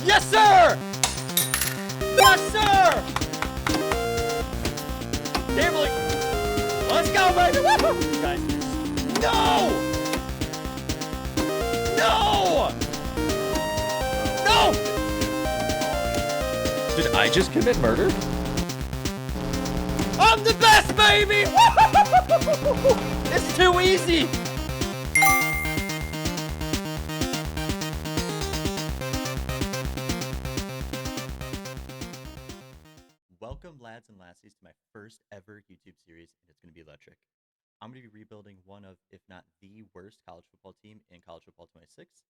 Yes, sir! Yes, sir! Gambling! Let's go, baby! Woo! Guys, no! No! No! Did I just commit murder? I'm the best, baby! It's too easy! Welcome, lads and lassies, to my first ever YouTube series, and it's going to be electric. I'm going to be rebuilding one of, if not the worst college football team in college football 26.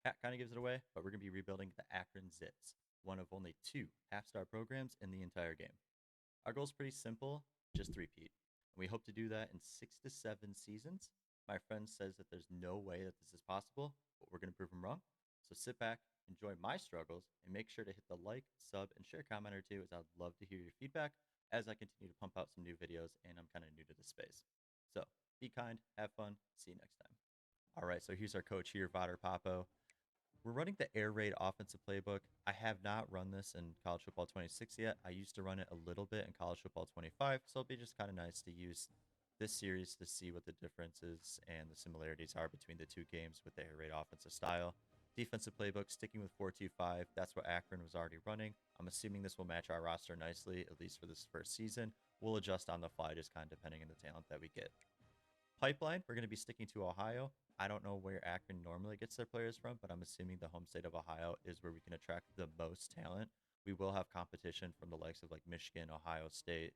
Pat kind of gives it away, but we're going to be rebuilding the Akron Zips, one of only 2 half-star programs in the entire game. Our goal is pretty simple, just three-peat. And we hope to do that in 6 to 7 seasons. My friend says that there's no way that this is possible, but we're going to prove him wrong. So sit back, enjoy my struggles, and make sure to hit the like, sub, and share comment or two, as I'd love to hear your feedback as I continue to pump out some new videos, and I'm kind of new to this space. So be kind, have fun, see you next time. All right, so here's our coach here, Vader Papo. We're running the air raid offensive playbook. I have not run this in college football 26 yet. I used to run it a little bit in college football 25, so it'll be just kind of nice to use this series to see what the differences and the similarities are between the 2 games with the air raid offensive style. Defensive playbook, sticking with 4-2-5. That's what Akron was already running. I'm assuming this will match our roster nicely, at least for this first season. We'll adjust on the fly, just kind of depending on the talent that we get. Pipeline, we're going to be sticking to Ohio. I don't know where Akron normally gets their players from, but I'm assuming the home state of Ohio is where we can attract the most talent. We will have competition from the likes of like Michigan, Ohio State,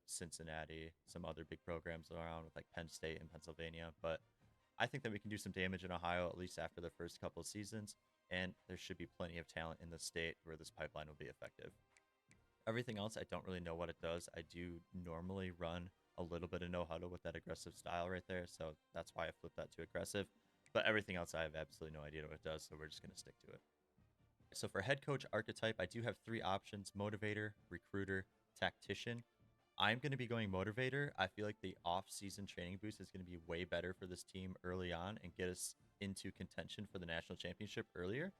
Cincinnati, some other big programs around with like Penn State and Pennsylvania, but I think that we can do some damage in Ohio, at least after the first couple of seasons, and there should be plenty of talent in the state where this pipeline will be effective. Everything else, I don't really know what it does. I do normally run a little bit of no huddle with that aggressive style right there, so that's why I flipped that to aggressive. But everything else, I have absolutely no idea what it does, so we're just going to stick to it. So for head coach archetype, I do have 3 options: motivator, recruiter, tactician. I'm going to be going motivator. I feel like the off-season training boost is going to be way better for this team early on and get us into contention for the national championship earlier.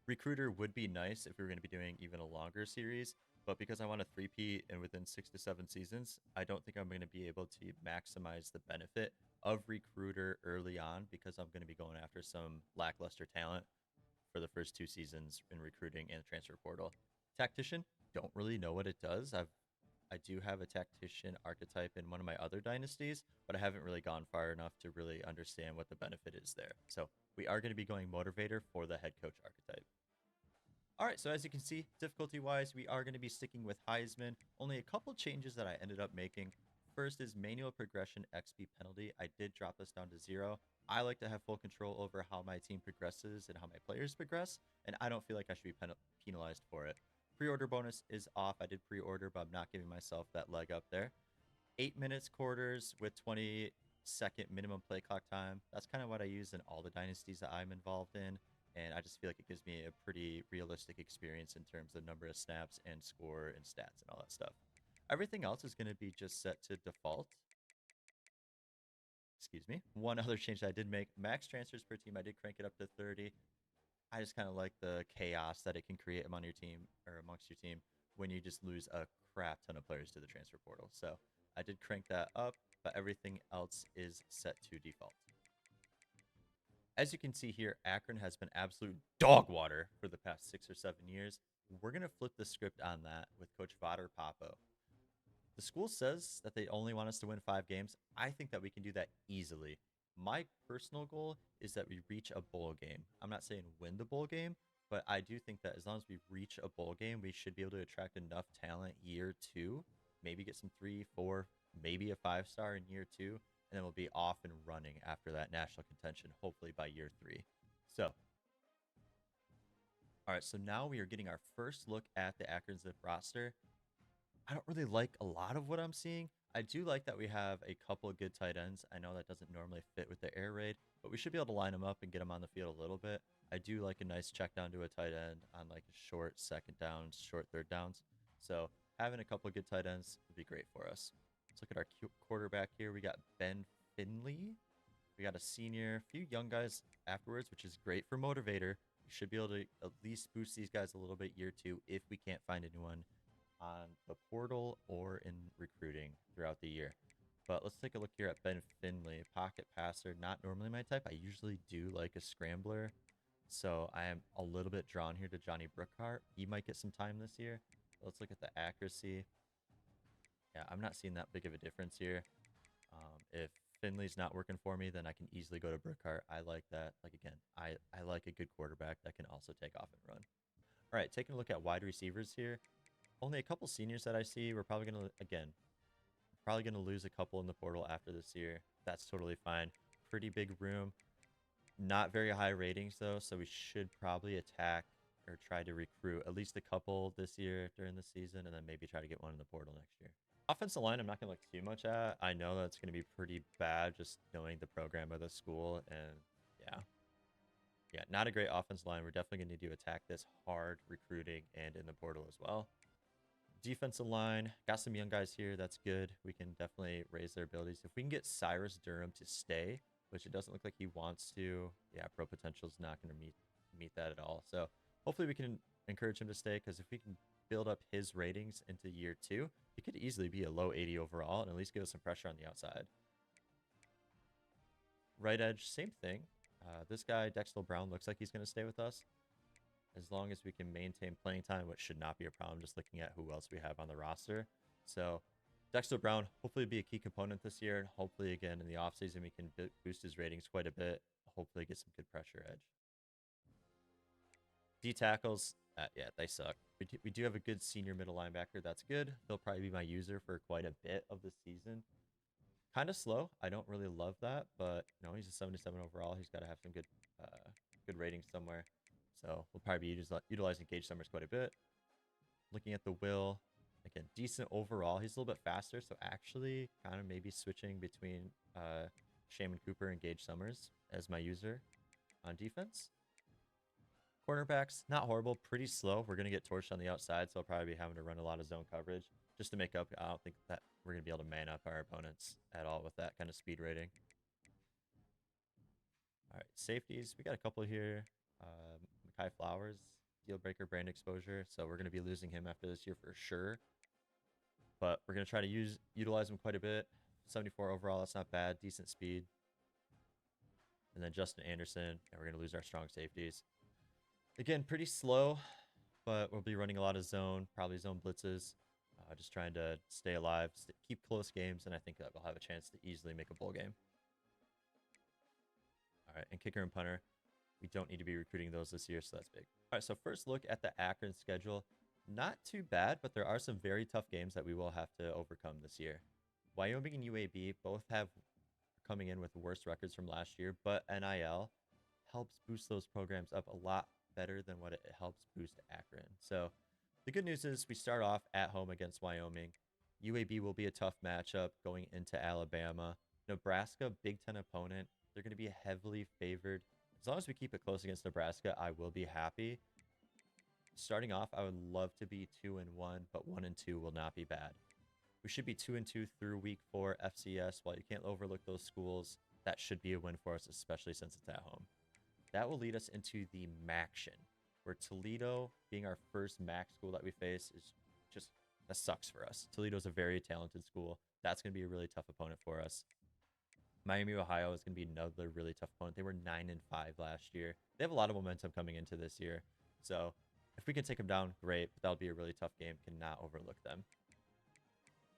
Recruiter would be nice if we were going to be doing even a longer series, but because I want a 3-peat and within 6 to 7 seasons, I don't think I'm going to be able to maximize the benefit of recruiter early on, because I'm going to be going after some lackluster talent for the first 2 seasons in recruiting and transfer portal. Tactician, don't really know what it does. I do have a tactician archetype in one of my other dynasties, but I haven't really gone far enough to really understand what the benefit is there. So we are going to be going motivator for the head coach archetype. All right, so as you can see, difficulty-wise, we are going to be sticking with Heisman. Only a couple changes that I ended up making. First is manual progression XP penalty. I did drop this down to 0. I like to have full control over how my team progresses and how my players progress, and I don't feel like I should be penalized for it. Pre-order bonus is off. I did pre-order, but I'm not giving myself that leg up there. 8 minutes quarters with 20-second minimum play clock time. That's kind of what I use in all the dynasties that I'm involved in, and I just feel like it gives me a pretty realistic experience in terms of number of snaps and score and stats and all that stuff. Everything else is going to be just set to default. Excuse me. One other change that I did make, max transfers per team, I did crank it up to 30. I just kind of like the chaos that it can create among your team or amongst your team when you just lose a crap ton of players to the transfer portal. So I did crank that up, but everything else is set to default. As you can see here, Akron has been absolute dog water for the past 6 or 7 years. We're going to flip the script on that with Coach Vader Papo. The school says that they only want us to win 5 games. I think that we can do that easily. My personal goal is that we reach a bowl game. I'm not saying win the bowl game, but I do think that as long as we reach a bowl game, we should be able to attract enough talent year 2, maybe get some 3, 4, maybe a 5-star in year 2, and then we'll be off and running after that national contention, hopefully by year 3. So, all right, so now we are getting our first look at the Akron Zip roster. I don't really like a lot of what I'm seeing. I do like that we have a couple of good tight ends. I know that doesn't normally fit with the air raid, but we should be able to line them up and get them on the field a little bit. I do like a nice check down to a tight end on like a short 2nd downs, short 3rd downs. So having a couple of good tight ends would be great for us. Let's look at our quarterback here. We got Ben Finley. We got a senior, a few young guys afterwards, which is great for motivator. We should be able to at least boost these guys a little bit year 2 if we can't find anyone on the portal or in recruiting throughout the year. But let's take a look here at Ben Finley, pocket passer. Not normally my type. I usually do like a scrambler. So I am a little bit drawn here to Johnny Brookhart. He might get some time this year. Let's look at the accuracy. Yeah, I'm not seeing that big of a difference here. If Finley's not working for me, then I can easily go to Brookhart. I like that. Like, again, I like a good quarterback that can also take off and run. All right, taking a look at wide receivers here. Only a couple seniors that I see. We're probably going to, again, lose a couple in the portal after this year. That's totally fine. Pretty big room. Not very high ratings, though, so we should probably attack or try to recruit at least a couple this year during the season, and then maybe try to get one in the portal next year. Offensive line, I'm not going to look too much at. I know that's going to be pretty bad just knowing the program of the school, and yeah, not a great offensive line. We're definitely going to need to attack this hard recruiting and in the portal as well. Defensive line, got some young guys here. That's good. We can definitely raise their abilities. If we can get Cyrus Durham to stay, which it doesn't look like he wants to, yeah, pro potential is not going to meet that at all. So hopefully we can encourage him to stay, because if we can build up his ratings into year 2, he could easily be a low 80 overall and at least give us some pressure on the outside. Right edge, same thing. This guy, Dexter Brown, looks like he's going to stay with us as long as we can maintain playing time, which should not be a problem just looking at who else we have on the roster. So Dexter Brown hopefully be a key component this year, and hopefully again in the offseason we can boost his ratings quite a bit, hopefully get some good pressure edge. D tackles, yeah, they suck. We do have a good senior middle linebacker. That's good. He'll probably be my user for quite a bit of the season. Kind of slow. I don't really love that, but no, he's a 77 overall. He's got to have some good ratings somewhere. So we'll probably be utilizing Gage Summers quite a bit. Looking at the Will, again, decent overall. He's a little bit faster, so actually kind of maybe switching between Shaman Cooper and Gage Summers as my user on defense. Cornerbacks, not horrible, pretty slow. We're going to get torched on the outside, so I'll probably be having to run a lot of zone coverage just to make up. I don't think that we're going to be able to man up our opponents at all with that kind of speed rating. All right, safeties. We got a couple here. Makai Flowers, deal breaker, brand exposure. So we're going to be losing him after this year for sure. But we're going to try to utilize him quite a bit. 74 overall, that's not bad. Decent speed. And then Justin Anderson. And we're going to lose our strong safeties. Again, pretty slow, but we'll be running a lot of zone, probably zone blitzes. Just trying to stay alive, keep close games, and I think that we'll have a chance to easily make a bowl game. All right, and kicker and punter. We don't need to be recruiting those this year, so that's big. All right, so first look at the Akron schedule. Not too bad, but there are some very tough games that we will have to overcome this year. Wyoming and UAB both have coming in with worse records from last year, but NIL helps boost those programs up a lot better than what it helps boost Akron. So the good news is we start off at home against Wyoming. UAB will be a tough matchup going into Alabama. Nebraska, Big Ten opponent. They're going to be heavily favored. As long as we keep it close against Nebraska, I will be happy. Starting off, I would love to be 2-1, but 1-2 will not be bad. We should be 2-2 through week 4 FCS. While you can't overlook those schools, that should be a win for us, especially since it's at home. That will lead us into the MACtion, where Toledo, being our first MAC school that we face, is just, that sucks for us. Toledo's a very talented school. That's going to be a really tough opponent for us. Miami, Ohio is going to be another really tough opponent. They were 9-5 last year. They have a lot of momentum coming into this year. So if we can take them down, great. But that'll be a really tough game. Cannot overlook them.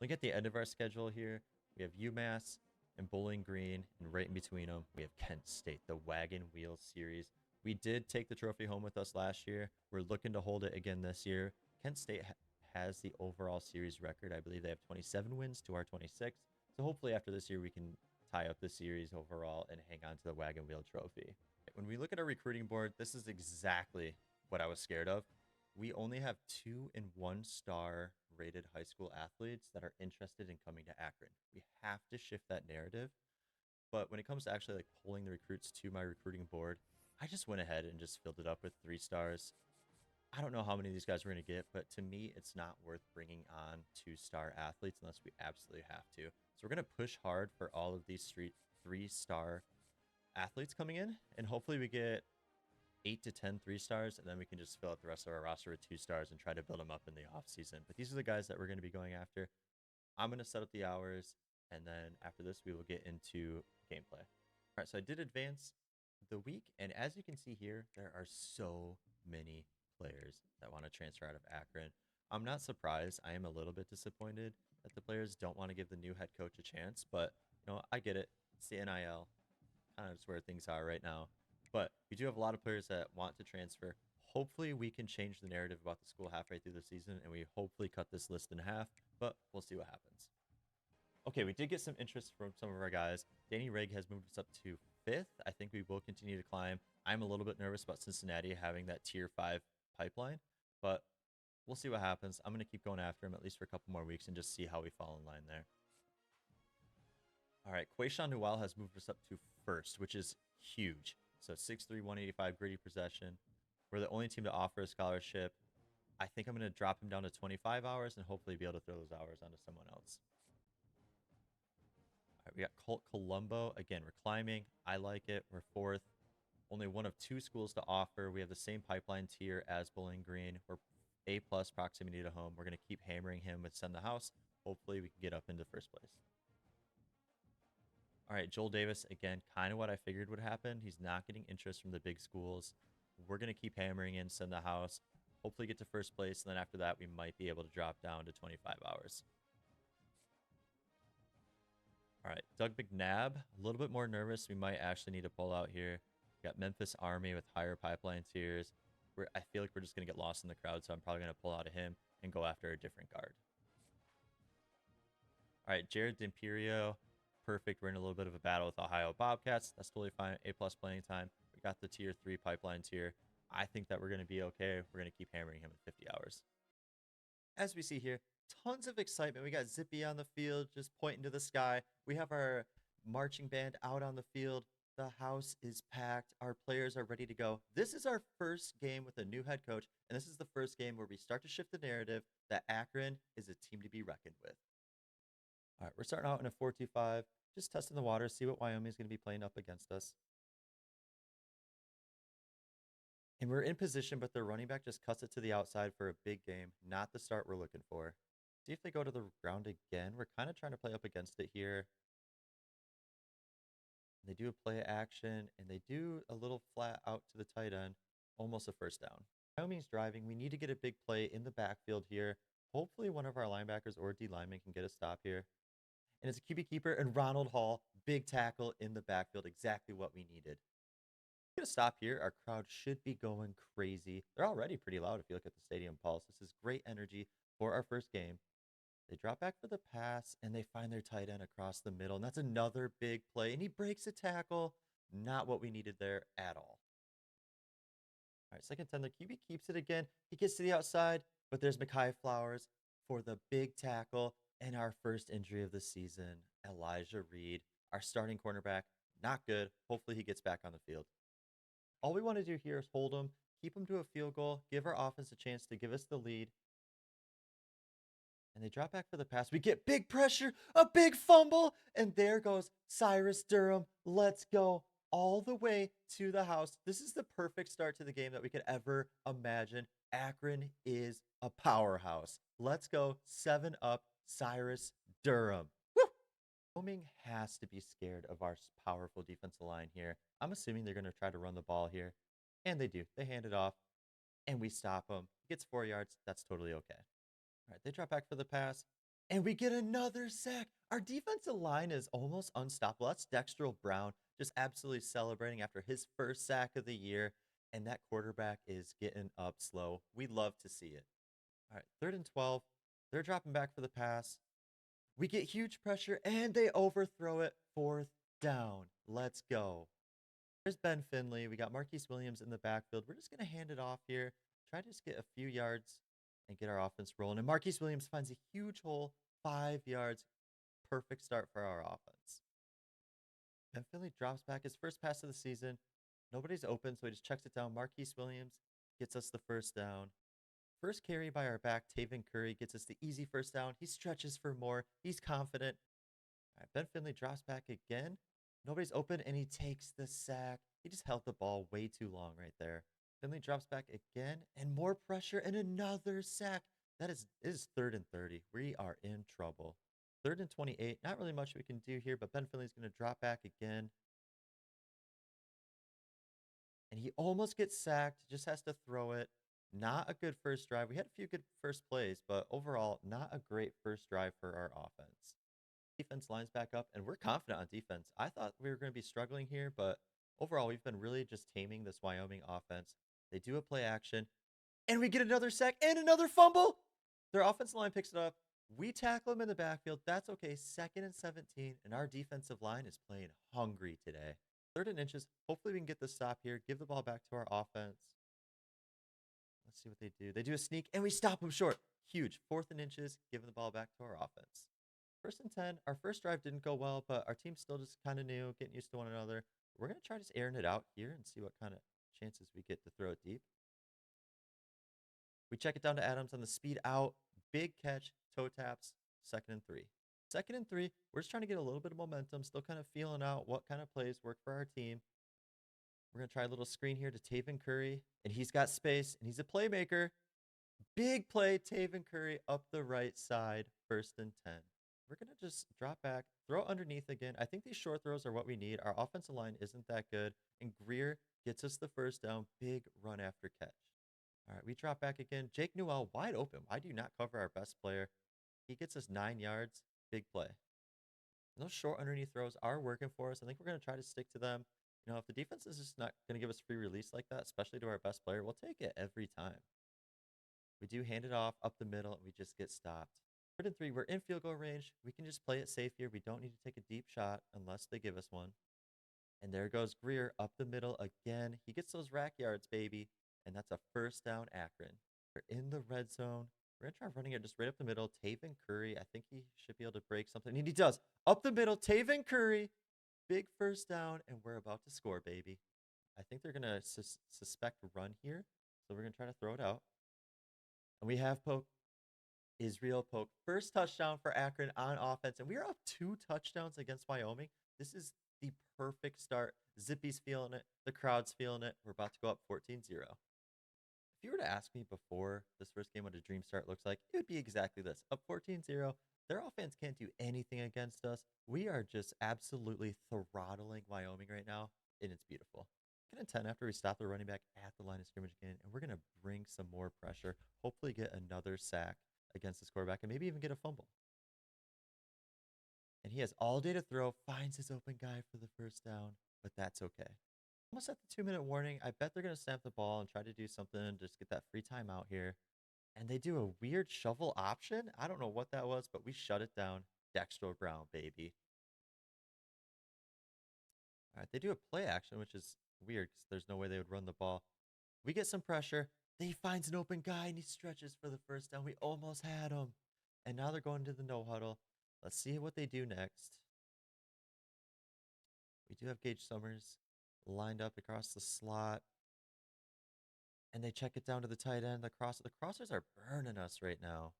Look at the end of our schedule here. We have UMass and Bowling Green, and right in between them, we have Kent State, the Wagon Wheel Series. We did take the trophy home with us last year. We're looking to hold it again this year. Kent State has the overall series record. I believe they have 27 wins to our 26. So hopefully after this year, we can tie up the series overall and hang on to the Wagon Wheel Trophy. When we look at our recruiting board, this is exactly what I was scared of. We only have 2 and 1-star rated high school athletes that are interested in coming to Akron. We have to shift that narrative. But when it comes to actually like pulling the recruits to my recruiting board, I just went ahead and just filled it up with 3 stars. I don't know how many of these guys we're going to get, but to me, it's not worth bringing on 2-star athletes unless we absolutely have to. So we're going to push hard for all of these 3-star athletes coming in, and hopefully we get 8 to 10 3-stars, and then we can just fill out the rest of our roster with 2-stars and try to build them up in the off season. But these are the guys that we're going to be going after. I'm going to set up the hours, and then after this, we will get into gameplay. All right, so I did advance the week, and as you can see here, there are so many players that want to transfer out of Akron. I'm not surprised. I am a little bit disappointed that the players don't want to give the new head coach a chance, but I get it. It's the NIL, kind of just where things are right now. But we do have a lot of players that want to transfer. Hopefully, we can change the narrative about the school halfway through the season, and we hopefully cut this list in half, but we'll see what happens. Okay, we did get some interest from some of our guys. Danny Rigg has moved us up to 5th. I think we will continue to climb. I'm a little bit nervous about Cincinnati having that tier 5 pipeline, but we'll see what happens. I'm going to keep going after him at least for a couple more weeks and just see how we fall in line there. All right, Quayshawn Newell has moved us up to 1st, which is huge. So 6'3", 185 gritty possession. We're the only team to offer a scholarship. I think I'm going to drop him down to 25 hours and hopefully be able to throw those hours onto someone else. All right, we got Colt Colombo. Again, we're climbing. I like it. We're 4th. Only one of 2 schools to offer. We have the same pipeline tier as Bowling Green. We're A+ proximity to home. We're going to keep hammering him with Send the House. Hopefully, we can get up into 1st place. All right, Joel Davis, again, kind of what I figured would happen. He's not getting interest from the big schools. We're going to keep hammering in, Send the House, hopefully get to 1st place, and then after that, we might be able to drop down to 25 hours. All right, Doug McNabb, a little bit more nervous. We might actually need to pull out here. We got Memphis Army with higher pipeline tiers. I feel like we're just going to get lost in the crowd, so I'm probably going to pull out of him and go after a different guard. All right, Jared D'Imperio. Perfect. We're in a little bit of a battle with Ohio Bobcats. That's totally fine. A+ playing time. We got the tier 3 pipeline tier. I think that we're going to be okay. We're going to keep hammering him at 50 hours. As we see here, tons of excitement. We got Zippy on the field just pointing to the sky. We have our marching band out on the field. The house is packed. Our players are ready to go. This is our first game with a new head coach, and this is the first game where we start to shift the narrative that Akron is a team to be reckoned with. All right, we're starting out in a 4-2-5, just testing the water, see what Wyoming is going to be playing up against us. And we're in position, but their running back just cuts it to the outside for a big game. Not the start we're looking for. See if they go to the ground again. We're kind of trying to play up against it here. They do a play action, and they do a little flat out to the tight end. Almost a 1st down. Wyoming's driving. We need to get a big play in the backfield here. Hopefully one of our linebackers or D linemen can get a stop here. And it's a QB keeper, and Ronald Hall, big tackle in the backfield, exactly what we needed. We're going to stop here. Our crowd should be going crazy. They're already pretty loud if you look at the stadium pulse. This is great energy for our first game. They drop back for the pass, and they find their tight end across the middle, and that's another big play, and he breaks a tackle. Not what we needed there at all. All right, 2nd 10, the QB keeps it again. He gets to the outside, but there's Mekhi Flowers for the big tackle. And our first injury of the season, Elijah Reed, our starting cornerback, not good. Hopefully he gets back on the field. All we want to do here is hold him, keep him to a field goal, give our offense a chance to give us the lead. And they drop back for the pass. We get big pressure, a big fumble, and there goes Cyrus Durham. Let's go all the way to the house. This is the perfect start to the game that we could ever imagine. Akron is a powerhouse. Let's go 7-up. Cyrus Durham. Woo! Wyoming has to be scared of our powerful defensive line here. I'm assuming they're going to try to run the ball here. And they do. They hand it off. And we stop him. He gets 4 yards. That's totally okay. All right, they drop back for the pass. And we get another sack. Our defensive line is almost unstoppable. That's Dextrell Brown just absolutely celebrating after his first sack of the year. And that quarterback is getting up slow. We love to see it. All right, 3rd and 12. They're dropping back for the pass. We get huge pressure, and they overthrow it. 4th down. Let's go. There's Ben Finley. We got Marquise Williams in the backfield. We're just going to hand it off here. Try to just get a few yards and get our offense rolling. And Marquise Williams finds a huge hole. 5 yards. Perfect start for our offense. Ben Finley drops back his first pass of the season. Nobody's open, so he just checks it down. Marquise Williams gets us the 1st down. First carry by our back, Taven Curry, gets us the easy 1st down. He stretches for more. He's confident. All right, Ben Finley drops back again. Nobody's open, and he takes the sack. He just held the ball way too long right there. Finley drops back again, and more pressure, and another sack. That is 3rd and 30. We are in trouble. 3rd and 28. Not really much we can do here, but Ben Finley's going to drop back again. And he almost gets sacked. Just has to throw it. Not a good first drive. We had a few good first plays, but overall, not a great first drive for our offense. Defense lines back up, and we're confident on defense. I thought we were going to be struggling here, but overall, we've been really just taming this Wyoming offense. They do a play action, and we get another sack and another fumble. Their offensive line picks it up. We tackle them in the backfield. That's okay. 2nd and 17, and our defensive line is playing hungry today. 3rd and inches. Hopefully, we can get the stop here. Give the ball back to our offense. Let's see what they do. They do a sneak, and we stop them short. Huge. 4th and inches. Giving the ball back to our offense. 1st and 10. Our first drive didn't go well, but our team's still just kind of new, getting used to one another. We're going to try just airing it out here and see what kind of chances we get to throw it deep. We check it down to Adams on the speed out. Big catch, toe taps, 2nd and 3. 2nd and 3, we're just trying to get a little bit of momentum, still kind of feeling out what kind of plays work for our team. We're going to try a little screen here to Taven Curry, and he's got space, and he's a playmaker. Big play, Taven Curry up the right side, 1st and 10. We're going to just drop back, throw underneath again. I think these short throws are what we need. Our offensive line isn't that good, and Greer gets us the first down. Big run after catch. All right, we drop back again. Jake Newell wide open. Why do you not cover our best player? He gets us 9 yards. Big play. And those short underneath throws are working for us. I think we're going to try to stick to them. You know, if the defense is just not going to give us free release like that, especially to our best player, we'll take it every time. We do hand it off up the middle, and we just get stopped. 3rd and 3, we're in field goal range. We can just play it safe here. We don't need to take a deep shot unless they give us one. And there goes Greer up the middle again. He gets those rack yards, baby. And that's a 1st down, Akron. We're in the red zone. We're going to try running it just right up the middle. Taven Curry, I think he should be able to break something. And he does. Up the middle, Taven Curry. Big 1st down, and we're about to score, baby. I think they're going to suspect run here. So we're going to try to throw it out. And we have Poke. Israel Poke. 1st touchdown for Akron on offense. And we are up 2 touchdowns against Wyoming. This is the perfect start. Zippy's feeling it. The crowd's feeling it. We're about to go up 14-0. If you were to ask me before this first game what a dream start looks like, it would be exactly this. Up 14-0. Their offense can't do anything against us. We are just absolutely throttling Wyoming right now, and it's beautiful. 2nd and 10 after we stop the running back at the line of scrimmage again, and we're going to bring some more pressure, hopefully get another sack against this quarterback, and maybe even get a fumble. And he has all day to throw, finds his open guy for the 1st down, but that's okay. Almost at the 2-minute warning. I bet they're going to snap the ball and try to do something, just get that free time out here. And they do a weird shovel option. I don't know what that was, but we shut it down. Dexter Brown, baby. All right, they do a play action, which is weird because there's no way they would run the ball. We get some pressure. He finds an open guy, and he stretches for the 1st down. We almost had him. And now they're going to the no huddle. Let's see what they do next. We do have Gage Summers lined up across the slot. And they check it down to the tight end. The crossers are burning us right now.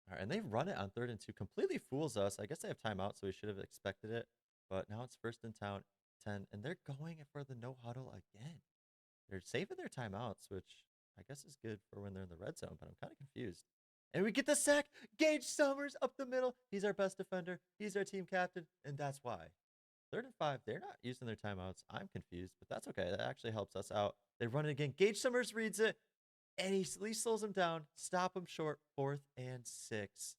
All right, and they run it on 3rd and 2. Completely fools us. I guess they have timeout, so we should have expected it. But now it's 1st and 10, and they're going for the no huddle again. They're saving their timeouts, which I guess is good for when they're in the red zone, but I'm kind of confused. And we get the sack. Gage Summers up the middle. He's our best defender. He's our team captain, and that's why. 3rd and 5, they're not using their timeouts. I'm confused, but that's okay. That actually helps us out. They run it again. Gage Summers reads it, and he at least slows him down. Stop him short. 4th and 6.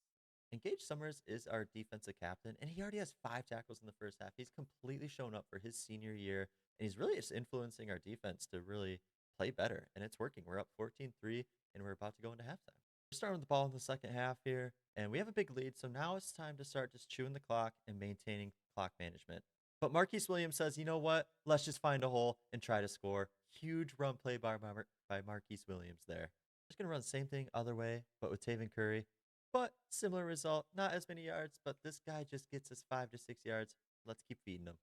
And Gage Summers is our defensive captain, and he already has 5 tackles in the first half. He's completely shown up for his senior year, and he's really just influencing our defense to really play better, and it's working. We're up 14-3, and we're about to go into halftime. We're starting with the ball in the 2nd half here, and we have a big lead, so now it's time to start just chewing the clock and maintaining clock management. But Marquise Williams says, you know what? Let's just find a hole and try to score. Huge run play by Marquise Williams there. Just going to run the same thing other way, but with Taven Curry. But similar result, not as many yards, but this guy just gets us 5 to 6 yards. Let's keep feeding him.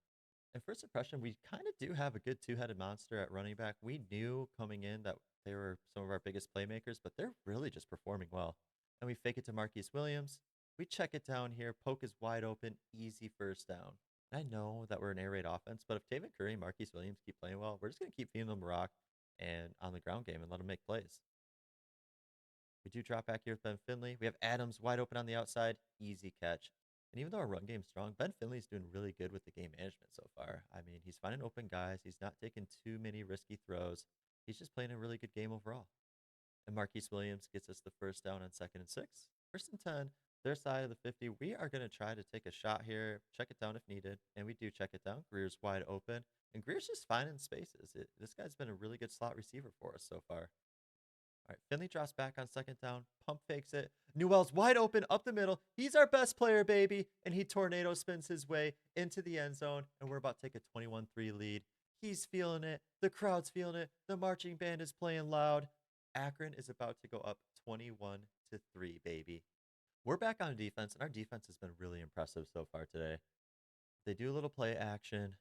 And first impression, we kind of do have a good 2-headed monster at running back. We knew coming in that they were some of our biggest playmakers, but they're really just performing well. And we fake it to Marquise Williams, We check it down here. Poke is wide open. Easy first down. I know that we're an air raid offense, but if Taven Curry and Marquise Williams keep playing well, we're just going to keep feeding them rock and on the ground game and let them make plays. We do drop back here with Ben Finley. We have Adams wide open on the outside. Easy catch. And even though our run game's strong, Ben Finley's doing really good with the game management so far. I mean, he's finding open guys. He's not taking too many risky throws. He's just playing a really good game overall. And Marquise Williams gets us the first down on 2nd and 6. 1st and 10, their side of the 50. We are going to try to take a shot here, check it down if needed. And we do check it down. Greer's wide open. And Greer's just finding spaces. This guy's been a really good slot receiver for us so far. All right, Finley drops back on 2nd down. Pump fakes it. Newell's wide open up the middle. He's our best player, baby. And he tornado spins his way into the end zone. And we're about to take a 21-3 lead. He's feeling it. The crowd's feeling it. The marching band is playing loud. Akron is about to go up 21-3, baby. We're back on defense, and our defense has been really impressive so far today. They do a little play action.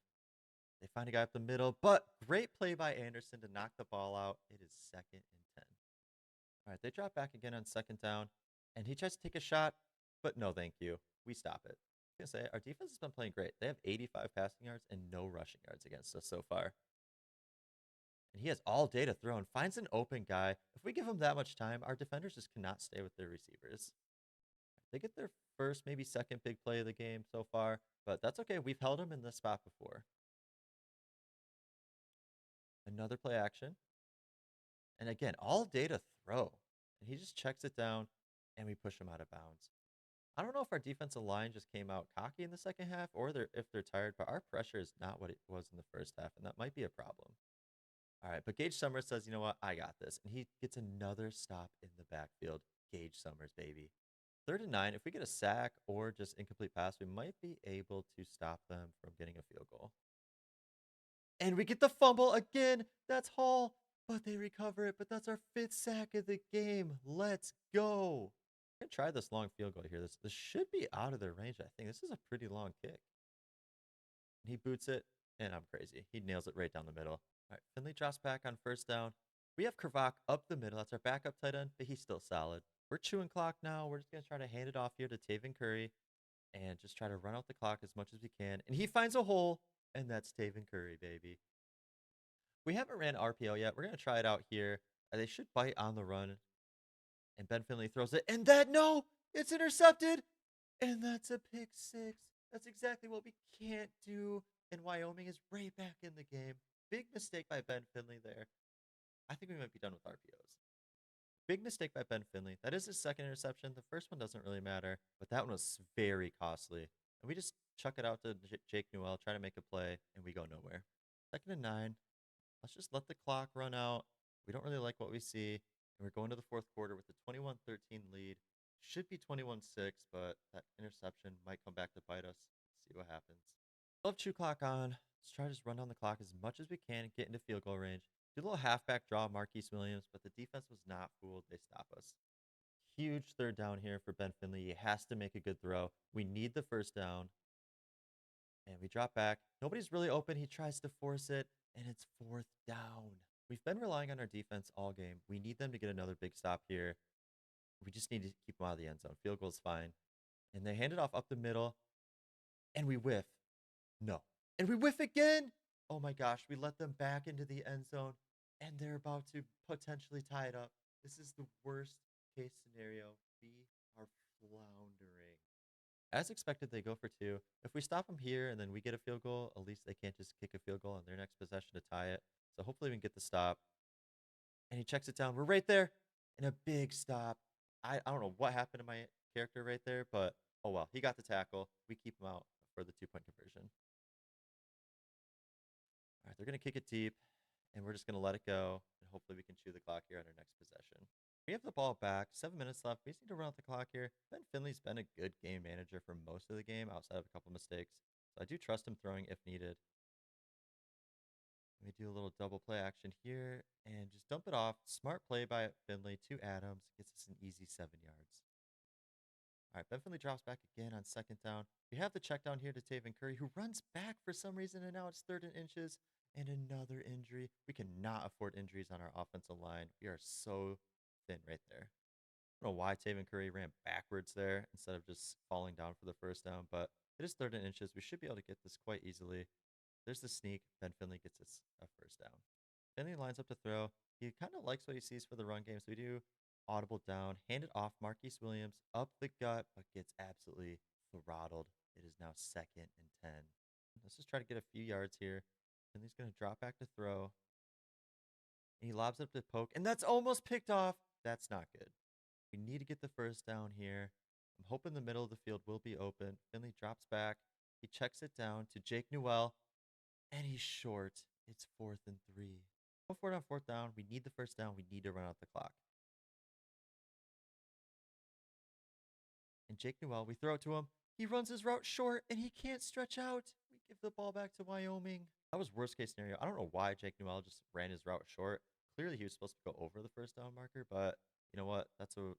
They find a guy up the middle, but great play by Anderson to knock the ball out. It is 2nd and 10. All right, they drop back again on 2nd down, and he tries to take a shot, but no thank you. We stop it. I was going to say, our defense has been playing great. They have 85 passing yards and no rushing yards against us so far. And he has all day to throw and finds an open guy. If we give him that much time, our defenders just cannot stay with their receivers. They get their first, maybe second big play of the game so far, but that's okay. We've held them in this spot before. Another play action. And again, all day to throw. And he just checks it down, and we push him out of bounds. I don't know if our defensive line just came out cocky in the second half or if they're tired, but our pressure is not what it was in the first half, and that might be a problem. All right, but Gage Summers says, you know what? I got this. And he gets another stop in the backfield. Gage Summers, baby. 3rd and 9. If we get a sack or just incomplete pass, we might be able to stop them from getting a field goal. And we get the fumble again. That's Hall. But they recover it. But that's our 5th sack of the game. Let's go. I'm going to try this long field goal here. This should be out of their range, I think. This is a pretty long kick. He boots it, and I'm crazy. He nails it right down the middle. All right, Finley drops back on 1st down. We have Kravak up the middle. That's our backup tight end, but he's still solid. We're chewing clock now. We're just going to try to hand it off here to Taven Curry and just try to run out the clock as much as we can. And he finds a hole, and that's Taven Curry, baby. We haven't ran RPO yet. We're going to try it out here. They should bite on the run. And Ben Finley throws it. And no, it's intercepted. And that's a pick 6. That's exactly what we can't do. And Wyoming is right back in the game. Big mistake by Ben Finley there. I think we might be done with RPOs. Big mistake by Ben Finley. That is his 2nd interception. The first one doesn't really matter, but that one was very costly. And we just chuck it out to Jake Newell, try to make a play, and we go nowhere. 2nd and 9. Let's just let the clock run out. We don't really like what we see. And we're going to the 4th quarter with a 21-13 lead. Should be 21-6, but that interception might come back to bite us. Let's see what happens. Love chew clock on. Let's try to just run down the clock as much as we can and get into field goal range. Do a little halfback draw, Marquise Williams, but the defense was not fooled. They stop us. Huge 3rd down here for Ben Finley. He has to make a good throw. We need the 1st down. And we drop back. Nobody's really open. He tries to force it, and it's 4th down. We've been relying on our defense all game. We need them to get another big stop here. We just need to keep them out of the end zone. Field goal's fine. And they hand it off up the middle, and we whiff. No. And we whiff again. Oh my gosh, we let them back into the end zone, and they're about to potentially tie it up. This is the worst case scenario. We are floundering. As expected, they go for 2. If we stop them here and then we get a field goal, at least they can't just kick a field goal on their next possession to tie it. So hopefully we can get the stop. And he checks it down. We're right there. And a big stop. I don't know what happened to my character right there, but oh well. He got the tackle. We keep him out for the 2-point conversion. All right, they're going to kick it deep, and we're just going to let it go, and hopefully we can chew the clock here on our next possession. We have the ball back. 7 minutes left. We just need to run out the clock here. Ben Finley's been a good game manager for most of the game outside of a couple mistakes. So I do trust him throwing if needed. We do a little double play action here and just dump it off. Smart play by Finley to Adams. Gets us an easy 7 yards. All right, Ben Finley drops back again on 2nd down. We have the check down here to Taven Curry, who runs back for some reason, and now it's 3rd and inches. And another injury. We cannot afford injuries on our offensive line. We are so thin right there. I don't know why Taven Curry ran backwards there instead of just falling down for the first down, but it is 3rd and inches. We should be able to get this quite easily. There's the sneak. Ben Finley gets us a first down. Finley lines up to throw. He kind of likes what he sees for the run game, so we do audible down, hand it off. Marquise Williams up the gut, but gets absolutely throttled. It is now 2nd and 10. Let's just try to get a few yards here. Finley's going to drop back to throw. And he lobs up to poke, and that's almost picked off. That's not good. We need to get the first down here. I'm hoping the middle of the field will be open. Finley drops back. He checks it down to Jake Newell, and he's short. It's 4th and 3. Go for it on 4th down. We need the first down. We need to run out the clock. And Jake Newell, we throw it to him. He runs his route short, and he can't stretch out. We give the ball back to Wyoming. That was worst case scenario. I don't know why Jake Newell just ran his route short. Clearly, he was supposed to go over the first down marker, but you know what? That's an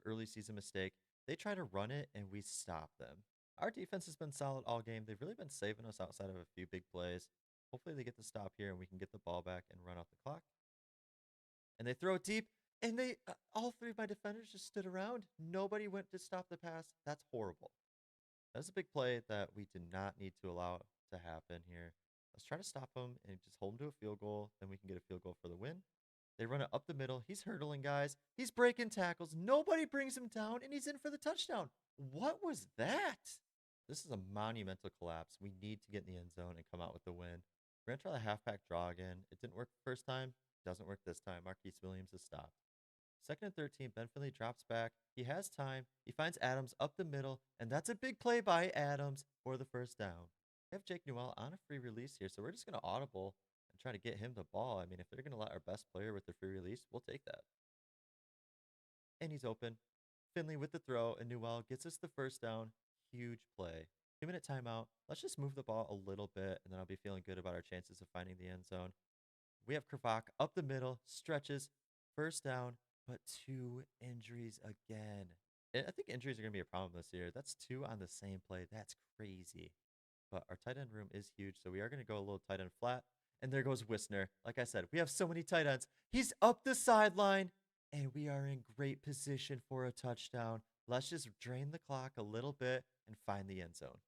early season mistake. They try to run it, and we stop them. Our defense has been solid all game. They've really been saving us outside of a few big plays. Hopefully, they get the stop here, and we can get the ball back and run out the clock. And they throw it deep, and they all 3 of my defenders just stood around. Nobody went to stop the pass. That's horrible. That's a big play that we did not need to allow to happen here. Let's try to stop him and just hold him to a field goal. Then we can get a field goal for the win. They run it up the middle. He's hurdling guys. He's breaking tackles. Nobody brings him down, and he's in for the touchdown. What was that? This is a monumental collapse. We need to get in the end zone and come out with the win. We're going to try the halfback draw again. It didn't work the first time. Doesn't work this time. Marquise Williams is stopped. 2nd and 13. Ben Finley drops back. He has time. He finds Adams up the middle, and that's a big play by Adams for the first down. We have Jake Newell on a free release here, so we're just going to audible and try to get him the ball. I mean, if they're going to let our best player with the free release, we'll take that. And he's open. Finley with the throw, and Newell gets us the first down. Huge play. 2-minute timeout. Let's just move the ball a little bit, and then I'll be feeling good about our chances of finding the end zone. We have Kravak up the middle, stretches, first down, but 2 injuries again. I think injuries are going to be a problem this year. That's 2 on the same play. That's crazy. But our tight end room is huge, so we are going to go a little tight end flat. And there goes Wisner. Like I said, we have so many tight ends. He's up the sideline, and we are in great position for a touchdown. Let's just drain the clock a little bit and find the end zone.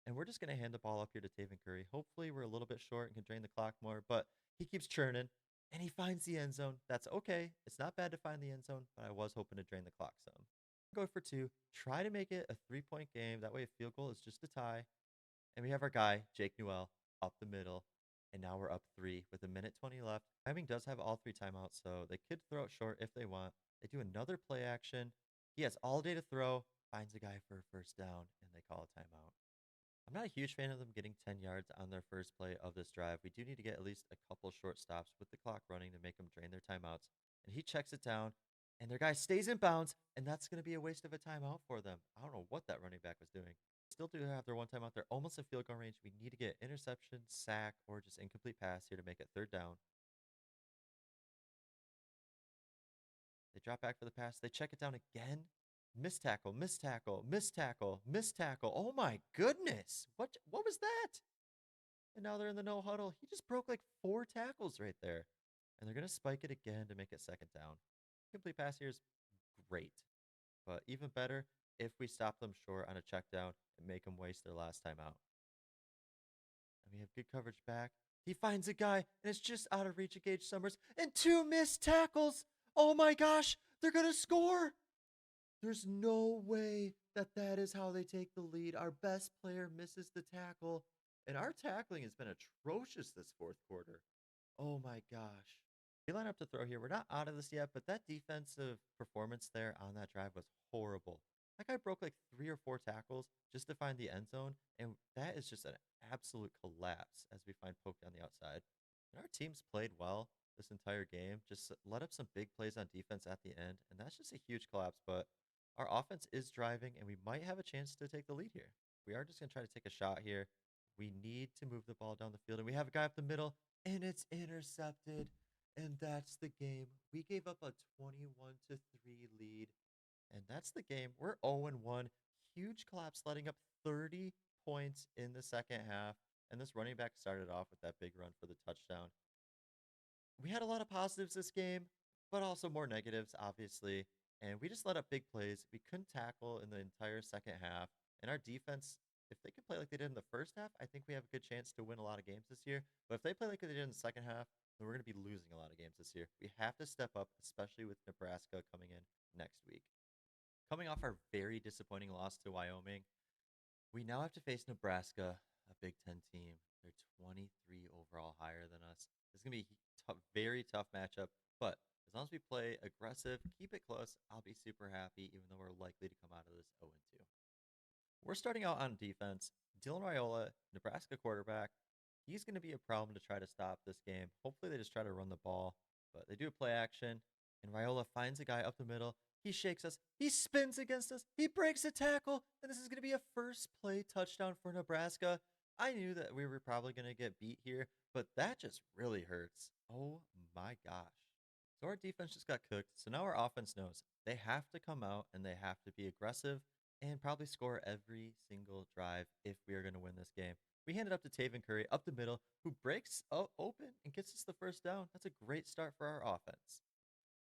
And we're just going to hand the ball up here to Taven Curry. Hopefully, we're a little bit short and can drain the clock more, but he keeps churning, and he finds the end zone. That's okay. It's not bad to find the end zone, but I was hoping to drain the clock some. Go for 2. Try to make it a 3-point game. That way, a field goal is just a tie. And we have our guy, Jake Newell, up the middle. And now we're up 3 with 1:20 left. Wyoming does have all 3 timeouts, so they could throw it short if they want. They do another play action. He has all day to throw, finds a guy for a first down, and they call a timeout. I'm not a huge fan of them getting 10 yards on their first play of this drive. We do need to get at least a couple short stops with the clock running to make them drain their timeouts. And he checks it down, and their guy stays in bounds, and that's going to be a waste of a timeout for them. I don't know what that running back was doing. Still do have their 1 timeout. They're almost in field goal range. We need to get interception, sack, or just incomplete pass here to make it 3rd down. They drop back for the pass. They check it down again. Missed tackle, missed tackle, missed tackle, missed tackle. Oh my goodness. What was that? And now they're in the no huddle. He just broke like 4 tackles right there. And they're going to spike it again to make it 2nd down. Complete pass here is great. But even better if we stop them short on a check down and make them waste their last time out. And we have good coverage back. He finds a guy, and it's just out of reach of Gage Summers. And 2 missed tackles. Oh my gosh, they're going to score. There's no way that is how they take the lead. Our best player misses the tackle, and our tackling has been atrocious this 4th quarter. Oh my gosh. We line up to throw here. We're not out of this yet, but that defensive performance there on that drive was horrible. That guy broke like 3 or 4 tackles just to find the end zone, and that is just an absolute collapse as we find Poke on the outside. And our team's played well this entire game, just let up some big plays on defense at the end, and that's just a huge collapse, but our offense is driving, and we might have a chance to take the lead here. We are just going to try to take a shot here. We need to move the ball down the field, and we have a guy up the middle, and it's intercepted, and that's the game. We gave up a 21-3 lead, and that's the game. We're 0-1. Huge collapse, letting up 30 points in the 2nd half, and this running back started off with that big run for the touchdown. We had a lot of positives this game, but also more negatives, obviously. And we just let up big plays. We couldn't tackle in the entire second half. And our defense, if they can play like they did in the first half, I think we have a good chance to win a lot of games this year. But if they play like they did in the second half, then we're going to be losing a lot of games this year. We have to step up, especially with Nebraska coming in next week. Coming off our very disappointing loss to Wyoming, we now have to face Nebraska, a Big Ten team. They're 23 overall higher than us. It's going to be a very tough matchup, but as long as we play aggressive, keep it close, I'll be super happy, even though we're likely to come out of this 0-2. We're starting out on defense. Dylan Raiola, Nebraska quarterback, he's going to be a problem to try to stop this game. Hopefully they just try to run the ball, but they do a play action, and Raiola finds a guy up the middle. He shakes us. He spins against us. He breaks a tackle, and this is going to be a first play touchdown for Nebraska. I knew that we were probably going to get beat here, but that just really hurts. Oh my gosh. So our defense just got cooked. So now our offense knows they have to come out and they have to be aggressive and probably score every single drive if we are going to win this game. We hand it up to Taven Curry up the middle, who breaks open and gets us the first down. That's a great start for our offense.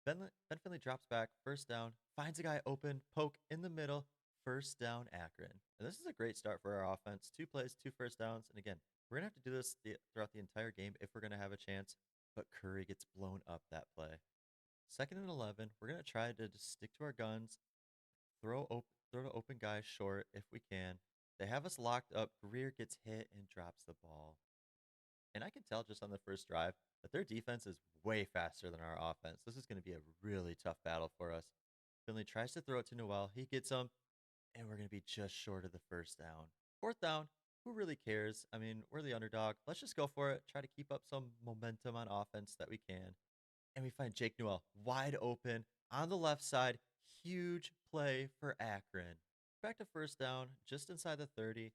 Ben Finley drops back, first down, finds a guy open, poke in the middle, first down Akron. And this is a great start for our offense. 2 plays, 2 first downs. And again, we're going to have to do this throughout the entire game if we're going to have a chance. But Curry gets blown up that play. 2nd and 11. We're going to try to just stick to our guns, throw to open guys short if we can. They have us locked up. Greer gets hit and drops the ball. And I can tell just on the first drive that their defense is way faster than our offense. This is going to be a really tough battle for us. Finley tries to throw it to Noel. He gets him, and we're going to be just short of the first down. 4th down, who really cares? I mean, we're the underdog. Let's just go for it. Try to keep up some momentum on offense that we can. And we find Jake Noel wide open on the left side. Huge play for Akron. Back to first down, just inside the 30.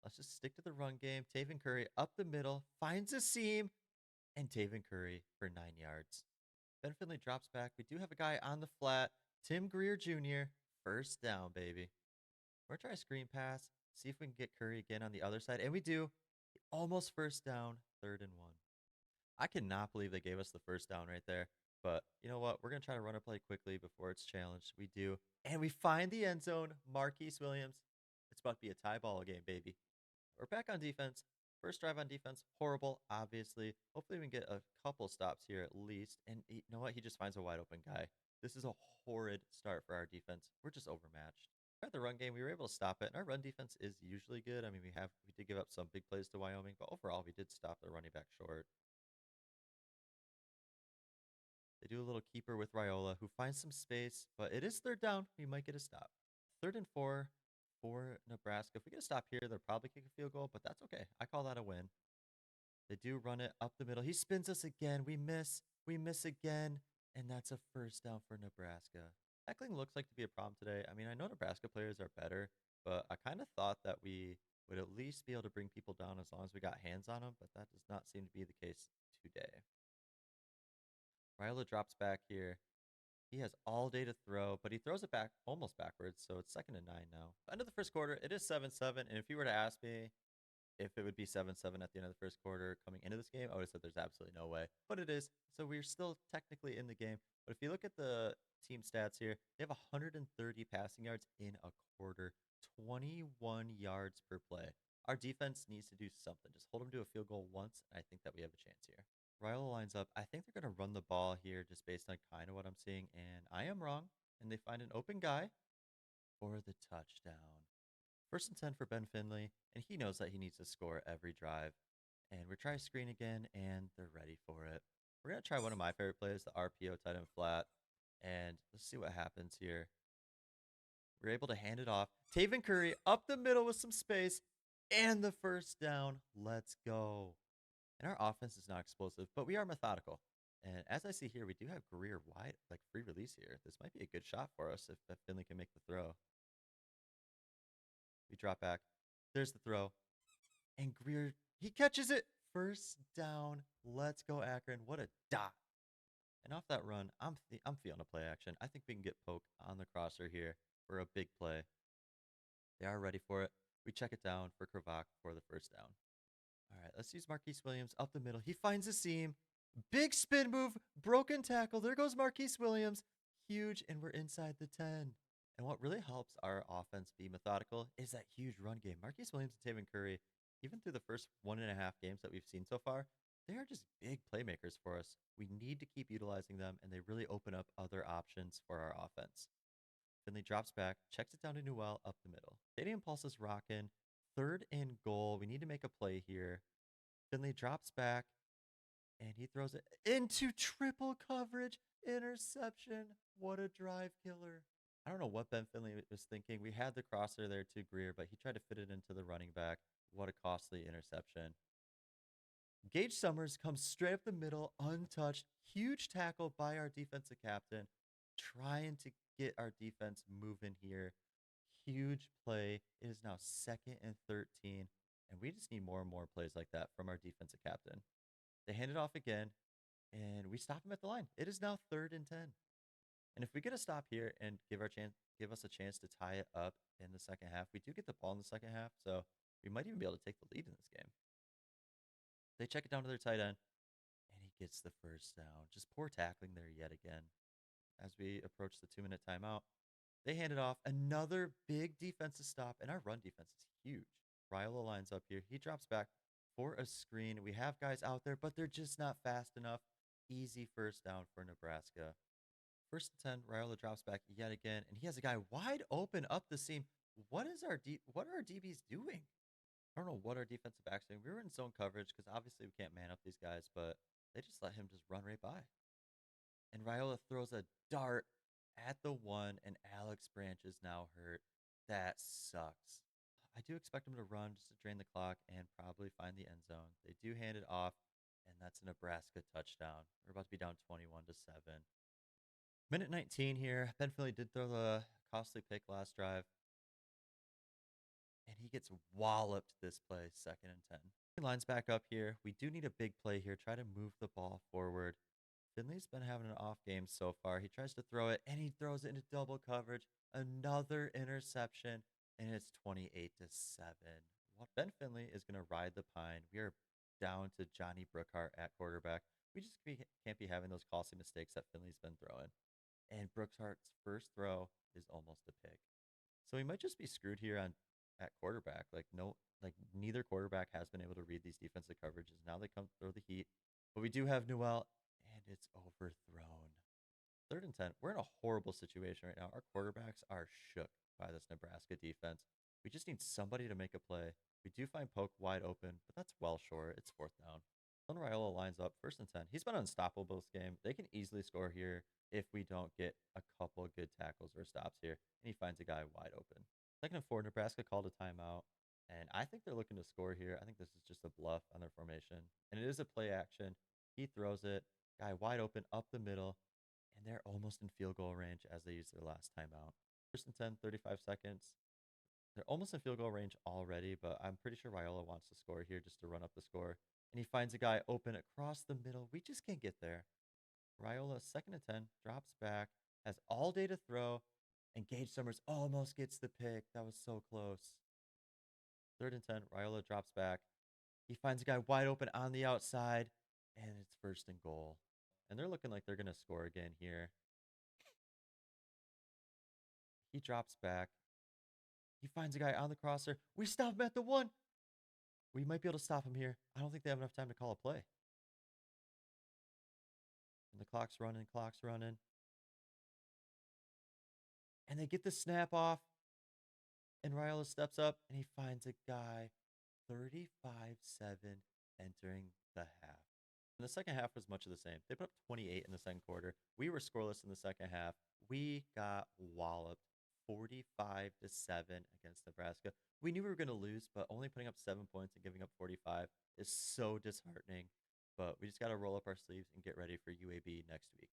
Let's just stick to the run game. Taven Curry up the middle, finds a seam, and Taven Curry for 9 yards. Ben Finley drops back. We do have a guy on the flat. Tim Greer Jr., first down, baby. We're going to try a screen pass, see if we can get Curry again on the other side. And we do. Almost first down, 3rd and 1. I cannot believe they gave us the first down right there. But you know what? We're going to try to run a play quickly before it's challenged. We do. And we find the end zone. Marquise Williams. It's about to be a tie ball game, baby. We're back on defense. First drive on defense, horrible, obviously. Hopefully we can get a couple stops here at least. And you know what? He just finds a wide open guy. This is a horrid start for our defense. We're just overmatched. At the run game, we were able to stop it. And our run defense is usually good. I mean, we did give up some big plays to Wyoming, but overall, we did stop the running back short. They do a little keeper with Raiola, who finds some space, but it is 3rd down. We might get a stop. 3rd and 4 for Nebraska. If we get a stop here, they'll probably kick a field goal, but that's okay. I call that a win. They do run it up the middle. He spins us again. We miss again, and that's a first down for Nebraska. Heckling looks like to be a problem today. I mean, I know Nebraska players are better, but I kind of thought that we would at least be able to bring people down as long as we got hands on them, but that does not seem to be the case today. Raiola drops back here. He has all day to throw, but he throws it back almost backwards, so it's 2nd and 9 now. End of the first quarter, it is 7-7, and if you were to ask me if it would be 7-7 at the end of the first quarter coming into this game, I would have said there's absolutely no way. But it is, so we're still technically in the game. But if you look at the team stats here, they have 130 passing yards in a quarter, 21 yards per play. Our defense needs to do something. Just hold them to a field goal once, and I think that we have a chance here. Raiola lines up. I think they're going to run the ball here just based on kind of what I'm seeing, and I am wrong. And they find an open guy for the touchdown. 1st and 10 for Ben Finley, and he knows that he needs to score every drive. And we're trying to screen again, and they're ready for it. We're going to try one of my favorite plays, the RPO tight end flat, and let's see what happens here. We're able to hand it off. Taven Curry up the middle with some space, and the first down. Let's go. And our offense is not explosive, but we are methodical. And as I see here, we do have Greer wide, like free release here. This might be a good shot for us if Finley can make the throw. We drop back. There's the throw. And Greer, he catches it. First down. Let's go, Akron. What a dot. And off that run, I'm feeling a play action. I think we can get Poke on the crosser here for a big play. They are ready for it. We check it down for Kravak for the first down. All right, let's use Marquise Williams up the middle. He finds a seam. Big spin move. Broken tackle. There goes Marquise Williams. huge, and we're inside the 10. And what really helps our offense be methodical is that huge run game. Marquise Williams and Taven Curry, even through the first 1.5 games that we've seen so far, they are just big playmakers for us. We need to keep utilizing them, and they really open up other options for our offense. Finley drops back, checks it down to Newell up the middle. Stadium Pulse is rocking. 3rd and goal. We need to make a play here. Finley drops back, and he throws it into triple coverage. Interception. What a drive killer. I don't know what Ben Finley was thinking. We had the crosser there to Greer, but he tried to fit it into the running back. What a costly interception. Gage Summers comes straight up the middle, untouched. Huge tackle by our defensive captain, trying to get our defense moving here. Huge play. It is now 2nd and 13, and we just need more and more plays like that from our defensive captain. They hand it off again, and we stop him at the line. It is now 3rd and 10. And if we get a stop here and give us a chance to tie it up in the second half, we do get the ball in the second half, so we might even be able to take the lead in this game. They check it down to their tight end, and he gets the first down. Just poor tackling there yet again. As we approach the 2-minute timeout, they hand it off. Another big defensive stop, and our run defense is huge. Riola lines up here. He drops back for a screen. We have guys out there, but they're just not fast enough. Easy first down for Nebraska. 1st and 10, Riola drops back yet again, and he has a guy wide open up the seam. What are our DBs doing? I don't know what our defensive backs doing. We were in zone coverage because obviously we can't man up these guys, but they just let him just run right by. And Riola throws a dart at the 1, and Alex Branch is now hurt. That sucks. I do expect him to run just to drain the clock and probably find the end zone. They do hand it off, and that's a Nebraska touchdown. We're about to be down 21-7. Minute 19 here. Ben Finley did throw the costly pick last drive, and he gets walloped this play, 2nd and 10. He lines back up here. We do need a big play here. Try to move the ball forward. Finley's been having an off game so far. He tries to throw it, and he throws it into double coverage. Another interception, and it's 28-7. Ben Finley is going to ride the pine. We are down to Johnny Brookhart at quarterback. We just can't be having those costly mistakes that Finley's been throwing. And Brookhart's first throw is almost a pick. So we might just be screwed here at quarterback. Neither quarterback has been able to read these defensive coverages. Now they come throw the heat. But we do have Newell, and it's overthrown. 3rd and 10. We're in a horrible situation right now. Our quarterbacks are shook by this Nebraska defense. We just need somebody to make a play. We do find Polk wide open, but that's well short. It's 4th down. Riola lines up 1st and 10. He's been unstoppable this game. They can easily score here if we don't get a couple good tackles or stops here. And he finds a guy wide open. 2nd and 4, Nebraska called a timeout. And I think they're looking to score here. I think this is just a bluff on their formation. And it is a play action. He throws it. Guy wide open up the middle. And they're almost in field goal range as they use their last timeout. 1st and 10, 35 seconds. They're almost in field goal range already, but I'm pretty sure Riola wants to score here just to run up the score. And he finds a guy open across the middle. We just can't get there. Riola, 2nd and 10, drops back, has all day to throw, and Gage Summers almost gets the pick. That was so close. 3rd and 10, Riola drops back. He finds a guy wide open on the outside, and it's 1st and goal. And they're looking like they're going to score again here. He drops back. He finds a guy on the crosser. We stop him at the 1. We might be able to stop him here. I don't think they have enough time to call a play. And the clock's running. And they get the snap off. And Riola steps up, and he finds a guy 35-7 entering the half. And the second half was much of the same. They put up 28 in the second quarter. We were scoreless in the second half. We got walloped 45-7 against Nebraska. We knew we were going to lose, but only putting up 7 points and giving up 45 is so disheartening. But we just got to roll up our sleeves and get ready for UAB next week.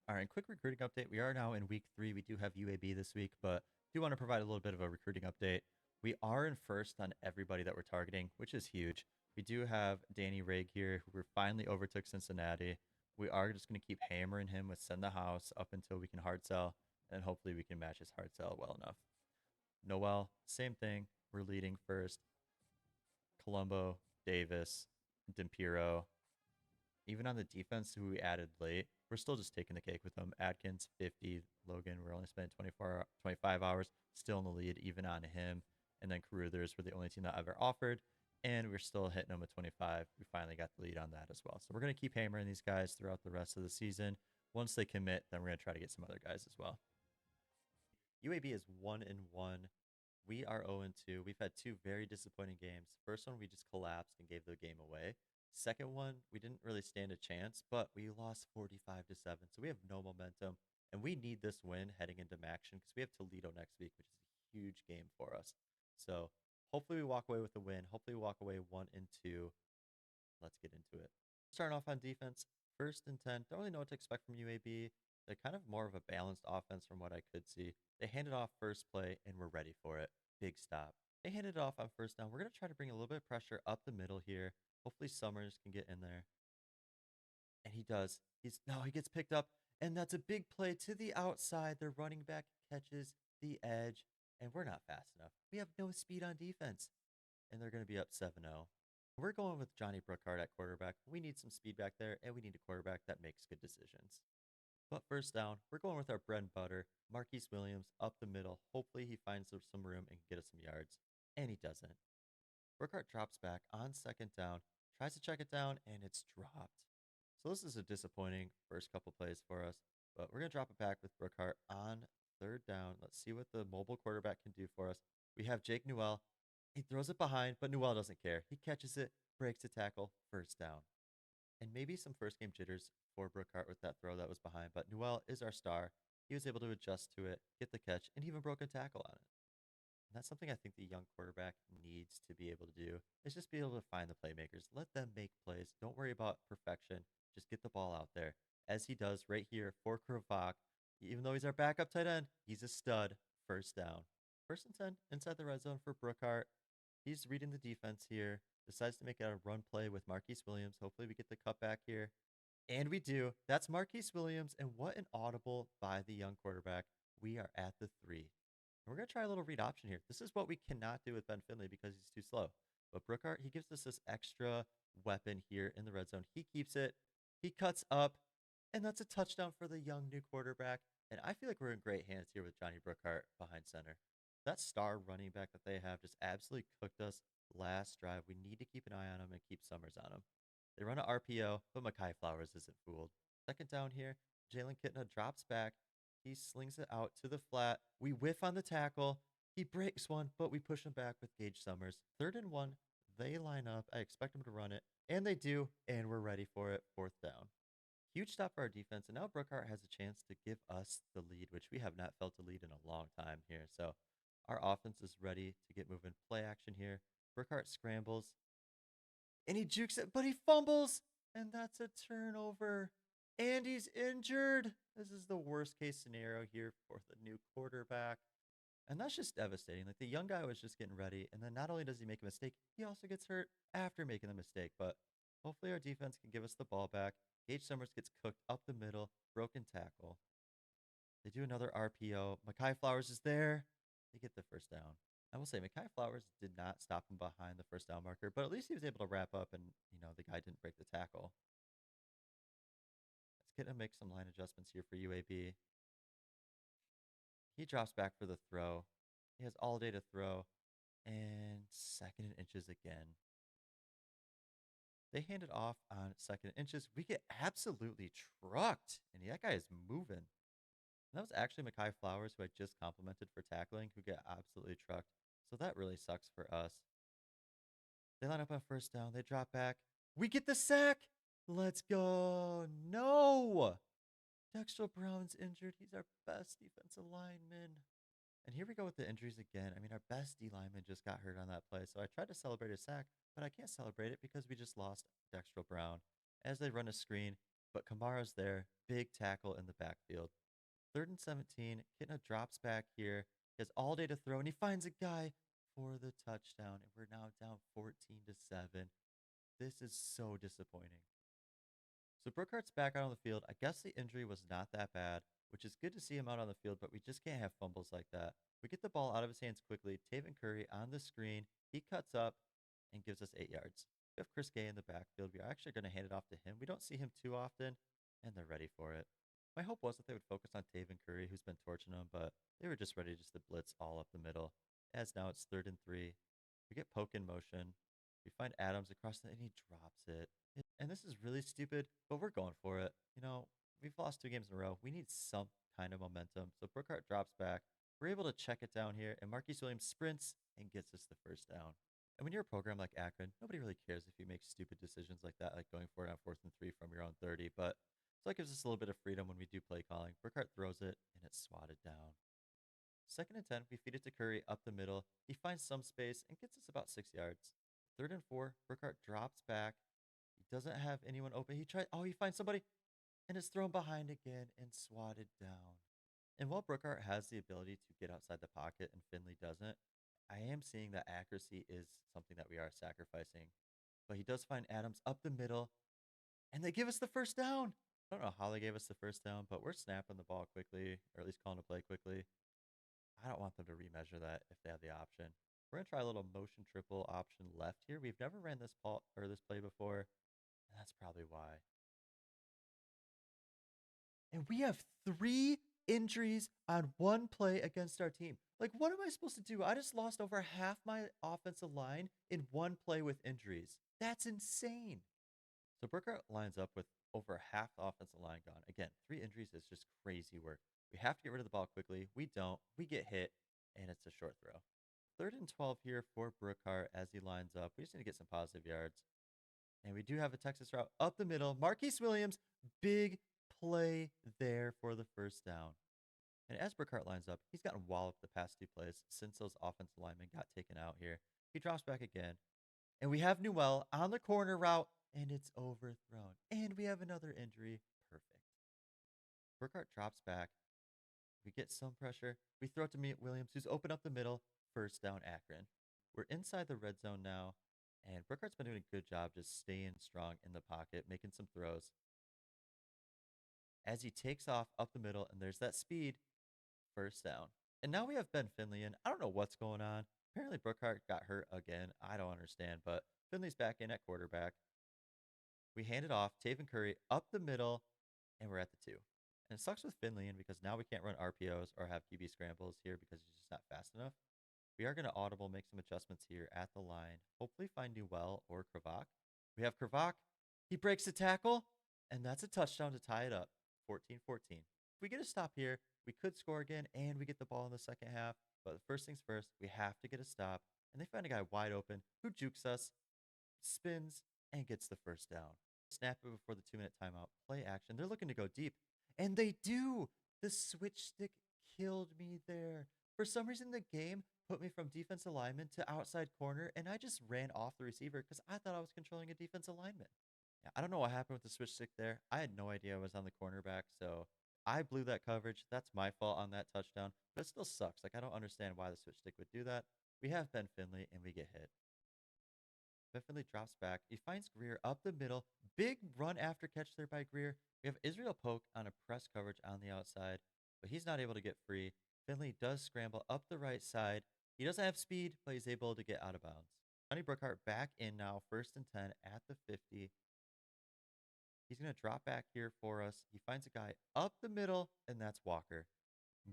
All right, quick recruiting update. We are now in week 3. We do have UAB this week, but do want to provide a little bit of a recruiting update. We are in first on everybody that we're targeting, which is huge. We do have Danny Raig here, who we finally overtook Cincinnati. We are just going to keep hammering him with send the house up until we can hard sell, and hopefully we can match his hard sell well enough. Noel, same thing. We're leading first. Colombo, Davis, Dempiro. Even on the defense, who we added late, we're still just taking the cake with them. Adkins, 50. Logan, we're only spending 25 hours, still in the lead, even on him. And then Caruthers were the only team that ever offered, and we're still hitting them with 25. We finally got the lead on that as well. So we're going to keep hammering these guys throughout the rest of the season. Once they commit, then we're going to try to get some other guys as well. UAB is 1-1. We are 0-2. We've had two very disappointing games. First one, we just collapsed and gave the game away. Second one, we didn't really stand a chance, but we lost 45-7. So we have no momentum, and we need this win heading into Maction because we have Toledo next week, which is a huge game for us. So hopefully we walk away with a win. Hopefully we walk away 1-2. Let's get into it. Starting off on defense, 1st and 10. Don't really know what to expect from UAB. They're kind of more of a balanced offense from what I could see. They handed off first play, and we're ready for it. Big stop. They handed it off on 1st down. We're going to try to bring a little bit of pressure up the middle here. Hopefully Summers can get in there. And he does. He gets picked up, and that's a big play to the outside. Their running back catches the edge, and we're not fast enough. We have no speed on defense, and they're going to be up 7-0. We're going with Johnny Brookhart at quarterback. We need some speed back there, and we need a quarterback that makes good decisions. But 1st down, we're going with our bread and butter, Marquise Williams, up the middle. Hopefully he finds some room and can get us some yards, and he doesn't. Brookhart drops back on 2nd down, tries to check it down, and it's dropped. So this is a disappointing first couple plays for us, but we're going to drop it back with Brookhart on 3rd down. Let's see what the mobile quarterback can do for us. We have Jake Newell. He throws it behind, but Newell doesn't care. He catches it, breaks the tackle, 1st down. And maybe some first game jitters for Brookhart with that throw that was behind, but Newell is our star. He was able to adjust to it, get the catch, and even broke a tackle on it. And that's something I think the young quarterback needs to be able to do, is just be able to find the playmakers. Let them make plays. Don't worry about perfection. Just get the ball out there, as he does right here for Kravak. Even though he's our backup tight end, he's a stud. 1st down. 1st and 10 inside the red zone for Brookhart. He's reading the defense here. Decides to make it a run play with Marquise Williams. Hopefully we get the cutback here. And we do. That's Marquise Williams. And what an audible by the young quarterback. We are at the 3. And we're going to try a little read option here. This is what we cannot do with Ben Finley because he's too slow. But Brookhart, he gives us this extra weapon here in the red zone. He keeps it. He cuts up. And that's a touchdown for the young new quarterback. And I feel like we're in great hands here with Johnny Brookhart behind center. That star running back that they have just absolutely cooked us last drive. We need to keep an eye on him and keep Summers on him. They run an RPO, but Mekhi Flowers isn't fooled. 2nd down here, Jalen Kitna drops back. He slings it out to the flat. We whiff on the tackle. He breaks one, but we push him back with Gage Summers. 3rd and 1, they line up. I expect them to run it, and they do, and we're ready for it. 4th down. Huge stop for our defense, and now Brookhart has a chance to give us the lead, which we have not felt a lead in a long time here. So our offense is ready to get moving. Play action here. Brookhart scrambles, and he jukes it, but he fumbles, and that's a turnover. And he's injured. This is the worst case scenario here for the new quarterback. And that's just devastating. Like, the young guy was just getting ready, and then not only does he make a mistake, he also gets hurt after making the mistake. But hopefully our defense can give us the ball back. Gage Summers gets cooked up the middle, broken tackle. They do another RPO. Mekhi Flowers is there. They get the 1st down. I will say Mekhi Flowers did not stop him behind the 1st down marker, but at least he was able to wrap up and, the guy didn't break the tackle. Let's get to make some line adjustments here for UAB. He drops back for the throw. He has all day to throw. And 2nd and inches again. They hand it off on 2nd and inches. We get absolutely trucked. And that guy is moving. And that was actually Mekhi Flowers, who I just complimented for tackling, who get absolutely trucked. So that really sucks for us. They line up on 1st down. They drop back. We get the sack. Let's go. No. Dexter Brown's injured. He's our best defensive lineman. And here we go with the injuries again. I mean, our best D lineman just got hurt on that play. So I tried to celebrate a sack, but I can't celebrate it because we just lost Dexter Brown as they run a screen. But Kamara's there. Big tackle in the backfield. 3rd and 17. Kitna drops back here. He has all day to throw, and he finds a guy for the touchdown. And we're now down 14-7. This is so disappointing. So Brookhart's back out on the field. I guess the injury was not that bad, which is good to see him out on the field, but we just can't have fumbles like that. We get the ball out of his hands quickly. Taven Curry on the screen. He cuts up and gives us 8 yards. We have Chris Gay in the backfield. We are actually going to hand it off to him. We don't see him too often, and they're ready for it. My hope was that they would focus on Taven Curry, who's been torching them, but they were just ready just to blitz all up the middle. As now it's 3rd and 3. We get poke in motion. We find Adams across the, and he drops it. And this is really stupid, but we're going for it. You know, we've lost 2 games in a row. We need some kind of momentum. So Brookhart drops back. We're able to check it down here, and Marquise Williams sprints and gets us the first down. And when you're a program like Akron, nobody really cares if you make stupid decisions like that, like going for it on 4th and 3 from your own 30. But so that gives us a little bit of freedom when we do play calling. Brookhart throws it, and it's swatted down. 2nd and 10, we feed it to Curry up the middle. He finds some space and gets us about 6 yards. 3rd and 4, Brookhart drops back. He doesn't have anyone open. He finds somebody, and it's thrown behind again and swatted down. And while Brookhart has the ability to get outside the pocket and Finley doesn't, I am seeing that accuracy is something that we are sacrificing. But he does find Adams up the middle, and they give us the first down. I don't know how they gave us the first down, but we're snapping the ball quickly, or at least calling a play quickly. I don't want them to remeasure that if they have the option. We're going to try a little motion triple option left here. We've never ran this play before, and that's probably why. And we have 3 injuries on 1 play against our team. Like, what am I supposed to do? I just lost over half my offensive line in 1 play with injuries. That's insane. So Burkhardt lines up with over half the offensive line gone. Again, 3 injuries is just crazy work. We have to get rid of the ball quickly. We don't. We get hit, and it's a short throw. 3rd and 12 here for Brookhart as he lines up. We just need to get some positive yards. And we do have a Texas route up the middle. Marquise Williams, big play there for the first down. And as Brookhart lines up, he's gotten walloped the past 2 plays since those offensive linemen got taken out here. He drops back again. And we have Newell on the corner route, and it's overthrown. And we have another injury. Perfect. Brookhart drops back. We get some pressure. We throw it to Williams, who's open up the middle. First down, Akron. We're inside the red zone now, and Brookhart's been doing a good job just staying strong in the pocket, making some throws. As he takes off up the middle, and there's that speed, first down. And now we have Ben Finley in. I don't know what's going on. Apparently Brookhart got hurt again. I don't understand, but Finley's back in at quarterback. We hand it off. Taven Curry up the middle, and we're at the 2. And it sucks with Finley in because now we can't run RPOs or have QB scrambles here because he's just not fast enough. We are going to audible, make some adjustments here at the line. Hopefully find Newell or Kravak. We have Kravak. He breaks the tackle, and that's a touchdown to tie it up. 14-14. If we get a stop here, we could score again, and we get the ball in the second half. But the first things first, we have to get a stop. And they find a guy wide open who jukes us, spins, and gets the first down. Snap it before the 2-minute timeout. Play action. They're looking to go deep. And they do. The switch stick killed me there. For some reason, the game put me from defensive lineman to outside corner, and I just ran off the receiver because I thought I was controlling a defensive lineman. Yeah, I don't know what happened with the switch stick there. I had no idea I was on the cornerback, so I blew that coverage. That's my fault on that touchdown, but it still sucks. Like, I don't understand why the switch stick would do that. We have Ben Finley, and we get hit. Ben Finley drops back. He finds Greer up the middle. Big run after catch there by Greer. We have Israel Polk on a press coverage on the outside, but he's not able to get free. Finley does scramble up the right side. He doesn't have speed, but he's able to get out of bounds. Johnny Brookhart back in now, 1st and 10 at the 50. He's going to drop back here for us. He finds a guy up the middle, and that's Walker.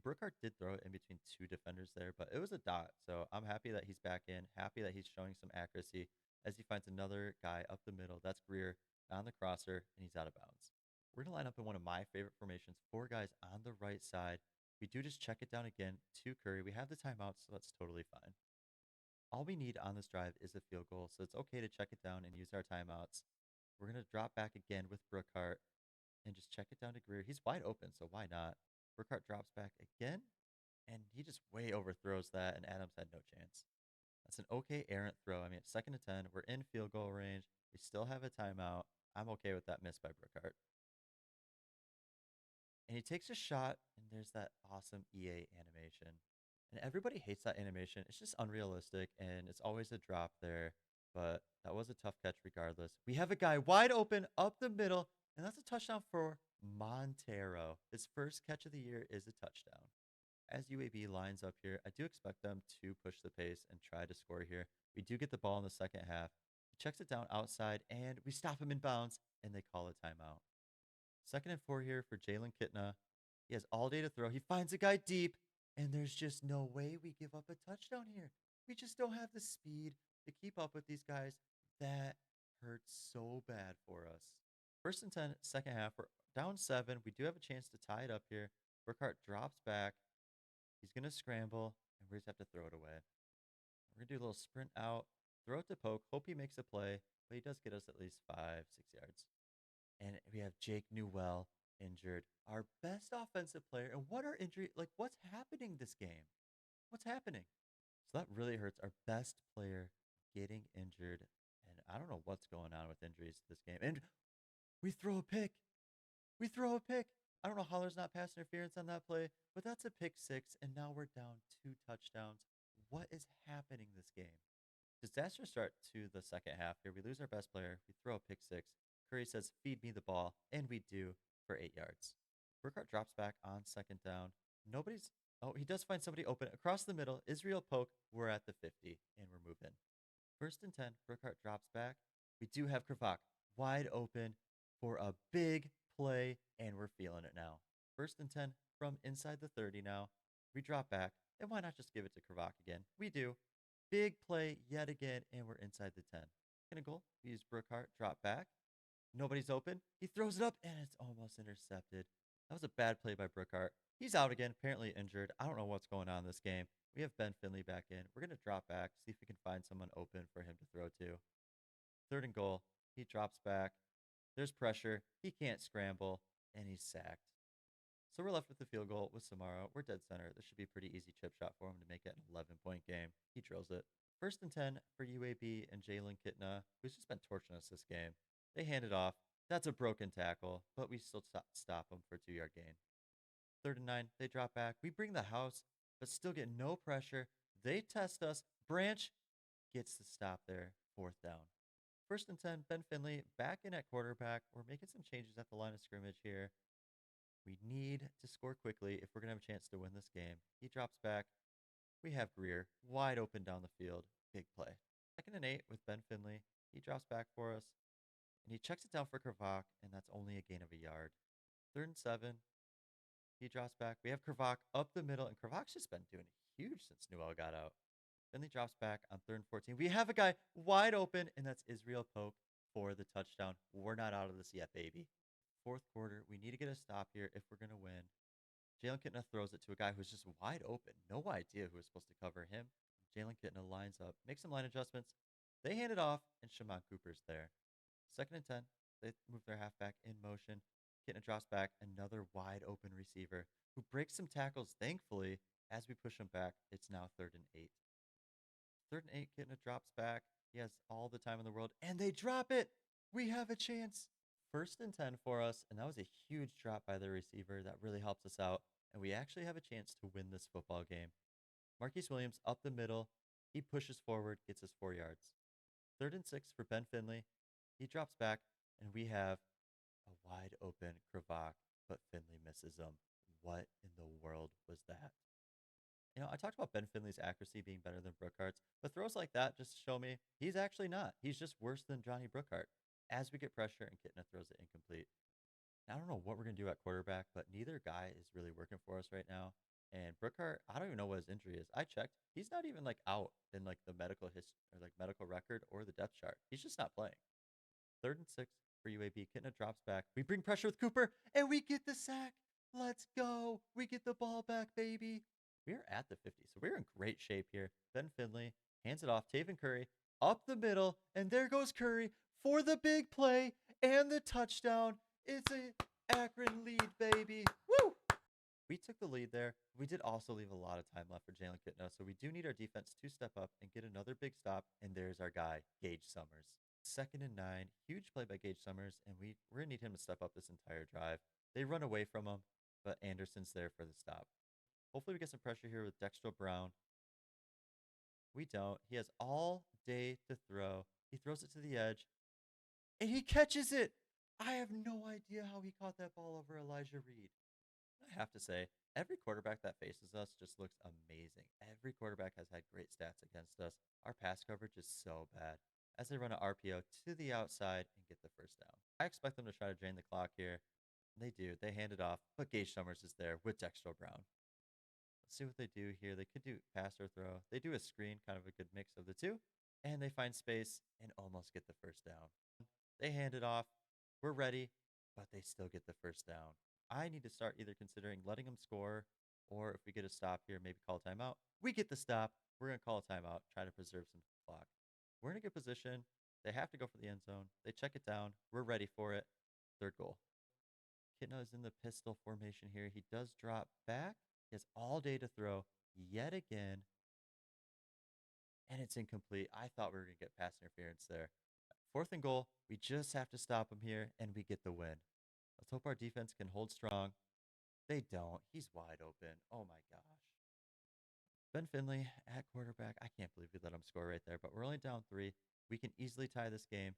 Brookhart did throw it in between 2 defenders there, but it was a dot. So I'm happy that he's back in, happy that he's showing some accuracy as he finds another guy up the middle. That's Greer on the crosser, and he's out of bounds. We're going to line up in one of my favorite formations, 4 guys on the right side. We do just check it down again to Curry. We have the timeout, so that's totally fine. All we need on this drive is a field goal, so it's okay to check it down and use our timeouts. We're going to drop back again with Brookhart and just check it down to Greer. He's wide open, so why not? Brookhart drops back again, and he just way overthrows that, and Adams had no chance. That's an okay errant throw. I mean, it's 2nd and 10. We're in field goal range. We still have a timeout. I'm okay with that miss by Brookhart. And he takes a shot, and there's that awesome EA animation. And everybody hates that animation. It's just unrealistic, and it's always a drop there. But that was a tough catch regardless. We have a guy wide open up the middle, and that's a touchdown for Montero. His first catch of the year is a touchdown. As UAB lines up here, I do expect them to push the pace and try to score here. We do get the ball in the second half. He checks it down outside, and we stop him in bounds, and they call a timeout. 2nd and 4 here for Jalen Kitna. He has all day to throw. He finds a guy deep, and there's just no way we give up a touchdown here. We just don't have the speed to keep up with these guys. That hurts so bad for us. 1st and 10, second half. We're down 7. We do have a chance to tie it up here. Burkhart drops back. He's going to scramble, and we just have to throw it away. We're going to do a little sprint out, throw it to Poke, hope he makes a play, but he does get us at least 5, 6 yards. And we have Jake Newell injured, our best offensive player. And what are injury, like what's happening this game? What's happening? So that really hurts, our best player getting injured. And I don't know what's going on with injuries this game. And we throw a pick. We throw a pick. I don't know how there's not pass interference on that play, but that's a pick 6, and now we're down 2 touchdowns. What is happening this game? Disaster start to the second half here. We lose our best player. We throw a pick 6. Curry says, feed me the ball, and we do for 8 yards. Burkhart drops back on 2nd down. Nobody's... Oh, he does find somebody open. Across the middle, Israel Poke. We're at the 50, and we're moving. 1st and 10, Burkhart drops back. We do have Kravak wide open for a big play, and we're feeling it now. 1st and 10 from inside the 30 now. We drop back, and why not just give it to Kravak again? We do. Big play yet again, and we're inside the 10. Gonna goal. We use Burkhart, drop back. Nobody's open. He throws it up, and it's almost intercepted. That was a bad play by Burkhart. He's out again, apparently injured. I don't know what's going on in this game. We have Ben Finley back in. We're going to drop back, see if we can find someone open for him to throw to. 3rd and goal. He drops back. There's pressure. He can't scramble, and he's sacked. So we're left with the field goal with Samara. We're dead center. This should be a pretty easy chip shot for him to make it an 11-point game. He drills it. 1st and 10 for UAB and Jalen Kitna, who's just been torching us this game. They hand it off. That's a broken tackle, but we still stop them for a 2-yard gain. 3rd and 9, they drop back. We bring the house, but still get no pressure. They test us. Branch gets the stop there. 4th down. 1st and 10, Ben Finley back in at quarterback. We're making some changes at the line of scrimmage here. We need to score quickly if we're going to have a chance to win this game. He drops back. We have Greer wide open down the field. Big play. 2nd and 8 with Ben Finley. He drops back for us. And he checks it down for Kravak, and that's only a gain of a yard. 3rd and 7. He drops back. We have Kravak up the middle, and Kravak's just been doing huge since Newell got out. Finley drops back on 3rd and 14. We have a guy wide open, and that's Israel Poke for the touchdown. We're not out of this yet, baby. 4th quarter, we need to get a stop here if we're going to win. Jalen Kitna throws it to a guy who's just wide open. No idea who was supposed to cover him. Jalen Kitna lines up, makes some line adjustments. They hand it off, and Shaman Cooper's there. 2nd and 10, they move their halfback in motion. Kitna drops back, another wide open receiver who breaks some tackles, thankfully. As we push him back, it's now 3rd and 8. 3rd and 8, Kitna drops back. He has all the time in the world, and they drop it. We have a chance. 1st and 10 for us, and that was a huge drop by the receiver. That really helps us out, and we actually have a chance to win this football game. Marquise Williams up the middle. He pushes forward, gets us 4 yards. 3rd and 6 for Ben Finley. He drops back, and we have a wide open Kravak, but Finley misses him. What in the world was that? You know, I talked about Ben Finley's accuracy being better than Brookhart's, but throws like that just show me he's actually not. He's just worse than Johnny Brookhart. As we get pressure, and Kitna throws it incomplete. I don't know what we're going to do at quarterback, but neither guy is really working for us right now. And Brookhart, I don't even know what his injury is. I checked. He's not even like out in like the medical history or like medical record or the depth chart. He's just not playing. 3rd and 6 for UAB. Kitna drops back. We bring pressure with Cooper, and we get the sack. Let's go. We get the ball back, baby. We're at the 50, so we're in great shape here. Ben Finley hands it off. Taven Curry up the middle, and there goes Curry for the big play and the touchdown. It's a Akron lead, baby. Woo! We took the lead there. We did also leave a lot of time left for Jalen Kitna, so we do need our defense to step up and get another big stop, and there's our guy, Gage Summers. 2nd and 9, huge play by Gage Summers, and we're going to need him to step up this entire drive. They run away from him, but Anderson's there for the stop. Hopefully we get some pressure here with Dexter Brown. We don't. He has all day to throw. He throws it to the edge, and he catches it. I have no idea how he caught that ball over Elijah Reed. I have to say, every quarterback that faces us just looks amazing. Every quarterback has had great stats against us. Our pass coverage is so bad. as they run an RPO to the outside and get the first down. I expect them to try to drain the clock here. They do. They hand it off, but Gage Summers is there with Dexter Brown. Let's see what they do here. They could do pass or throw. They do a screen, kind of a good mix of the two, and they find space and almost get the first down. They hand it off. We're ready, but they still get the first down. I need to start either considering letting them score, or if we get a stop here, maybe call a timeout. We get the stop. We're going to call a timeout, try to preserve some clock. We're in a good position. They have to go for the end zone. They check it down. We're ready for it. Third goal. Kitna is in the pistol formation here. He does drop back. He has all day to throw yet again. And it's incomplete. I thought we were going to get pass interference there. Fourth and goal. We just have to stop him here, and we get the win. Let's hope our defense can hold strong. They don't. He's wide open. Oh, my gosh. Ben Finley at quarterback. I can't believe we let him score right there, but we're only down 3. We can easily tie this game.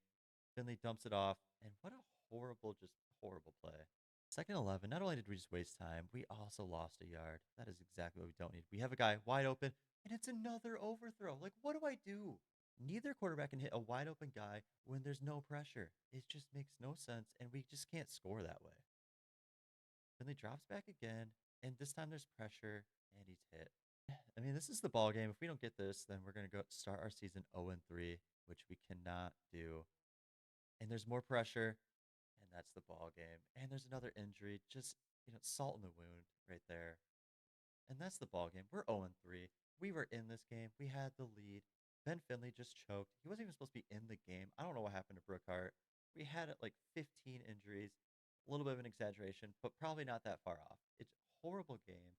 Finley dumps it off, and what a horrible, just horrible play. Second 11, not only did we just waste time, we also lost a yard. That is exactly what we don't need. We have a guy wide open, and it's another overthrow. Like, what do I do? Neither quarterback can hit a wide open guy when there's no pressure. It just makes no sense, and we just can't score that way. Finley drops back again, and this time there's pressure, and he's hit. I mean, this is the ball game. If we don't get this, then we're going to go start our season 0-3, which we cannot do. And there's more pressure, and that's the ball game. And there's another injury, just, salt in the wound right there. And that's the ball game. We're 0-3. We were in this game. We had the lead. Ben Finley just choked. He wasn't even supposed to be in the game. I don't know what happened to Brookhart. We had like 15 injuries. A little bit of an exaggeration, but probably not that far off. It's a horrible game.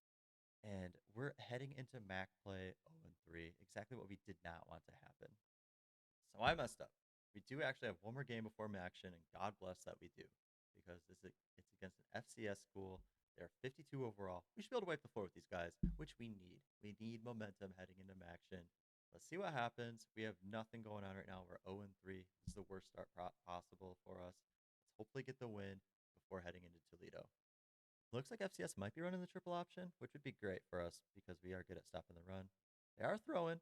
And we're heading into MAC play 0-3, exactly what we did not want to happen. So I messed up. We do actually have one more game before action, and God bless that we do, because it's against an FCS school. They're 52 overall. We should be able to wipe the floor with these guys, which we need. We need momentum heading into action. Let's see what happens. We have nothing going on right now. We're 0-3. This is the worst start possible for us. Let's hopefully get the win before heading into Toledo. Looks like FCS might be running the triple option, which would be great for us because we are good at stopping the run. They are throwing.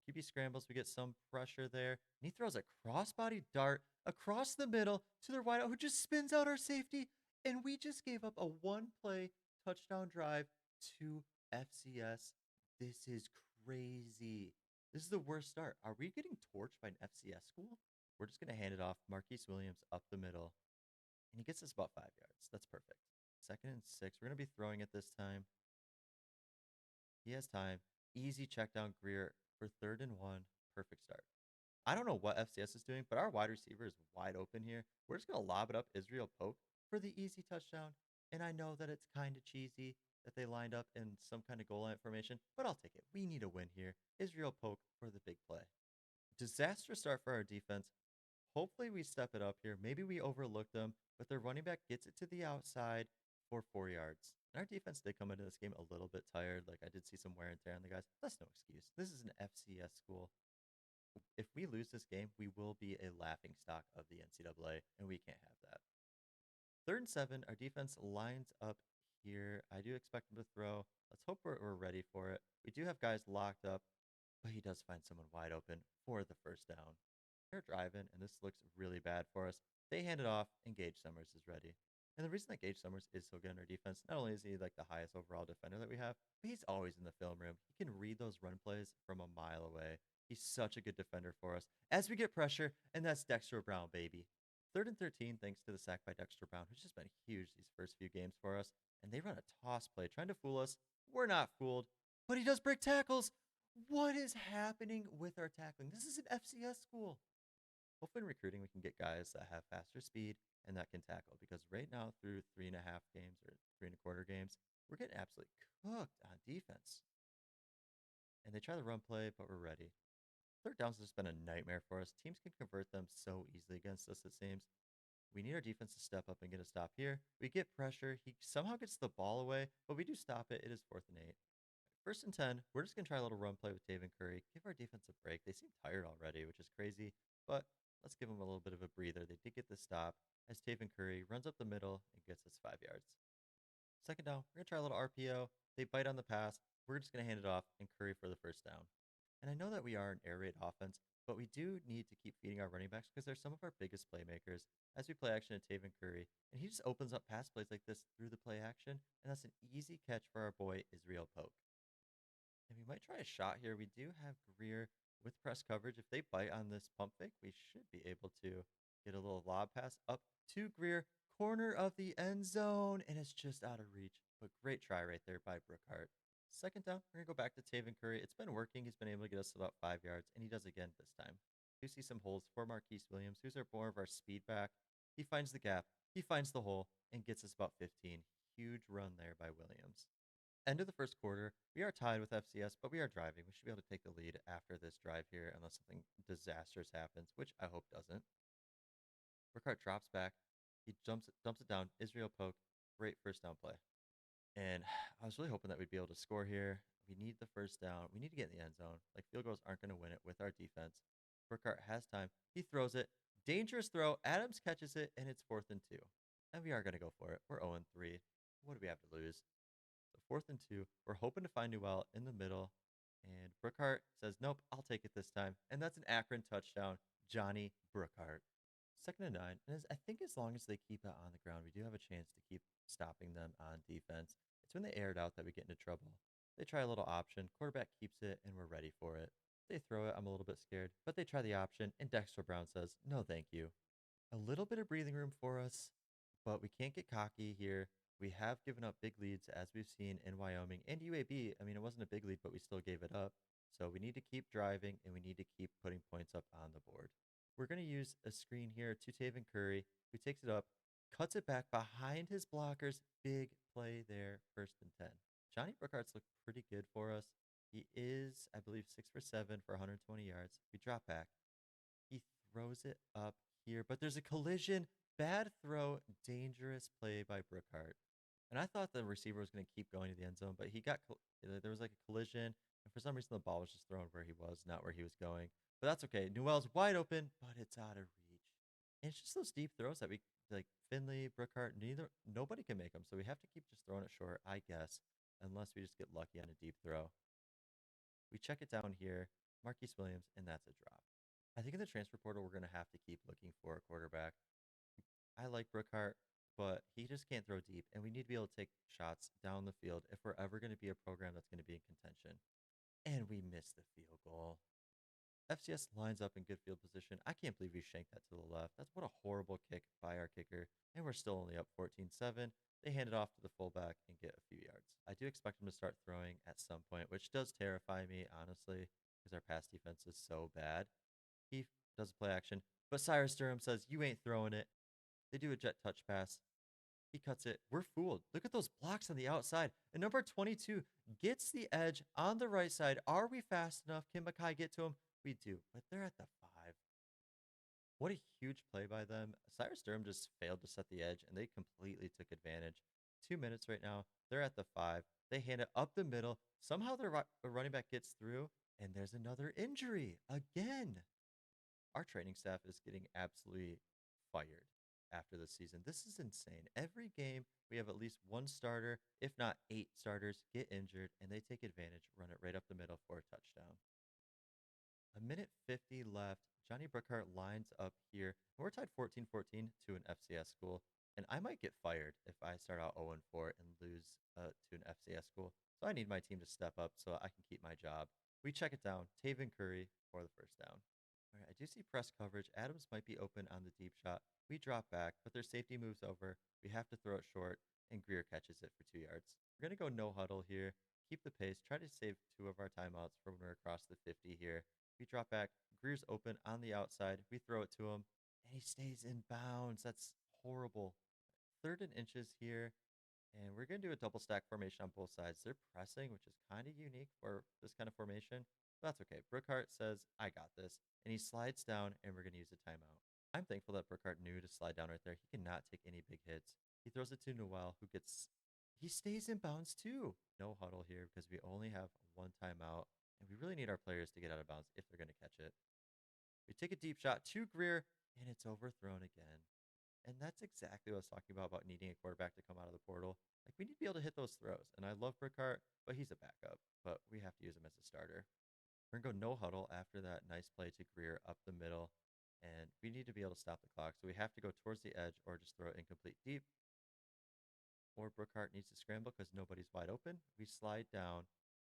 The QB scrambles. We get some pressure there. And he throws a crossbody dart across the middle to their wideout, who just spins out our safety. And we just gave up a one-play touchdown drive to FCS. This is crazy. This is the worst start. Are we getting torched by an FCS school? We're just going to hand it off. Marquise Williams up the middle. And he gets us about 5 yards. That's perfect. 2nd and 6. We're going to be throwing it this time. He has time. Easy check down Greer for 3rd and 1. Perfect start. I don't know what FCS is doing, but our wide receiver is wide open here. We're just going to lob it up Israel Pope for the easy touchdown. And I know that it's kind of cheesy that they lined up in some kind of goal line formation, but I'll take it. We need a win here. Israel Pope for the big play. Disastrous start for our defense. Hopefully we step it up here. Maybe we overlooked them, but their running back gets it to the outside for 4 yards. And our defense did come into this game a little bit tired. Like, I did see some wear and tear on the guys. That's no excuse. This is an FCS school. If we lose this game, we will be a laughing stock of the NCAA, and we can't have that. 3rd and 7. Our defense lines up here. I do expect him to throw. Let's hope we're ready for it. We do have guys locked up, but he does find someone wide open for the first down. They're driving, and this looks really bad for us. They hand it off, and Gage Summers is ready. And the reason that Gage Summers is so good in our defense, not only is he like the highest overall defender that we have, but he's always in the film room. He can read those run plays from a mile away. He's such a good defender for us. As we get pressure, and that's Dexter Brown, baby. 3rd and 13, thanks to the sack by Dexter Brown, who's just been huge these first few games for us. And they run a toss play, trying to fool us. We're not fooled, but he does break tackles. What is happening with our tackling? This is an FCS school. Hopefully in recruiting, we can get guys that have faster speed and that can tackle, because right now through 3.5 games or 3.25 games, we're getting absolutely cooked on defense. And they try the run play, but we're ready. 3rd downs has just been a nightmare for us. Teams can convert them so easily against us, it seems. We need our defense to step up and get a stop here. We get pressure. He somehow gets the ball away, but we do stop it. It is 4th and 8. 1st and 10. We're just going to try a little run play with Taven Curry. Give our defense a break. They seem tired already, which is crazy, but let's give them a little bit of a breather. They did get the stop as Taven Curry runs up the middle and gets us 5 yards. 2nd down. We're going to try a little RPO. They bite on the pass. We're just going to hand it off and Curry for the first down. And I know that we are an air raid offense, But we do need to keep feeding our running backs because they're some of our biggest playmakers. As we play action at Taven Curry, and he just opens up pass plays like this through the play action, and that's an easy catch for our boy Israel Poke. And we might try a shot here. We do have Greer with press coverage. If they bite on this pump fake, we should be able to get a little lob pass up to Greer, corner of the end zone, and it's just out of reach. But great try right there by Brookhart. Second down, we're going to go back to Taven Curry. It's been working. He's been able to get us about 5 yards, and he does again this time. You see some holes for Marquise Williams, who's more of our speed back. He finds the gap, he finds the hole, and gets us about 15. Huge run there by Williams. End of the first quarter, we are tied with FCS, but we are driving. We should be able to take the lead after this drive here, unless something disastrous happens, which I hope doesn't. Burkhardt drops back. He dumps it down. Israel Poke. Great first down play. And I was really hoping that we'd be able to score here. We need the first down. We need to get in the end zone. Like, field goals aren't going to win it with our defense. Burkhardt has time. He throws it. Dangerous throw. Adams catches it, and it's 4th and 2. And we are going to go for it. We're 0-3. What do we have to lose? So 4th and 2. We're hoping to find Newell in the middle. And Brookhart says, nope, I'll take it this time. And that's an Akron touchdown. Johnny Brookhart. 2nd and 9. And I think as long as they keep it on the ground, we do have a chance to keep stopping them on defense. It's when they air it out that we get into trouble. They try a little option. Quarterback keeps it, and we're ready for it. They throw it. I'm a little bit scared. But they try the option, and Dexter Brown says, no, thank you. A little bit of breathing room for us, but we can't get cocky here. We have given up big leads, as we've seen in Wyoming and UAB. I mean, it wasn't a big lead, but we still gave it up. So we need to keep driving, and we need to keep putting points up on the board. We're going to use a screen here to Taven Curry, who takes it up, cuts it back behind his blockers. Big play there, 1st and 10. Johnny Brookhart's looked pretty good for us. He is, I believe, 6 for 7 for 120 yards. We drop back. He throws it up here, but there's a collision. Bad throw, dangerous play by Brookhart. And I thought the receiver was going to keep going to the end zone, but there was like a collision, and for some reason the ball was just thrown where he was, not where he was going. But that's okay. Newell's wide open, but it's out of reach. And it's just those deep throws that we like Finley, Brookhart, nobody can make them. So we have to keep just throwing it short, I guess, unless we just get lucky on a deep throw. We check it down here, Marquise Williams, and that's a drop. I think in the transfer portal, we're going to have to keep looking for a quarterback. I like Brookhart, but he just can't throw deep, and we need to be able to take shots down the field if we're ever going to be a program that's going to be in contention. And we missed the field goal. FCS lines up in good field position. I can't believe we shanked that to the left. That's what a horrible kick by our kicker, and we're still only up 14-7. They hand it off to the fullback and get a few yards. I do expect him to start throwing at some point, which does terrify me, honestly, because our pass defense is so bad. He does play action, but Cyrus Durham says, you ain't throwing it. They do a jet touch pass. He cuts it. We're fooled. Look at those blocks on the outside. And number 22 gets the edge on the right side. Are we fast enough? Can Mackay get to him? We do, but they're at the 5. What a huge play by them. Cyrus Durham just failed to set the edge, and they completely took advantage. 2 minutes right now. They're at the 5. They hand it up the middle. Somehow their running back gets through, and there's another injury again. Our training staff is getting absolutely fired after this season. This is insane. Every game, we have at least one starter, if not 8 starters, get injured, and they take advantage, run it right up the middle for a touchdown. A minute 50 left. Johnny Brookhart lines up here. We're tied 14-14 to an FCS school, and I might get fired if I start out 0-4 and lose to an FCS school. So I need my team to step up so I can keep my job. We check it down. Taven Curry for the first down. All right, I do see press coverage. Adams might be open on the deep shot. We drop back, but their safety moves over. We have to throw it short, and Greer catches it for 2 yards. We're going to go no huddle here. Keep the pace. Try to save 2 of our timeouts for when we're across the 50 here. We drop back. Greer's open on the outside. We throw it to him, and he stays in bounds. That's horrible. 3rd and inches here, and we're going to do a double stack formation on both sides. They're pressing, which is kind of unique for this kind of formation. That's okay. Brookhart says, I got this, and he slides down, and we're going to use a timeout. I'm thankful that Brookhart knew to slide down right there. He cannot take any big hits. He throws it to Noel, he stays in bounds too. No huddle here because we only have 1 timeout, and we really need our players to get out of bounds if they're going to catch it. We take a deep shot to Greer, and it's overthrown again. And that's exactly what I was talking about needing a quarterback to come out of the portal. Like, we need to be able to hit those throws. And I love Brookhart, but he's a backup. But we have to use him as a starter. We're going to go no huddle after that nice play to Greer up the middle. And we need to be able to stop the clock. So we have to go towards the edge or just throw it incomplete deep. Or Brookhart needs to scramble because nobody's wide open. We slide down.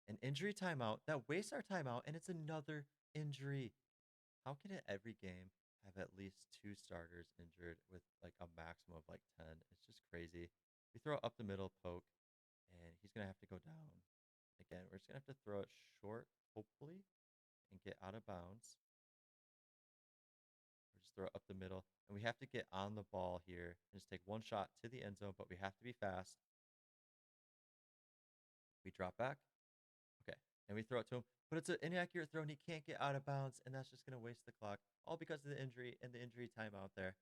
An injury timeout that wastes our timeout, and it's another injury. How can it every game have at least 2 starters injured with like a maximum of like 10? It's just crazy. We throw it up the middle, poke, and he's going to have to go down. Again, we're just going to have to throw it short, hopefully, and get out of bounds. Or just throw it up the middle. And we have to get on the ball here and just take one shot to the end zone, but we have to be fast. We drop back. Okay. And we throw it to him. But it's an inaccurate throw, and he can't get out of bounds, and that's just going to waste the clock. All because of the injury and the injury timeout there.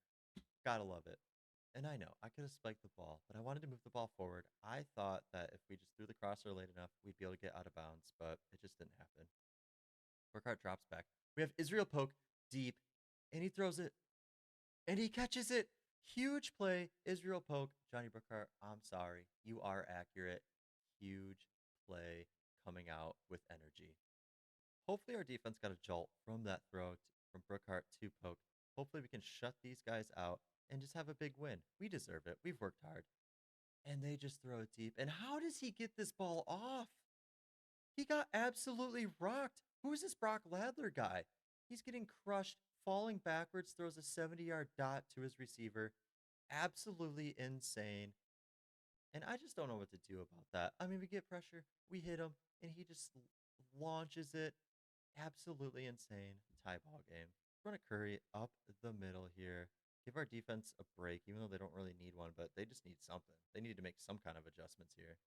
Gotta love it. And I know, I could have spiked the ball, but I wanted to move the ball forward. I thought that if we just threw the crosser late enough, we'd be able to get out of bounds, but it just didn't happen. Burkhart drops back. We have Israel poke deep, and he throws it, and he catches it. Huge play, Israel poke. Johnny Burkhart, I'm sorry. You are accurate. Huge play coming out with energy. Hopefully our defense got a jolt from that throw from Brookhart to poke. Hopefully we can shut these guys out and just have a big win. We deserve it. We've worked hard. And they just throw it deep. And how does he get this ball off? He got absolutely rocked. Who is this Brock Ladler guy? He's getting crushed, falling backwards, throws a 70-yard dot to his receiver. Absolutely insane. And I just don't know what to do about that. I mean, we get pressure, we hit him, and he just launches it. Absolutely insane. Tie ball game. Run a Curry up the middle here. Give our defense a break, even though they don't really need one, but they just need something. They need to make some kind of adjustments here.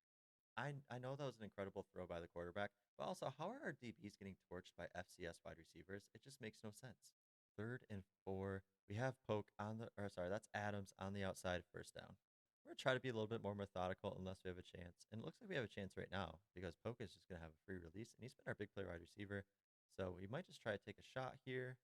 I know that was an incredible throw by the quarterback, but also, how are our DBs getting torched by FCS wide receivers? It just makes no sense. 3rd and 4. We have Poke on the, or sorry, that's Adams on the outside, first down. We're going to try to be a little bit more methodical unless we have a chance. And it looks like we have a chance right now because Poke is just going to have a free release, and he's been our big play wide receiver. So we might just try to take a shot here.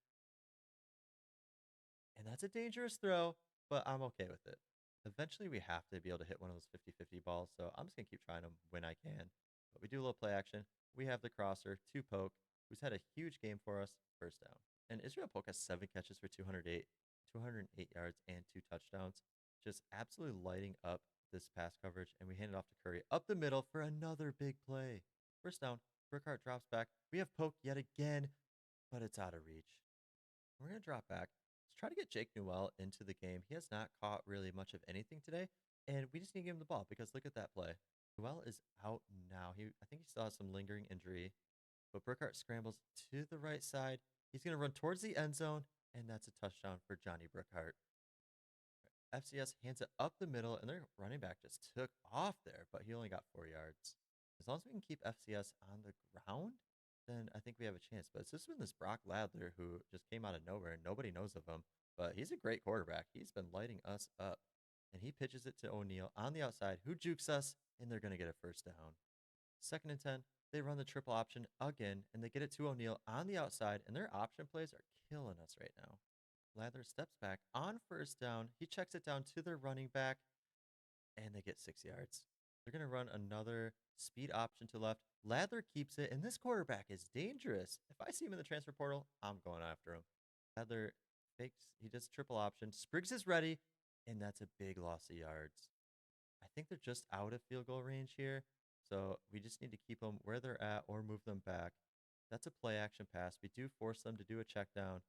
And that's a dangerous throw, but I'm okay with it. Eventually, we have to be able to hit one of those 50-50 balls, so I'm just going to keep trying them when I can. But we do a little play action. We have the crosser to Poke, who's had a huge game for us, first down. And Israel Poke has 7 catches for 208 yards, and 2 touchdowns. Just absolutely lighting up this pass coverage, and we hand it off to Curry up the middle for another big play. First down, Burkhart drops back. We have Poke yet again, but it's out of reach. We're going to drop back. Let's try to get Jake Newell into the game. He has not caught really much of anything today, and we just need to give him the ball because look at that play. Newell is out now. I think he still has some lingering injury, but Burkhart scrambles to the right side. He's going to run towards the end zone, and that's a touchdown for Johnny Burkhart. FCS hands it up the middle, and their running back just took off there, but he only got 4 yards. As long as we can keep FCS on the ground, then I think we have a chance. But it's just been this Brock Ladler who just came out of nowhere, and nobody knows of him. But he's a great quarterback. He's been lighting us up. And he pitches it to O'Neal on the outside, who jukes us, and they're going to get a first down. 2nd and 10, they run the triple option again, and they get it to O'Neal on the outside, and their option plays are killing us right now. Ladler steps back on first down. He checks it down to their running back, and they get 6 yards. They're going to run another speed option to left. Ladler keeps it, and this quarterback is dangerous. If I see him in the transfer portal, I'm going after him. Ladler fakes. He does triple option. Spriggs is ready, and that's a big loss of yards. I think they're just out of field goal range here, so we just need to keep them where they're at or move them back. That's a play action pass. We do force them to do a check down.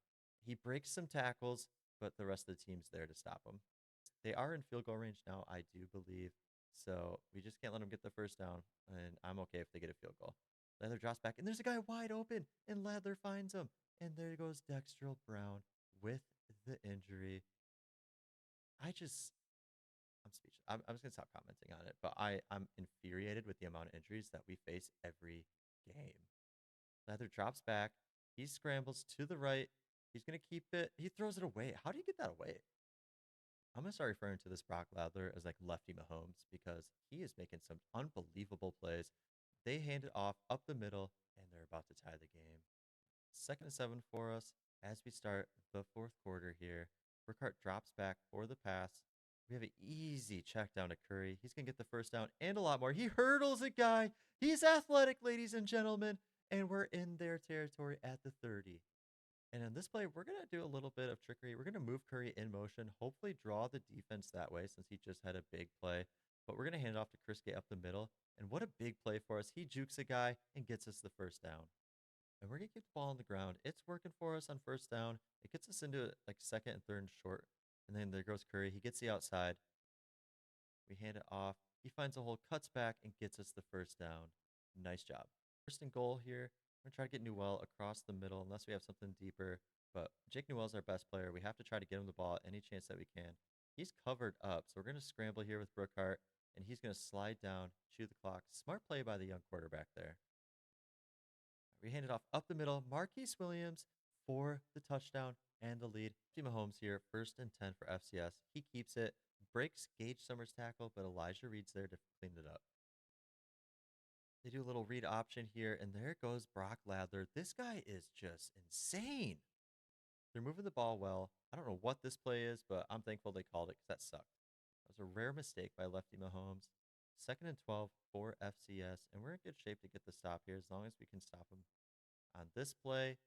He breaks some tackles, but the rest of the team's there to stop him. They are in field goal range now, I do believe. So we just can't let them get the first down, and I'm okay if they get a field goal. Ladler drops back, and there's a guy wide open, and Ladler finds him. And there goes Dextrell Brown with the injury. I'm speechless. I'm just going to stop commenting on it, but I'm infuriated with the amount of injuries that we face every game. Ladler drops back. He scrambles to the right. He's going to keep it. He throws it away. How do you get that away? I'm going to start referring to this Brock Ladler as like Lefty Mahomes because he is making some unbelievable plays. They hand it off up the middle, and they're about to tie the game. 2nd and 7 for us as we start the 4th quarter here. Burkhart drops back for the pass. We have an easy check down to Curry. He's going to get the first down and a lot more. He hurdles a guy. He's athletic, ladies and gentlemen. and we're in their territory at the 30. And in this play, we're going to do a little bit of trickery. We're going to move Curry in motion, hopefully draw the defense that way since he just had a big play. But we're going to hand it off to Chris Gay up the middle. And what a big play for us. He jukes a guy and gets us the first down. And we're going to keep the ball on the ground. It's working for us on first down. It gets us into like second and third and short. And then there goes Curry. He gets the outside. We hand it off. He finds a hole, cuts back, and gets us the first down. Nice job. First and goal here. We're going to try to get Newell across the middle unless we have something deeper. But Jake Newell's our best player. We have to try to get him the ball any chance that we can. He's covered up, so we're going to scramble here with Brookhart, and he's going to slide down, chew the clock. Smart play by the young quarterback there. We hand it off up the middle. Marquise Williams for the touchdown and the lead. Mahomes here, 1st and 10 for FCS. He keeps it, breaks Gage Summers' tackle, but Elijah Reed's there to clean it up. They do a little read option here, and there goes Brock Ladler. This guy is just insane. They're moving the ball well. I don't know what this play is, but I'm thankful they called it because that sucked. That was a rare mistake by Lefty Mahomes. 2nd and 12 for FCS, and we're in good shape to get the stop here as long as we can stop him. On this play,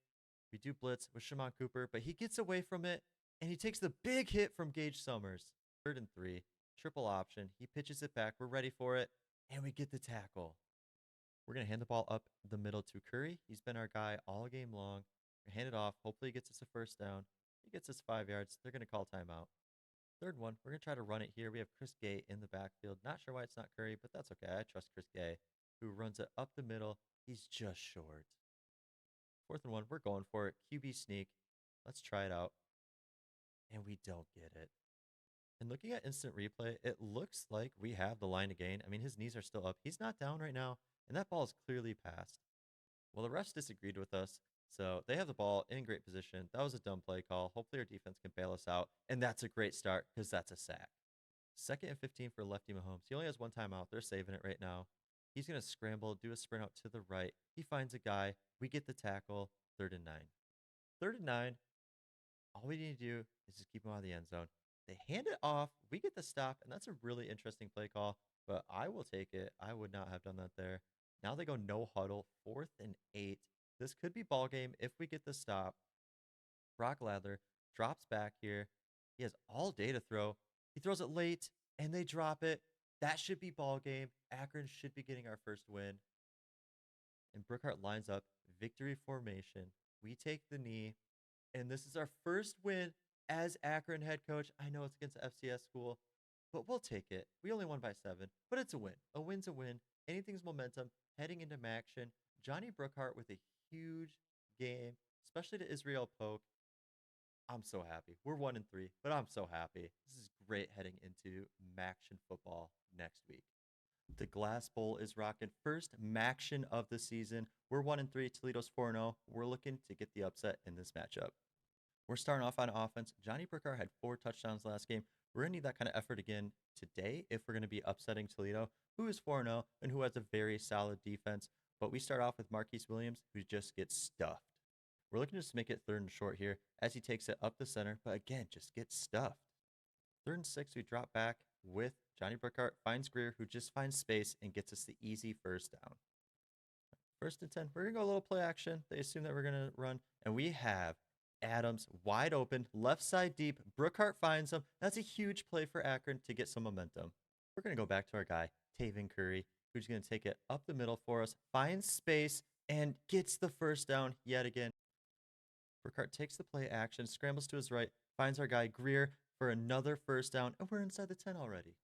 we do blitz with Shimon Cooper, but he gets away from it, and he takes the big hit from Gage Summers. 3rd and 3, triple option. He pitches it back. We're ready for it, and we get the tackle. We're going to hand the ball up the middle to Curry. He's been our guy all game long. We hand it off. Hopefully he gets us a first down. He gets us 5 yards. They're going to call timeout. 3rd one, we're going to try to run it here. We have Chris Gay in the backfield. Not sure why it's not Curry, but that's okay. I trust Chris Gay, who runs it up the middle. He's just short. 4th and 1, we're going for it. QB sneak. Let's try it out. And we don't get it. And looking at instant replay, it looks like we have the line to gain. I mean, his knees are still up. He's not down right now, and that ball is clearly passed. Well, the refs disagreed with us, so they have the ball in great position. That was a dumb play call. Hopefully our defense can bail us out, and that's a great start because that's a sack. 2nd and 15 for Lefty Mahomes. He only has one timeout. They're saving it right now. He's going to scramble, do a sprint out to the right. He finds a guy. We get the tackle. 3rd and 9. 3rd and 9. All we need to do is just keep him out of the end zone. They hand it off. We get the stop, and that's a really interesting play call, but I will take it. I would not have done that there. Now they go no huddle, 4th and 8. This could be ball game if we get the stop. Brock Ladler drops back here. He has all day to throw. He throws it late, and they drop it. That should be ball game. Akron should be getting our first win. And Brookhart lines up, victory formation. We take the knee, and this is our first win as Akron head coach. I know it's against the FCS school, but we'll take it. We only won by 7, but it's a win. A win's a win. Anything's momentum. Heading into action. Johnny Brookhart with a huge game, especially to Israel Polk. I'm so happy. We're 1 and 3, but I'm so happy. This is great heading into Maction football next week. The Glass Bowl is rocking. First Maction of the season. We're 1 and 3. Toledo's 4-0. We're looking to get the upset in this matchup. We're starting off on offense. Johnny Brookhart had 4 touchdowns last game. We're going to need that kind of effort again today if we're going to be upsetting Toledo, who is 4-0 and who has a very solid defense. But we start off with Marquise Williams, who just gets stuffed. We're looking to just make it 3rd and short here as he takes it up the center, but again, just gets stuffed. 3rd and 6, we drop back with Johnny Brookhart, finds Greer, who just finds space and gets us the easy first down. 1st and 10, we're going to go a little play action. They assume that we're going to run, and we have Adams wide open, left side deep. Brookhart finds him. That's a huge play for Akron to get some momentum. We're going to go back to our guy, Taven Curry, who's going to take it up the middle for us, finds space, and gets the first down yet again. Brookhart takes the play action, scrambles to his right, finds our guy Greer for another first down, and we're inside the 10 already.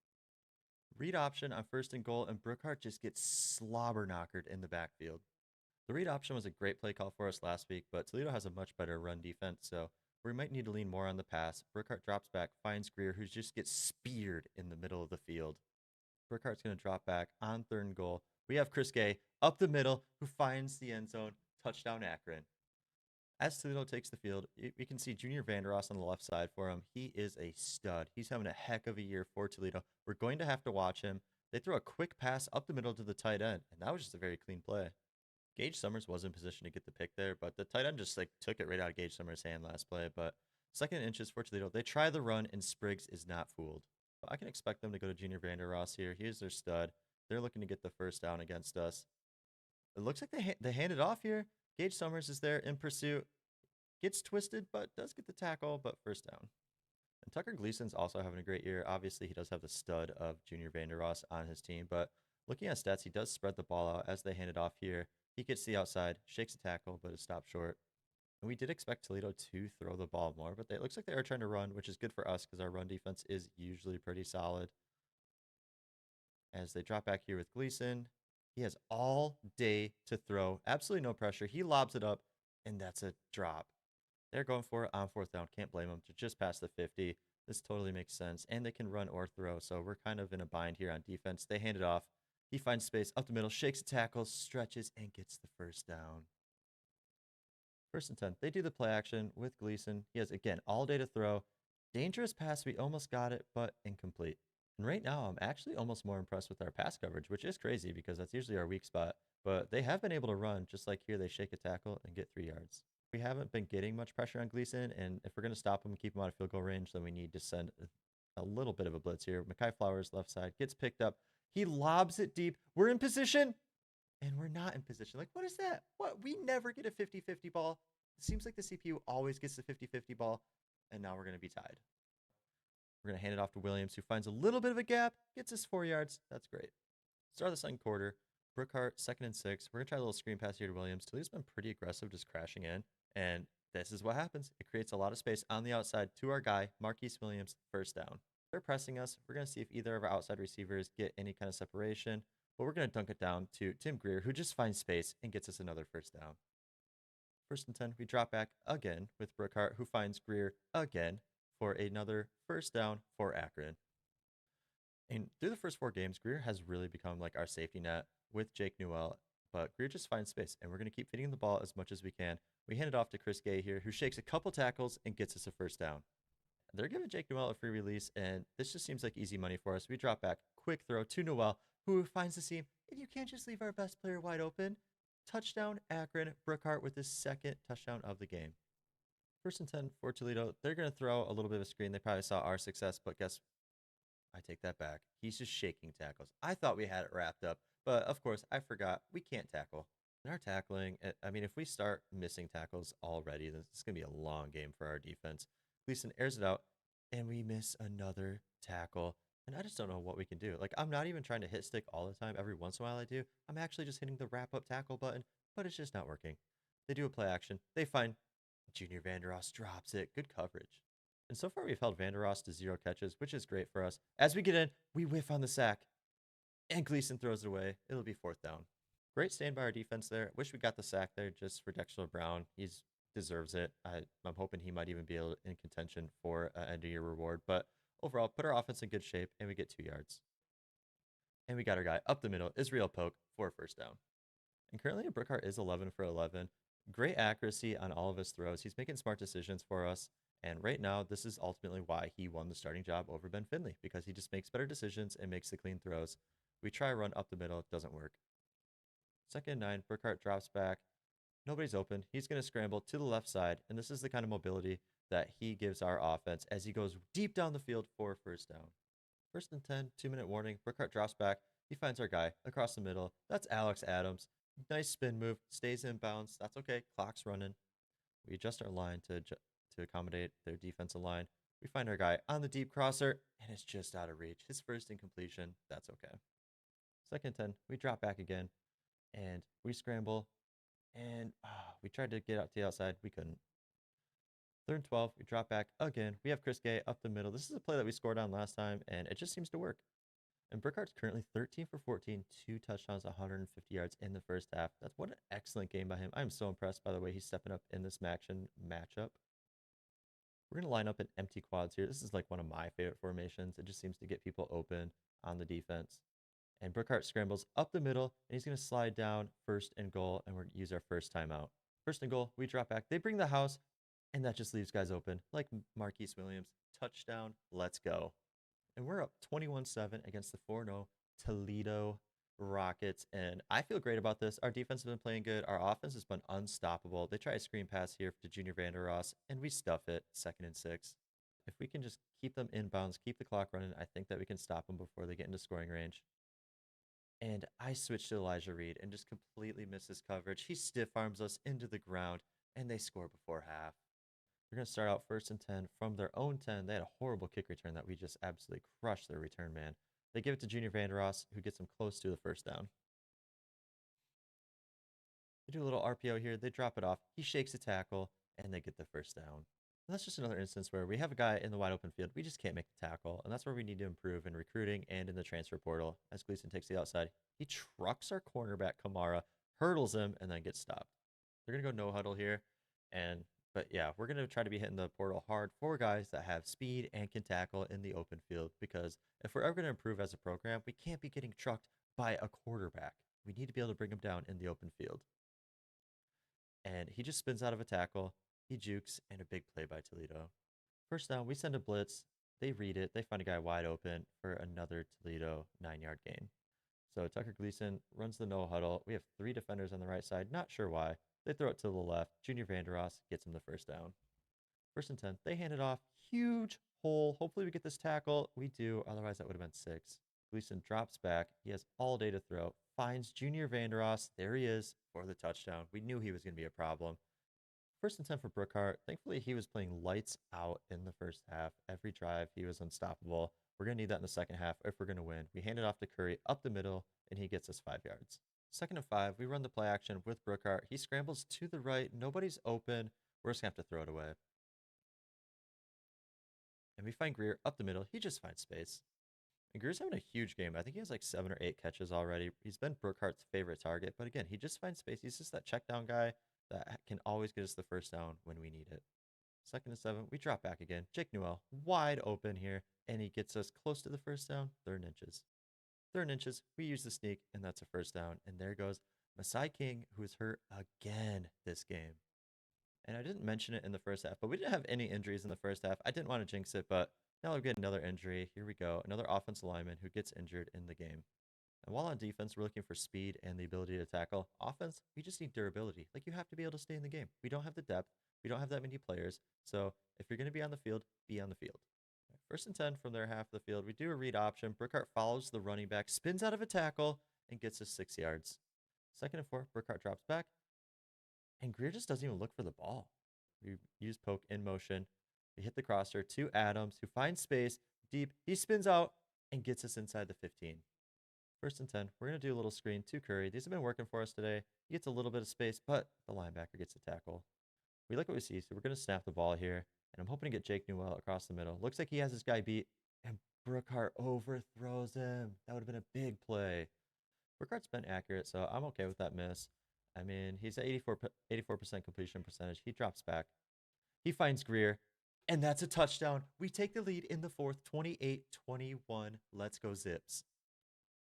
Read option on 1st and goal, and Brookhart just gets slobber knockered in the backfield. The read option was a great play call for us last week, but Toledo has a much better run defense, so we might need to lean more on the pass. Brookhart drops back, finds Greer, who just gets speared in the middle of the field. Brookhart's going to drop back on 3rd and goal. We have Chris Gay up the middle, who finds the end zone. Touchdown Akron. As Toledo takes the field, we can see Junior Vandeross on the left side for him. He is a stud. He's having a heck of a year for Toledo. We're going to have to watch him. They throw a quick pass up the middle to the tight end, and that was just a very clean play. Gage Summers was in position to get the pick there, but the tight end just took it right out of Gage Summers' hand last play. But 2nd inches for Toledo. They try the run, and Spriggs is not fooled. But I can expect them to go to Junior Vandeross here. Here's their stud. They're looking to get the first down against us. It looks like they hand it off here. Gage Summers is there in pursuit. Gets twisted, but does get the tackle, but first down. And Tucker Gleason's also having a great year. Obviously, he does have the stud of Junior Vander Ross on his team, but looking at stats, he does spread the ball out as they hand it off here. He gets to the outside, shakes a tackle, but is stopped short. And we did expect Toledo to throw the ball more, but it looks like they are trying to run, which is good for us because our run defense is usually pretty solid. As they drop back here with Gleason, he has all day to throw. Absolutely no pressure. He lobs it up, and that's a drop. They're going for it on fourth down. Can't blame them. To just past the 50. This totally makes sense. And they can run or throw, so we're kind of in a bind here on defense. They hand it off. He finds space up the middle, shakes a tackle, stretches, and gets the first down. First and 10. They do the play action with Gleason. He has, again, all day to throw. Dangerous pass. We almost got it, but incomplete. And right now, I'm actually almost more impressed with our pass coverage, which is crazy because that's usually our weak spot. But they have been able to run, just like here. They shake a tackle and get 3 yards. We haven't been getting much pressure on Gleason, and if we're going to stop him and keep him out of field goal range, then we need to send a little bit of a blitz here. Mekhi Flowers, left side, gets picked up. He lobs it deep. We're in position, and we're not in position. Like, what is that? What? We never get a 50-50 ball. It seems like the CPU always gets the 50-50 ball, and now we're going to be tied. We're going to hand it off to Williams, who finds a little bit of a gap, gets us 4 yards. That's great. Start of the second quarter. Brookhart, 2nd and 6. We're going to try a little screen pass here to Williams. Toledo's been pretty aggressive, just crashing in. And this is what happens. It creates a lot of space on the outside to our guy, Marquise Williams, first down. They're pressing us. We're going to see if either of our outside receivers get any kind of separation. But we're going to dunk it down to Tim Greer, who just finds space and gets us another first down. 1st and 10. We drop back again with Brookhart, who finds Greer again for another first down for Akron. And through the first 4 games, Greer has really become like our safety net with Jake Newell, but Greer just finds space, and we're going to keep feeding the ball as much as we can. We hand it off to Chris Gay here, who shakes a couple tackles and gets us a first down. They're giving Jake Newell a free release, and this just seems like easy money for us. We drop back, quick throw to Newell, who finds the seam, and you can't just leave our best player wide open. Touchdown, Akron. Brookhart with his 2nd touchdown of the game. 1st and 10 for Toledo. They're going to throw a little bit of a screen. They probably saw our success, but guess I take that back. He's just shaking tackles. I thought we had it wrapped up, but of course, I forgot we can't tackle. In our tackling, I mean, if we start missing tackles already, then it's going to be a long game for our defense. Gleason airs it out, and we miss another tackle. And I just don't know what we can do. Like, I'm not even trying to hit stick all the time. Every once in a while I do. I'm actually just hitting the wrap-up tackle button, but it's just not working. They do a play action. They find Junior Vander Ross, drops it. Good coverage. And so far, we've held Vander Ross to 0 catches, which is great for us. As we get in, we whiff on the sack, and Gleason throws it away. It'll be 4th down. Great stand by our defense there. Wish we got the sack there just for Dexter Brown. He deserves it. I'm hoping he might even be able in contention for an end-of-year reward. But overall, put our offense in good shape, and we get 2 yards. And we got our guy up the middle, Israel Polk, for a first down. And currently, Brookhart is 11 for 11. Great accuracy on all of his throws. He's making smart decisions for us. And right now, this is ultimately why he won the starting job over Ben Finley, because he just makes better decisions and makes the clean throws. We try to run up the middle. It doesn't work. 2nd and 9. Brookhart drops back. Nobody's open. He's going to scramble to the left side. And this is the kind of mobility that he gives our offense as he goes deep down the field for a first down. 1st and 10, 2-minute warning. Brookhart drops back. He finds our guy across the middle. That's Alex Adams. Nice spin move. Stays in bounds. That's okay. Clock's running. We adjust our line to accommodate their defensive line. We find our guy on the deep crosser, and it's just out of reach. His first incompletion. That's okay. 2nd and 10. We drop back again, and we scramble, and we tried to get out to the outside. We couldn't. 3rd and 12. We drop back again. We have Chris Gay up the middle. This is a play that we scored on last time, and it just seems to work. And Brookhart's currently 13 for 14, 2 touchdowns, 150 yards in the first half. What an excellent game by him. I'm so impressed by the way he's stepping up in this action matchup. We're going to line up in empty quads here. This is like one of my favorite formations. It just seems to get people open on the defense. And Brookhart scrambles up the middle, and he's going to slide down 1st and goal, and we're going to use our first timeout. 1st and goal, we drop back. They bring the house, and that just leaves guys open, like Marquise Williams. Touchdown, let's go. And we're up 21-7 against the 4-0 Toledo Rockets. And I feel great about this. Our defense has been playing good. Our offense has been unstoppable. They try a screen pass here to Junior Vander Ross, and we stuff it 2nd and 6. If we can just keep them inbounds, keep the clock running, I think that we can stop them before they get into scoring range. And I switch to Elijah Reed and just completely misses coverage. He stiff arms us into the ground, and they score before half. They're going to start out 1st and 10 from their own 10. They had a horrible kick return that we just absolutely crushed their return man. They give it to Junior Vanderos, who gets them close to the first down. They do a little RPO here. They drop it off. He shakes a tackle, and they get the first down. And that's just another instance where we have a guy in the wide open field. We just can't make the tackle, and that's where we need to improve in recruiting and in the transfer portal. As Gleason takes the outside, he trucks our cornerback Kamara, hurdles him, and then gets stopped. They're going to go no huddle here, but yeah, we're going to try to be hitting the portal hard for guys that have speed and can tackle in the open field, because if we're ever going to improve as a program, we can't be getting trucked by a quarterback. We need to be able to bring him down in the open field. And he just spins out of a tackle. He jukes, and a big play by Toledo. First down, we send a blitz. They read it. They find a guy wide open for another Toledo 9-yard gain. So Tucker Gleason runs the no huddle. We have 3 defenders on the right side. Not sure why. They throw it to the left. Junior Vanderos gets him the first down. 1st and 10. They hand it off. Huge hole. Hopefully we get this tackle. We do. Otherwise, that would have been 6. Gleason drops back. He has all day to throw. Finds Junior Vanderos. There he is for the touchdown. We knew he was going to be a problem. 1st and 10 for Brookhart. Thankfully, he was playing lights out in the first half. Every drive, he was unstoppable. We're going to need that in the second half if we're going to win. We hand it off to Curry up the middle, and he gets us 5 yards. 2nd and 5, we run the play action with Brookhart. He scrambles to the right. Nobody's open. We're just going to have to throw it away. And we find Greer up the middle. He just finds space. And Greer's having a huge game. I think he has like 7 or 8 catches already. He's been Brookhart's favorite target. But again, he just finds space. He's just that check down guy that can always get us the first down when we need it. 2nd and 7, we drop back again. Jake Newell wide open here, and he gets us close to the first down, 3rd and inches. 3rd and inches, we use the sneak, and that's a first down. And there goes Masai King, who is hurt again this game. And I didn't mention it in the first half, but we didn't have any injuries in the first half. I didn't want to jinx it, but now we get another injury. Here we go. Another offensive lineman who gets injured in the game. And while on defense, we're looking for speed and the ability to tackle. Offense, we just need durability. Like, you have to be able to stay in the game. We don't have the depth. We don't have that many players. So if you're going to be on the field, be on the field. 1st and 10 from their half of the field. We do a read option. Brookhart follows the running back, spins out of a tackle, and gets us 6 yards. 2nd and 4, Brookhart drops back. And Greer just doesn't even look for the ball. We use poke in motion. We hit the crosser to Adams, who finds space deep. He spins out and gets us inside the 15. 1st and 10, we're going to do a little screen to Curry. These have been working for us today. He gets a little bit of space, but the linebacker gets a tackle. We like what we see, so we're going to snap the ball here. And I'm hoping to get Jake Newell across the middle. Looks like he has his guy beat, and Brookhart overthrows him. That would have been a big play. Brookhart's been accurate, so I'm okay with that miss. I mean, he's at 84% completion percentage. He drops back. He finds Greer, and that's a touchdown. We take the lead in the 4th, 28-21. Let's go Zips.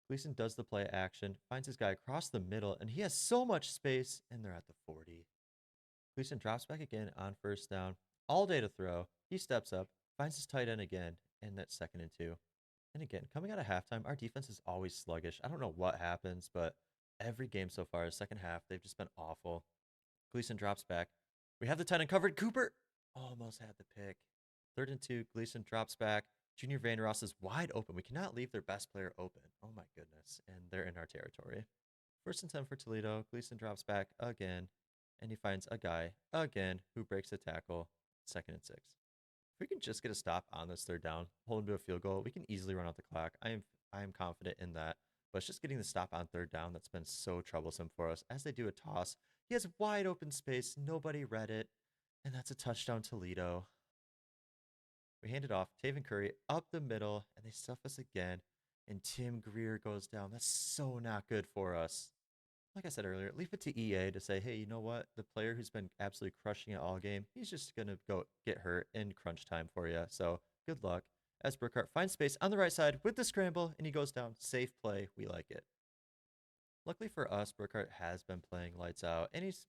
Gleason does the play action, finds his guy across the middle, and he has so much space, and they're at the 40. Gleason drops back again on first down. All day to throw. He steps up, finds his tight end again, and that's 2nd and 2. And again, coming out of halftime, our defense is always sluggish. I don't know what happens, but every game so far, the second half, they've just been awful. Gleason drops back. We have the tight end covered. Cooper almost had the pick. 3rd and 2, Gleason drops back. Junior Vanderos is wide open. We cannot leave their best player open. Oh my goodness. And they're in our territory. 1st and 10 for Toledo. Gleason drops back again. And he finds a guy again who breaks a tackle. 2nd and 6. If we can just get a stop on this 3rd down, hold him to a field goal, we can easily run out the clock. I am confident in that. But it's just getting the stop on 3rd down that's been so troublesome for us. As they do a toss, he has wide open space. Nobody read it. And that's a touchdown, Toledo. We hand it off. Taven Curry up the middle, and they stuff us again. And Tim Greer goes down. That's so not good for us. Like I said earlier, leave it to EA to say, hey, you know what? The player who's been absolutely crushing it all game, he's just going to go get hurt in crunch time for you. So good luck. As Brookhart finds space on the right side with the scramble, and he goes down. Safe play. We like it. Luckily for us, Brookhart has been playing lights out, and he's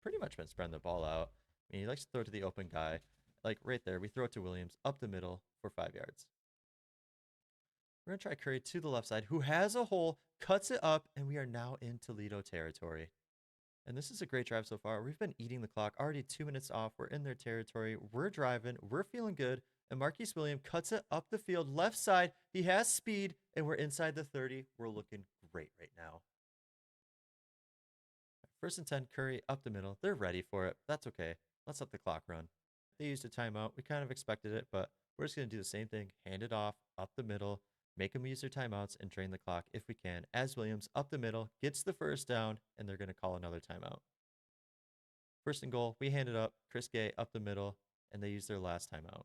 pretty much been spreading the ball out. I mean, he likes to throw to the open guy. Like right there, we throw it to Williams up the middle for 5 yards. We're going to try Curry to the left side, who has a hole, cuts it up, and we are now in Toledo territory. And this is a great drive so far. We've been eating the clock, already 2 minutes off. We're in their territory. We're driving. We're feeling good. And Marquise Williams cuts it up the field, left side. He has speed, and we're inside the 30. We're looking great right now. First and 10, Curry up the middle. They're ready for it. That's okay. Let's let the clock run. They used a timeout. We kind of expected it, but we're just going to do the same thing. Hand it off up the middle, make them use their timeouts, and drain the clock if we can. As Williams up the middle gets the first down, and they're going to call another timeout. First and goal, we hand it up. Chris Gay up the middle, and they use their last timeout.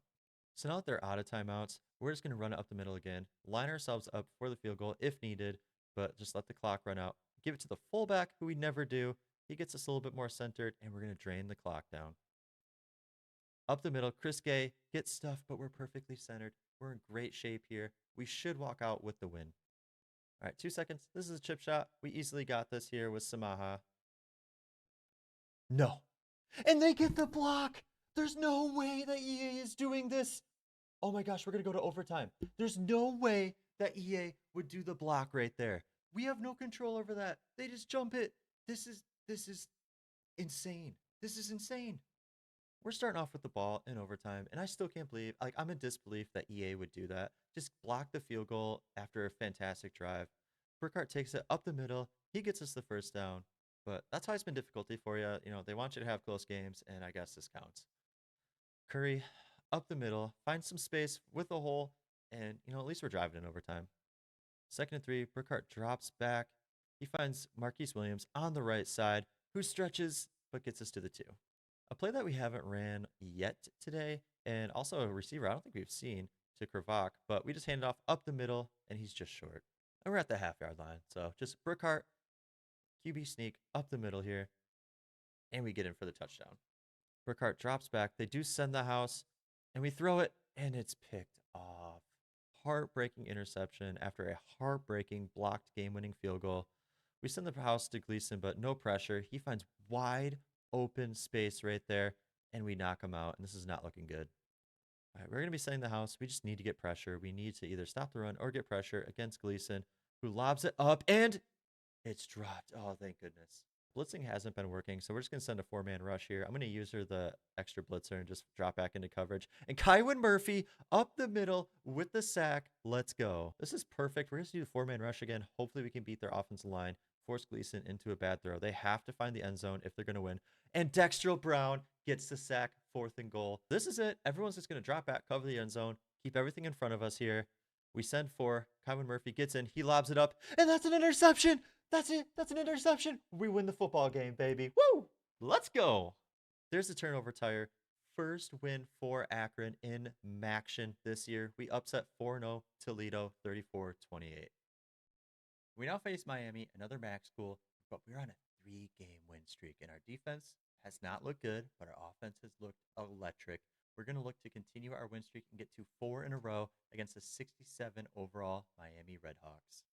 So now that they're out of timeouts, we're just going to run it up the middle again, line ourselves up for the field goal if needed, but just let the clock run out. Give it to the fullback, who we never do. He gets us a little bit more centered, and we're going to drain the clock down. Up the middle, Chris Gay gets stuffed, but we're perfectly centered. We're in great shape here. We should walk out with the win. All right, 2 seconds. This is a chip shot. We easily got this here with Samaha. No. And they get the block. There's no way that EA is doing this. Oh my gosh, we're going to go to overtime. There's no way that EA would do the block right there. We have no control over that. They just jump it. This is insane. This is insane. We're starting off with the ball in overtime, and I still can't believe, like, I'm in disbelief that EA would do that. Just block the field goal after a fantastic drive. Burkhart takes it up the middle. He gets us the first down, but that's Heisman difficulty for you. You know, they want you to have close games, and I guess this counts. Curry up the middle, finds some space with a hole, and, you know, at least we're driving in overtime. 2nd and 3, Burkhart drops back. He finds Marquise Williams on the right side, who stretches but gets us to the 2. A play that we haven't ran yet today, and also a receiver I don't think we've seen, to Kravak, but we just hand it off up the middle, and he's just short. And we're at the half-yard line, so just Burkhart, QB sneak up the middle here, and we get in for the touchdown. Burkhart drops back. They do send the house, and we throw it, and it's picked off. Heartbreaking interception after a heartbreaking blocked game-winning field goal. We send the house to Gleason, but no pressure. He finds wide open space right there, and we knock him out, and this is not looking good. All right, we're going to be sending the house. We just need to get pressure. We need to either stop the run or get pressure against Gleason, who lobs it up, and it's dropped. Oh, thank goodness. Blitzing hasn't been working, so we're just going to send a 4-man rush here. I'm going to use the extra blitzer and just drop back into coverage. And Kywin Murphy up the middle with the sack. Let's go. This is perfect. We're going to do the 4-man rush again. Hopefully we can beat their offensive line, force Gleason into a bad throw. They have to find the end zone if they're going to win. And Dextrell Brown gets the sack, 4th and goal. This is it. Everyone's just going to drop back, cover the end zone, keep everything in front of us here. We send 4. Kywin Murphy gets in. He lobs it up, and that's an interception. That's it. That's an interception. We win the football game, baby. Woo! Let's go. There's the turnover tire. First win for Akron in Maction this year. We upset 4-0 Toledo 34-28. We now face Miami, another MAC school, but we're on a 3-game win streak, and our defense has not looked good, but our offense has looked electric. We're going to look to continue our win streak and get to 4 in a row against the 67 overall Miami Redhawks.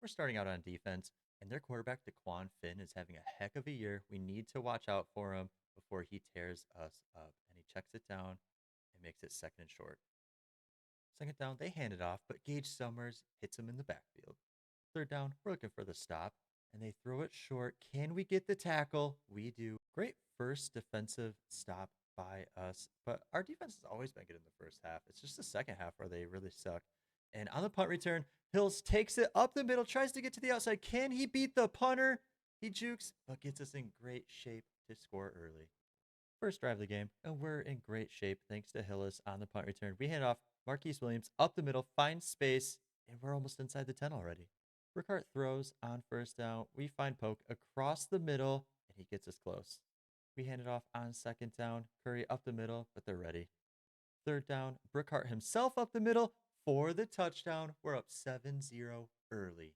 We're starting out on defense, and their quarterback, DeQuan Finn, is having a heck of a year. We need to watch out for him before he tears us up. And he checks it down and makes it 2nd and short. 2nd down, they hand it off, but Gage Summers hits him in the backfield. 3rd down, we're looking for the stop, and they throw it short. Can we get the tackle? We do. Great first defensive stop by us, but our defense has always been good in the first half. It's just the second half where they really suck. And on the punt return, Hills takes it up the middle, tries to get to the outside. Can he beat the punter? He jukes, but gets us in great shape to score early. First drive of the game, and we're in great shape thanks to Hillis on the punt return. We hand off Marquise Williams up the middle, finds space, and we're almost inside the 10 already. Burkhart throws on 1st down. We find Poke across the middle, and he gets us close. We hand it off on 2nd down. Curry up the middle, but they're ready. 3rd down, Burkhart himself up the middle for the touchdown. We're up 7-0 early.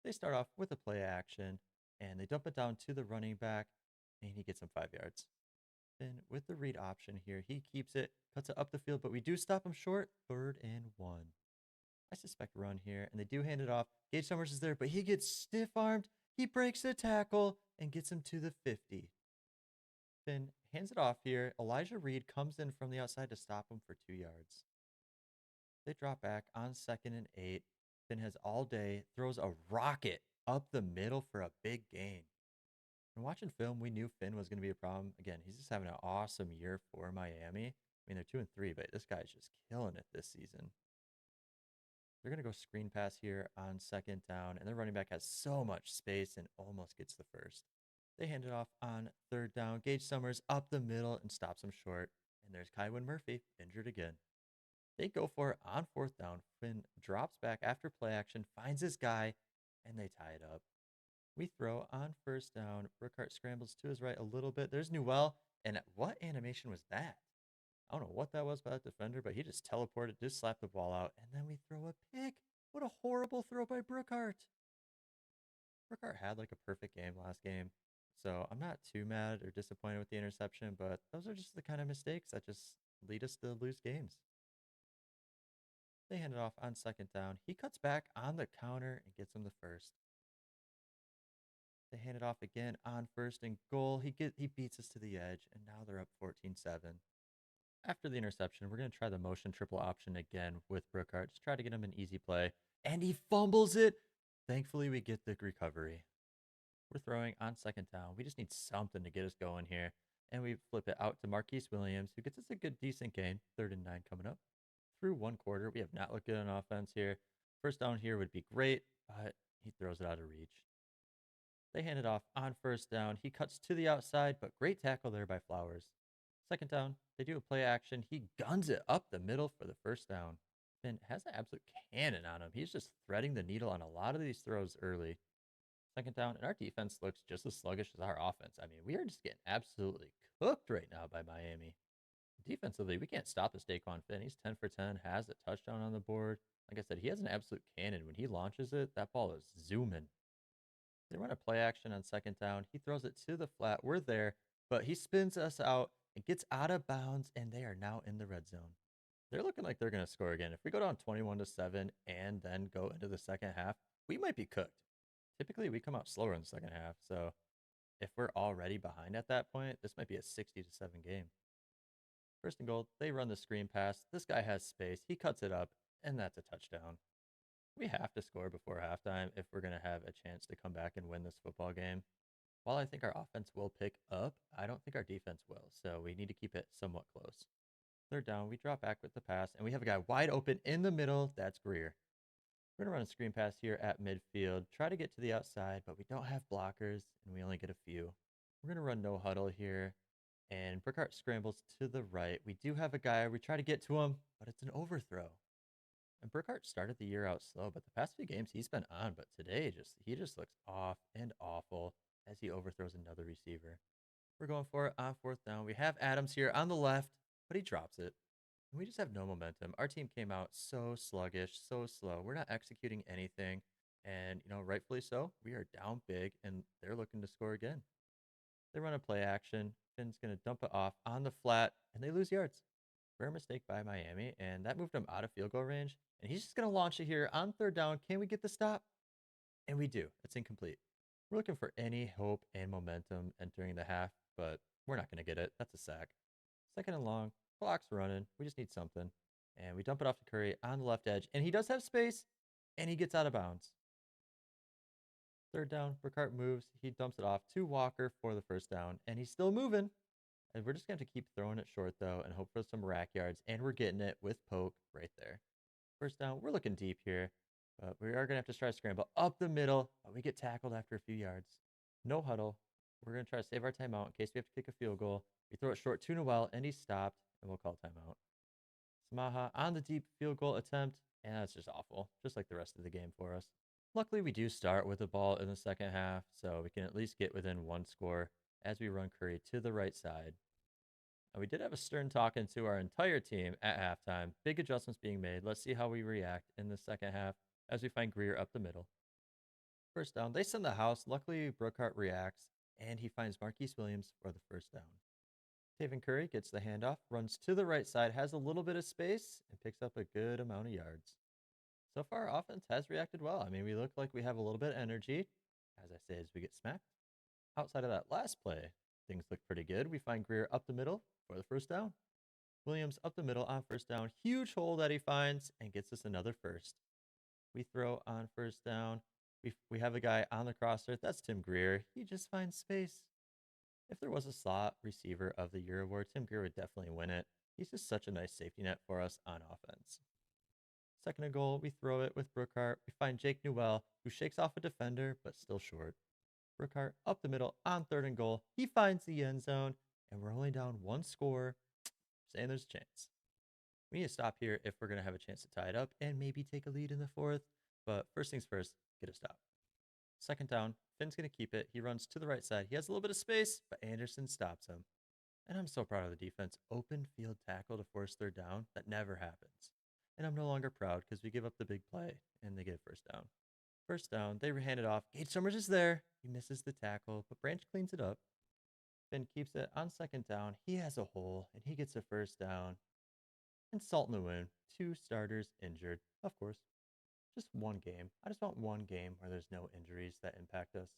They start off with a play action, and they dump it down to the running back, and he gets him 5 yards. Then with the read option here, he keeps it, cuts it up the field, but we do stop him short. 3rd and 1. I suspect run here, and they do hand it off. Gage Summers is there, but he gets stiff-armed. He breaks the tackle and gets him to the 50. Finn hands it off here. Elijah Reed comes in from the outside to stop him for 2 yards. They drop back on 2nd and 8. Finn has all day, throws a rocket up the middle for a big gain. And watching film, we knew Finn was going to be a problem. Again, he's just having an awesome year for Miami. I mean, they're 2-3, but this guy's just killing it this season. They're going to go screen pass here on second down, and their running back has so much space and almost gets the first. They hand it off on third down. Gage Summers up the middle and stops him short. And there's Kywin Murphy, injured again. They go for it on fourth down. Finn drops back after play action, finds his guy, and they tie it up. We throw on first down. Brookhart scrambles to his right a little bit. There's Newell. And what animation was that? I don't know what that was by that defender, but he just teleported, just slapped the ball out, and then we throw a pick. What a horrible throw by Brookhart. Brookhart had like a perfect game last game, so I'm not too mad or disappointed with the interception, but those are just the kind of mistakes that just lead us to lose games. They hand it off on second down. He cuts back on the counter and gets him the first. They hand it off again on first and goal. He beats us to the edge, and now they're up 14-7. After the interception, we're going to try the motion triple option again with Brookhart. Just try to get him an easy play. And he fumbles it. Thankfully, we get the recovery. We're throwing on second down. We just need something to get us going here. And we flip it out to Marquise Williams, who gets us a good, decent gain. 3rd and 9 coming up. Through one quarter, we have not looked good on offense here. First down here would be great, but he throws it out of reach. They hand it off on first down. He cuts to the outside, but great tackle there by Flowers. Second down, they do a play action. He guns it up the middle for the first down. Finn has an absolute cannon on him. He's just threading the needle on a lot of these throws early. Second down, and our defense looks just as sluggish as our offense. I mean, we are just getting absolutely cooked right now by Miami. Defensively, we can't stop the Daquan Finn. He's 10 for 10, has a touchdown on the board. Like I said, he has an absolute cannon. When he launches it, that ball is zooming. They run a play action on second down. He throws it to the flat. We're there, but he spins us out and gets out of bounds, and they are now in the red zone. They're looking like they're going to score again. If we go down 21-7 and then go into the second half, we might be cooked. Typically, we come out slower in the second half, so if we're already behind at that point, this might be a 60-7 game. First and goal, they run the screen pass. This guy has space. He cuts it up, and that's a touchdown. We have to score before halftime if we're going to have a chance to come back and win this football game. While I think our offense will pick up, I don't think our defense will, so we need to keep it somewhat close. Third down, we drop back with the pass, and we have a guy wide open in the middle. That's Greer. We're going to run a screen pass here at midfield, try to get to the outside, but we don't have blockers, and we only get a few. We're going to run no huddle here, and Brookhart scrambles to the right. We do have a guy. We try to get to him, but it's an overthrow. And Brookhart started the year out slow, but the past few games he's been on, but today he just looks off and awful as he overthrows another receiver. We're going for it on fourth down. We have Adams here on the left, but he drops it. And we just have no momentum. Our team came out so sluggish, so slow. We're not executing anything. And, rightfully so. We are down big, and they're looking to score again. They run a play action. Finn's going to dump it off on the flat, and they lose yards. Rare mistake by Miami, and that moved him out of field goal range. And he's just going to launch it here on third down. Can we get the stop? And we do. It's incomplete. We're looking for any hope and momentum entering the half, but we're not going to get it. That's a sack. Second and long. Clock's running. We just need something. And we dump it off to Curry on the left edge. And he does have space, and he gets out of bounds. Third down. Brookhart moves. He dumps it off to Walker for the first down, and he's still moving. And we're just going to have to keep throwing it short, though, and hope for some rack yards. And we're getting it with poke right there. First down. We're looking deep here, but we are going to have to try to scramble up the middle. But we get tackled after a few yards. No huddle. We're going to try to save our timeout in case we have to kick a field goal. We throw it short to Noel, and he's stopped, and we'll call timeout. Samaha on the deep field goal attempt, and that's just awful, just like the rest of the game for us. Luckily, we do start with the ball in the second half, so we can at least get within one score as we run Curry to the right side. And we did have a stern talking to our entire team at halftime. Big adjustments being made. Let's see how we react in the second half as we find Greer up the middle. First down, they send the house. Luckily, Brookhart reacts, and he finds Marquise Williams for the first down. Taven Curry gets the handoff, runs to the right side, has a little bit of space, and picks up a good amount of yards. So far, our offense has reacted well. I mean, we look like we have a little bit of energy, as I say, as we get smacked. Outside of that last play, things look pretty good. We find Greer up the middle for the first down. Williams up the middle on first down. Huge hole that he finds and gets us another first. We throw on first down. We have a guy on the crosser. That's Tim Greer. He just finds space. If there was a slot receiver of the year award, Tim Greer would definitely win it. He's just such a nice safety net for us on offense. Second and goal, we throw it with Brookhart. We find Jake Newell, who shakes off a defender, but still short. Brookhart up the middle on third and goal. He finds the end zone, and we're only down one score, saying there's a chance. We need to stop here if we're going to have a chance to tie it up and maybe take a lead in the fourth. But first things first, get a stop. Second down, Finn's going to keep it. He runs to the right side. He has a little bit of space, but Anderson stops him. And I'm so proud of the defense. Open field tackle to force third down. That never happens. And I'm no longer proud because we give up the big play and they get first down. First down, they hand it off. Gage Summers is there. He misses the tackle, but Branch cleans it up. Finn keeps it on second down. He has a hole and he gets a first down. And salt in the wound. 2 starters injured. Of course. Just one game. I just want one game where there's no injuries that impact us.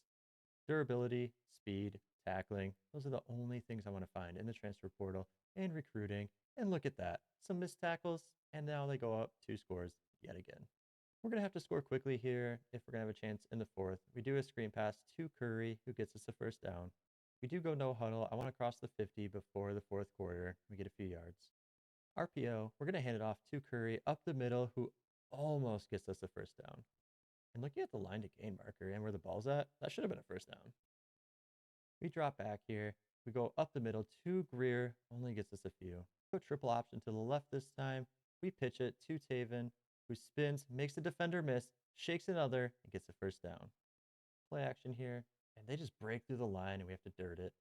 Durability, speed, tackling. Those are the only things I want to find in the transfer portal and recruiting. And look at that. Some missed tackles, and now they go up 2 scores yet again. We're going to have to score quickly here if we're going to have a chance in the fourth. We do a screen pass to Curry, who gets us a first down. We do go no huddle. I want to cross the 50 before the fourth quarter. We get a few yards. RPO, we're going to hand it off to Curry up the middle, who almost gets us a first down. And looking at the line to gain marker and where the ball's at, that should have been a first down. We drop back here. We go up the middle to Greer, only gets us a few. Go triple option to the left this time. We pitch it to Taven, who spins, makes the defender miss, shakes another, and gets a first down. Play action here, and they just break through the line, and we have to dirt it.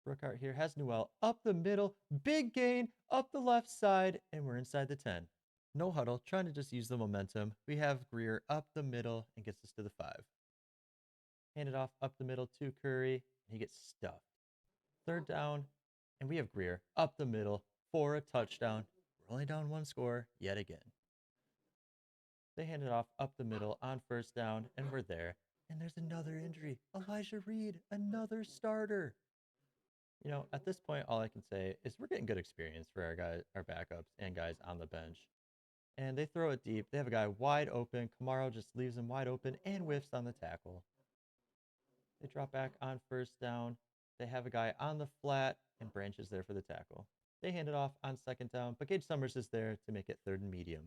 Brookhart here has Newell up the middle, big gain up the left side, and we're inside the 10. No huddle, trying to just use the momentum. We have Greer up the middle and gets us to the 5. Hand it off up the middle to Curry, and he gets stuffed. Third down, and we have Greer up the middle for a touchdown. We're only down 1 score yet again. They hand it off up the middle on first down, and we're there. And there's another injury. Elijah Reed, another starter. You know, at this point, all I can say is we're getting good experience for our guys, our backups and guys on the bench. And they throw it deep. They have a guy wide open. Kamaro just leaves him wide open and whiffs on the tackle. They drop back on first down. They have a guy on the flat, and Branch is there for the tackle. They hand it off on second down, but Gage Summers is there to make it third and medium.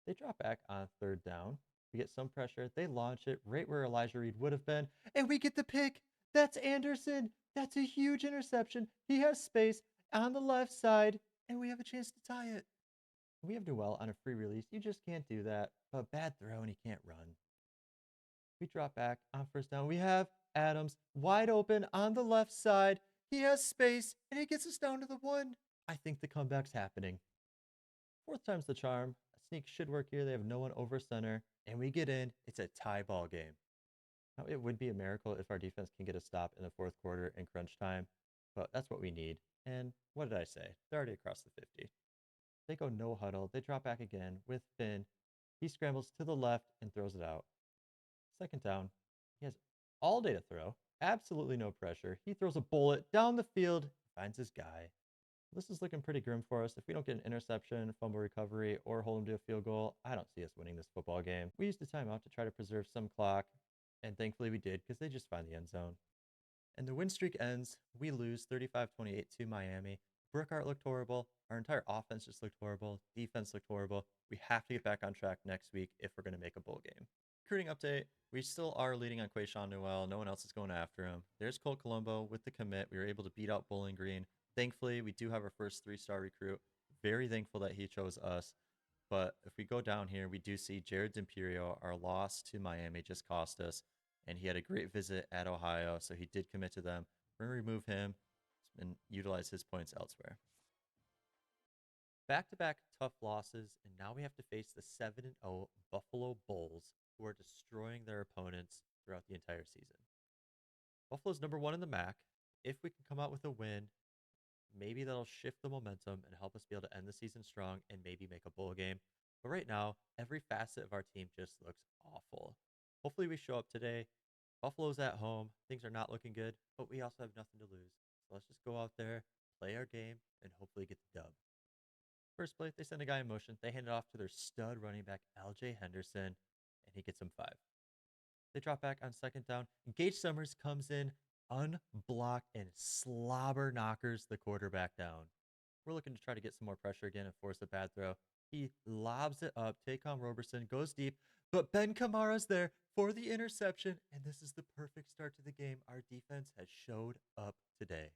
They drop back on third down. We get some pressure. They launch it right where Elijah Reed would have been, and we get the pick. That's Anderson. That's a huge interception. He has space on the left side, and we have a chance to tie it. We have Newell on a free release. You just can't do that. A bad throw, and he can't run. We drop back on first down. We have Adams wide open on the left side. He has space, and he gets us down to the 1. I think the comeback's happening. Fourth time's the charm. A sneak should work here. They have no one over center, and we get in. It's a tie ball game. Now, it would be a miracle if our defense can get a stop in the fourth quarter in crunch time, but that's what we need. And what did I say? They're already across the 50. They go no huddle. They drop back again with Finn. He scrambles to the left and throws it out. Second down. He has all day to throw. Absolutely no pressure. He throws a bullet down the field, finds his guy. This is looking pretty grim for us. If we don't get an interception, fumble recovery, or hold him to a field goal, I don't see us winning this football game. We used a timeout to try to preserve some clock, and thankfully we did because they just find the end zone. And the win streak ends. We lose 35-28 to Miami. Brookhart looked horrible. Our entire offense just looked horrible. Defense looked horrible. We have to get back on track next week if we're going to make a bowl game. Recruiting update. We still are leading on Quayshawn Newell. No one else is going after him. There's Cole Colombo with the commit. We were able to beat out Bowling Green. Thankfully, we do have our first 3-star recruit. Very thankful that he chose us. But if we go down here, we do see Jared D'Imperio. Our loss to Miami just cost us. And he had a great visit at Ohio, so he did commit to them. We're going to remove him and utilize his points elsewhere. Back-to-back tough losses, and now we have to face the 7-0 Buffalo Bulls, who are destroying their opponents throughout the entire season. Buffalo's number 1 in the MAC. If we can come out with a win, maybe that'll shift the momentum and help us be able to end the season strong and maybe make a bowl game. But right now, every facet of our team just looks awful. Hopefully we show up today. Buffalo's at home. Things are not looking good, but we also have nothing to lose. So let's just go out there, play our game, and hopefully get the dub. First play, they send a guy in motion. They hand it off to their stud running back, LJ Henderson, and he gets him 5. They drop back on second down. Gage Summers comes in, unblocked, and slobber knockers the quarterback down. We're looking to try to get some more pressure again and force a bad throw. He lobs it up. Taquan Roberson goes deep, but Ben Kamara's there for the interception, and this is the perfect start to the game. Our defense has showed up today.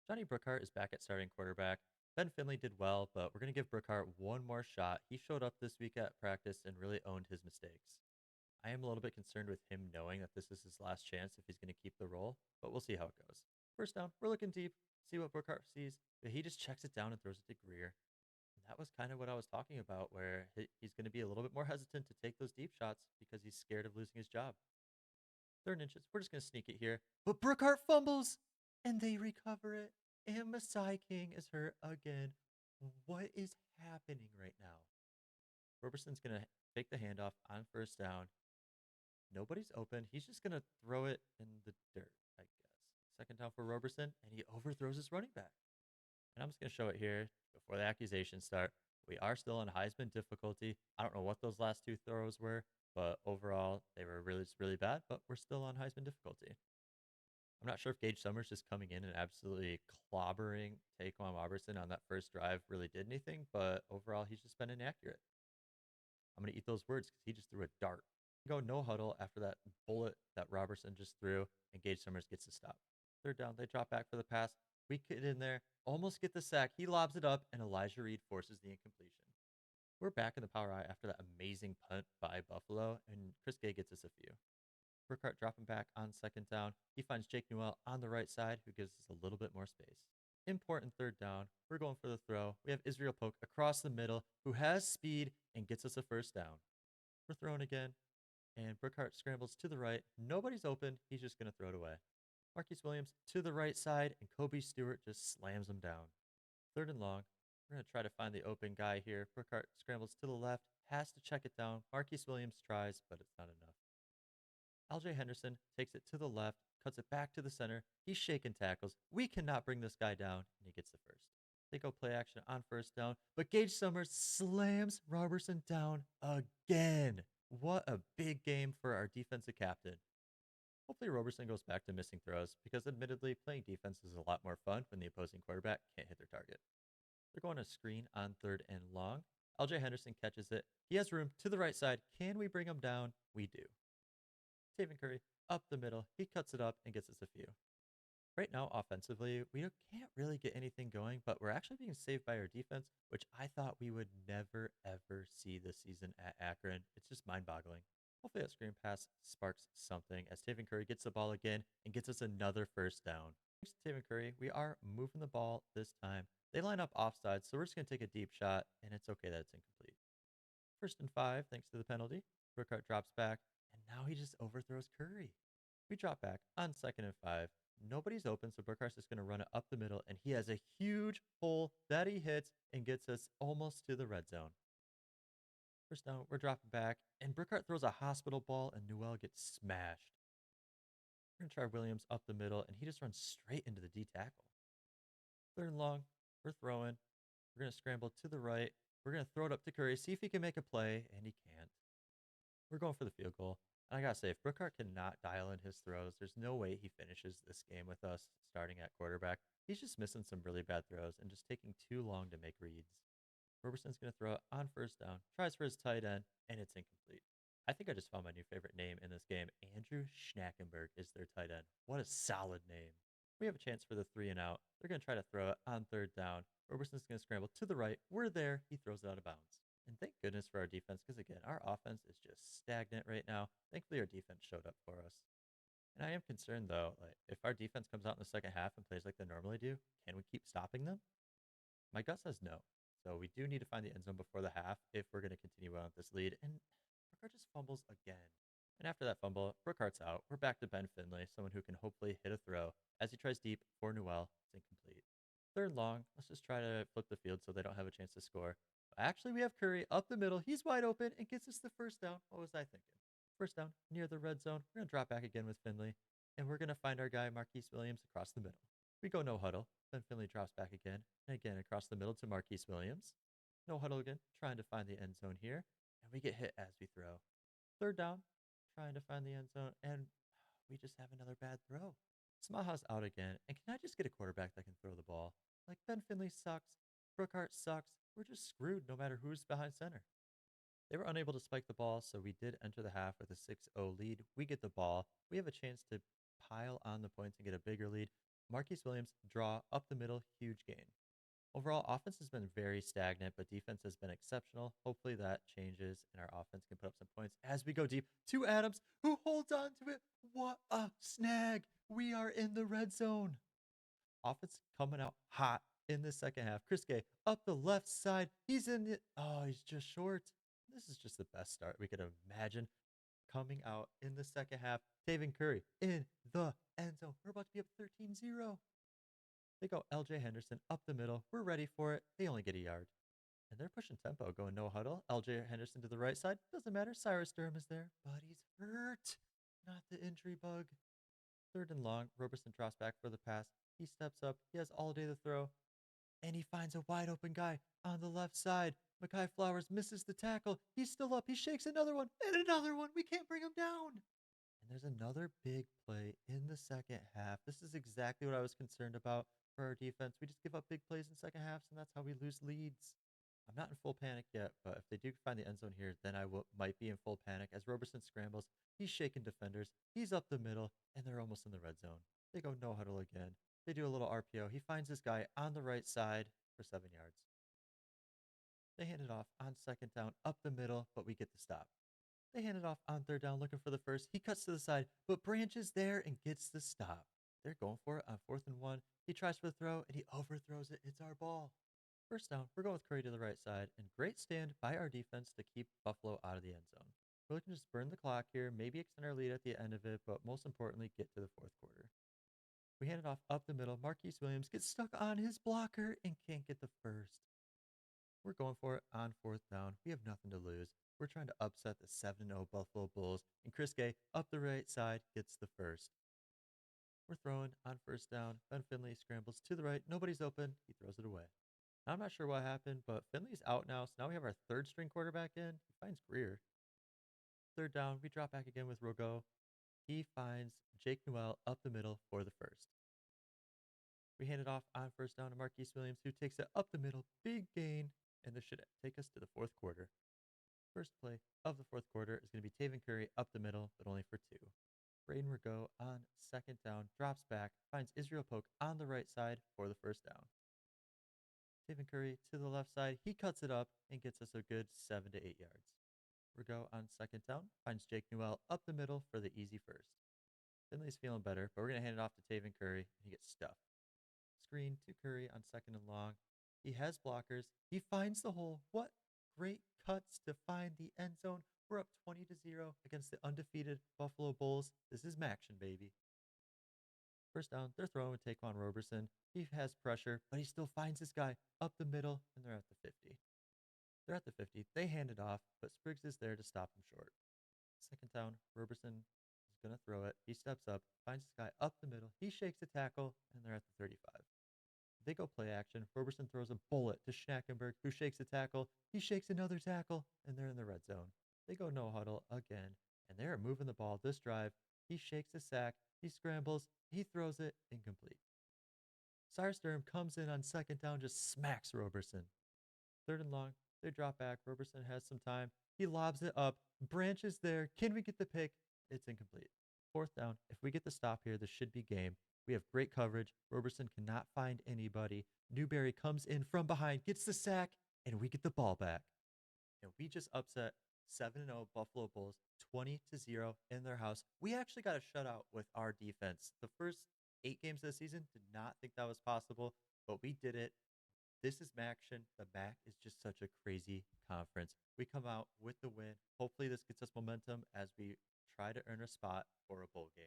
Johnny Brookhart is back at starting quarterback. Ben Finley did well, but we're going to give Brookhart one more shot. He showed up this week at practice and really owned his mistakes. I am a little bit concerned with him knowing that this is his last chance if he's going to keep the role, but we'll see how it goes. First down, we're looking deep, see what Brookhart sees, but he just checks it down and throws it to Greer. And that was kind of what I was talking about, where he's going to be a little bit more hesitant to take those deep shots because he's scared of losing his job. 3rd and inches, we're just going to sneak it here, but Brookhart fumbles, and they recover it, and Masai King is hurt again. What is happening right now? Roberson's going to take the handoff on 1st down. Nobody's open. He's just going to throw it in the dirt, I guess. 2nd down for Roberson, and he overthrows his running back. And I'm just going to show it here before the accusations start. We are still on Heisman difficulty. I don't know what those last 2 throws were, but overall, they were really bad, but we're still on Heisman difficulty. I'm not sure if Gage Summers just coming in and absolutely clobbering Taquan Roberson on that first drive really did anything, but overall, he's just been inaccurate. I'm going to eat those words because he just threw a dart. Go no huddle after that bullet that Robertson just threw, and Gage Summers gets to stop. 3rd down, they drop back for the pass. We get in there, almost get the sack. He lobs it up, and Elijah Reed forces the incompletion. We're back in the power eye after that amazing punt by Buffalo, and Chris Gay gets us a few. Brookhart dropping back on 2nd down. He finds Jake Newell on the right side, who gives us a little bit more space. Important 3rd down. We're going for the throw. We have Israel Polk across the middle, who has speed and gets us a 1st down. We're throwing again, and Brookhart scrambles to the right. Nobody's open. He's just going to throw it away. Marquise Williams to the right side, and Kobe Stewart just slams him down. 3rd and long. We're going to try to find the open guy here. Brookhart scrambles to the left, has to check it down. Marquise Williams tries, but it's not enough. LJ Henderson takes it to the left, cuts it back to the center. He's shaking tackles. We cannot bring this guy down, and he gets the 1st. They go play action on 1st down, but Gage Summers slams Roberson down again. What a big game for our defensive captain. Hopefully Roberson goes back to missing throws because admittedly playing defense is a lot more fun when the opposing quarterback can't hit their target. They're going to screen on 3rd and long. LJ Henderson catches it. He has room to the right side. Can we bring him down? We do. Taven Curry up the middle. He cuts it up and gets us a few. Right now, offensively, we can't really get anything going, but we're actually being saved by our defense, which I thought we would never, ever see this season at Akron. It's just mind-boggling. Hopefully that screen pass sparks something as Taven Curry gets the ball again and gets us another 1st down. Thanks to Taven Curry, we are moving the ball this time. They line up offside, so we're just going to take a deep shot, and it's okay that it's incomplete. 1st and 5, thanks to the penalty. Brookhart drops back, and now he just overthrows Curry. We drop back on 2nd and 5. Nobody's open, so Brookhart's just going to run it up the middle, and he has a huge hole that he hits and gets us almost to the red zone. 1st down, we're dropping back, and Brookhart throws a hospital ball, and Newell gets smashed. We're going to try Williams up the middle, and he just runs straight into the D tackle. 3rd and long, we're throwing. We're going to scramble to the right. We're going to throw it up to Curry, see if he can make a play, and he can't. We're going for the field goal. And I got to say, if Brookhart cannot dial in his throws, there's no way he finishes this game with us starting at quarterback. He's just missing some really bad throws and just taking too long to make reads. Roberson's going to throw it on 1st down, tries for his tight end, and it's incomplete. I think I just found my new favorite name in this game. Andrew Schnackenberg is their tight end. What a solid name. We have a chance for the 3 and out. They're going to try to throw it on 3rd down. Roberson's going to scramble to the right. We're there. He throws it out of bounds. And thank goodness for our defense because, again, our offense is just stagnant right now. Thankfully, our defense showed up for us. And I am concerned, though, like if our defense comes out in the 2nd half and plays like they normally do, can we keep stopping them? My gut says no. So we do need to find the end zone before the half if we're going to continue on with this lead. And Brookhart just fumbles again. And after that fumble, Brookhart's out. We're back to Ben Finley, someone who can hopefully hit a throw. As he tries deep for Newell, it's incomplete. 3rd and long. Let's just try to flip the field so they don't have a chance to score. Actually, we have Curry up the middle. He's wide open and gets us the 1st down. What was I thinking? 1st down near the red zone. We're going to drop back again with Finley. And we're going to find our guy, Marquise Williams, across the middle. We go no huddle. Then Finley drops back again. And again across the middle to Marquise Williams. No huddle again. Trying to find the end zone here. And we get hit as we throw. 3rd down. Trying to find the end zone. And we just have another bad throw. Smaha's out again. And can I just get a quarterback that can throw the ball? Like, Ben Finley sucks. Brookhart sucks. We're just screwed no matter who's behind center. They were unable to spike the ball, so we did enter the half with a 6-0 lead. We get the ball. We have a chance to pile on the points and get a bigger lead. Marquise Williams, draw, up the middle, huge gain. Overall, offense has been very stagnant, but defense has been exceptional. Hopefully that changes and our offense can put up some points as we go deep to Adams, who holds on to it. What a snag. We are in the red zone. Offense coming out hot in the second half. Chris Gay up the left side. He's in it. Oh, he's just short. This is just the best start we could imagine. Coming out in the second half, Taven Curry in the end zone. We're about to be up 13-0. They go LJ Henderson up the middle. We're ready for it. They only get a yard. And they're pushing tempo, going no huddle. LJ Henderson to the right side. Doesn't matter. Cyrus Durham is there, but he's hurt. Not the injury bug. 3rd and long. Roberson drops back for the pass. He steps up. He has all day to throw. And he finds a wide open guy on the left side. Mekhi Flowers misses the tackle. He's still up. He shakes another one and another one. We can't bring him down. And there's another big play in the second half. This is exactly what I was concerned about for our defense. We just give up big plays in second halves, and that's how we lose leads. I'm not in full panic yet, but if they do find the end zone here, then I might be in full panic as Roberson scrambles. He's shaking defenders. He's up the middle, and they're almost in the red zone. They go no huddle again. They do a little RPO. He finds this guy on the right side for 7 yards. They hand it off on 2nd down, up the middle, but we get the stop. They hand it off on 3rd down, looking for the first. He cuts to the side, but Branch is there and gets the stop. They're going for it on 4th and 1. He tries for the throw, and he overthrows it. It's our ball. 1st down, we're going with Curry to the right side, and great stand by our defense to keep Buffalo out of the end zone. We're looking to just burn the clock here, maybe extend our lead at the end of it, but most importantly, get to the 4th quarter. We hand it off up the middle. Marquise Williams gets stuck on his blocker and can't get the first. We're going for it on 4th down. We have nothing to lose. We're trying to upset the 7-0 Buffalo Bulls, and Chris Gay up the right side gets the first. We're throwing on 1st down. Ben Finley scrambles to the right. Nobody's open. He throws it away. Now, I'm not sure what happened, but Finley's out now, so now we have our 3rd string quarterback in. He finds Greer. 3rd down. We drop back again with Rogo. He finds Jake Newell up the middle for the first. We hand it off on 1st down to Marquise Williams, who takes it up the middle. Big gain, and this should take us to the 4th quarter. First play of the 4th quarter is going to be Taven Curry up the middle, but only for 2. Braden Rigo on 2nd down, drops back, finds Israel Polk on the right side for the 1st down. Taven Curry to the left side. He cuts it up and gets us a good 7 to 8 yards. Rigo on 2nd down, finds Jake Newell up the middle for the easy first. Finley's feeling better, but we're going to hand it off to Taven Curry, and he gets stuffed. Screen to Curry on 2nd and long. He has blockers. He finds the hole. What great cuts to find the end zone. We're up 20-0 against the undefeated Buffalo Bulls. This is Maction, baby. 1st down, they're throwing with Taquan Roberson. He has pressure, but he still finds this guy up the middle, and they're at the 50. They're at the 50. They hand it off, but Spriggs is there to stop him short. 2nd down, Roberson is going to throw it. He steps up, finds this guy up the middle. He shakes the tackle, and they're at the 35. They go play action. Roberson throws a bullet to Schnackenberg, who shakes a tackle. He shakes another tackle, and they're in the red zone. They go no huddle again, and they're moving the ball this drive. He shakes a sack. He scrambles. He throws it incomplete. Cyrus Durham comes in on 2nd down, just smacks Roberson. 3rd and long. They drop back. Roberson has some time. He lobs it up. Branch is there. Can we get the pick? It's incomplete. 4th down. If we get the stop here, this should be game. We have great coverage. Roberson cannot find anybody. Newberry comes in from behind, gets the sack, and we get the ball back. And we just upset 7-0 Buffalo Bulls, 20-0 in their house. We actually got a shutout with our defense. The first 8 games of the season, did not think that was possible, but we did it. This is Maction. The MAC is just such a crazy conference. We come out with the win. Hopefully this gets us momentum as we try to earn a spot for a bowl game.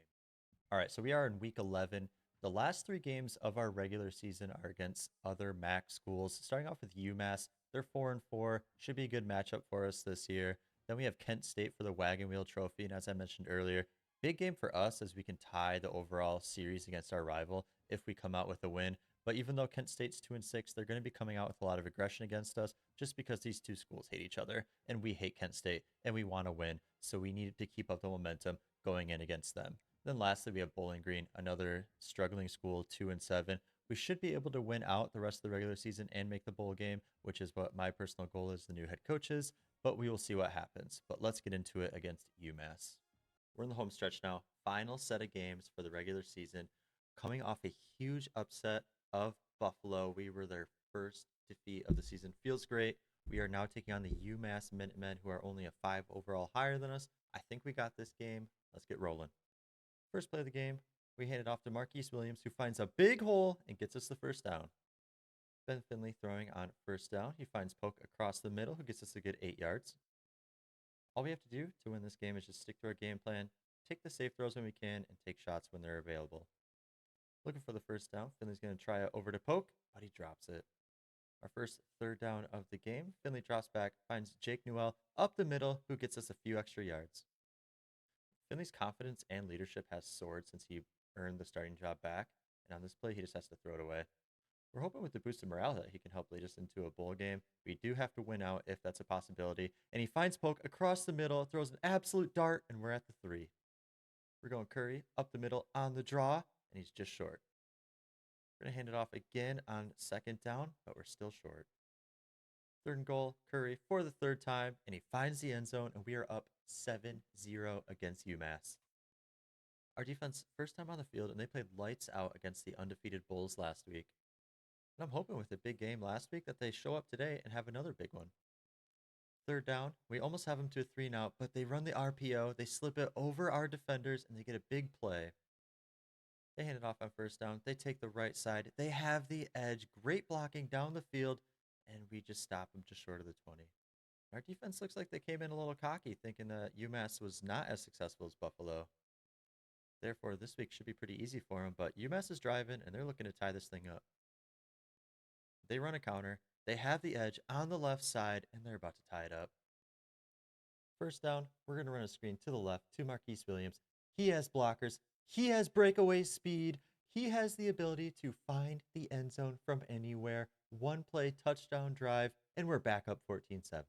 All right, so we are in week 11. The last 3 games of our regular season are against other MAC schools. Starting off with UMass, they're 4-4. Should be a good matchup for us this year. Then we have Kent State for the Wagon Wheel Trophy, and as I mentioned earlier, big game for us as we can tie the overall series against our rival if we come out with a win. But even though Kent State's 2-6, they're going to be coming out with a lot of aggression against us just because these 2 schools hate each other, and we hate Kent State, and we want to win. So we needed to keep up the momentum going in against them. Then lastly, we have Bowling Green, another struggling school, 2-7. We should be able to win out the rest of the regular season and make the bowl game, which is what my personal goal is, the new head coaches, but we will see what happens. But let's get into it against UMass. We're in the home stretch now. Final set of games for the regular season. Coming off a huge upset of Buffalo. We were their first defeat of the season. Feels great. We are now taking on the UMass Minutemen, who are only a 5 overall higher than us. I think we got this game. Let's get rolling. First play of the game, we hand it off to Marquise Williams, who finds a big hole and gets us the first down. Ben Finley throwing on first down. He finds Poke across the middle, who gets us a good 8 yards. All we have to do to win this game is just stick to our game plan, take the safe throws when we can, and take shots when they're available. Looking for the first down. Finley's going to try it over to Poke, but he drops it. Our first third down of the game. Finley drops back, finds Jake Newell up the middle, who gets us a few extra yards. Finley's confidence and leadership has soared since he earned the starting job back, and on this play, he just has to throw it away. We're hoping with the boost of morale that he can help lead us into a bowl game. We do have to win out if that's a possibility. And he finds Poke across the middle, throws an absolute dart, and we're at the 3. We're going Curry up the middle on the draw, and he's just short. We're going to hand it off again on second down, but we're still short. Third and goal, Curry for the third time, and he finds the end zone, and we are up 7-0 against UMass. Our defense, first time on the field, and they played lights out against the undefeated Bulls last week. And I'm hoping with the big game last week that they show up today and have another big one. Third down, we almost have them to a 3 now, but they run the RPO, they slip it over our defenders, and they get a big play. They hand it off on first down. They take the right side. They have the edge. Great blocking down the field, and we just stop them just short of the 20. Our defense looks like they came in a little cocky, thinking that UMass was not as successful as Buffalo. Therefore, this week should be pretty easy for them, but UMass is driving, and they're looking to tie this thing up. They run a counter. They have the edge on the left side, and they're about to tie it up. First down, we're going to run a screen to the left to Marquise Williams. He has blockers. He has breakaway speed. He has the ability to find the end zone from anywhere. One play, touchdown drive, and we're back up 14-7.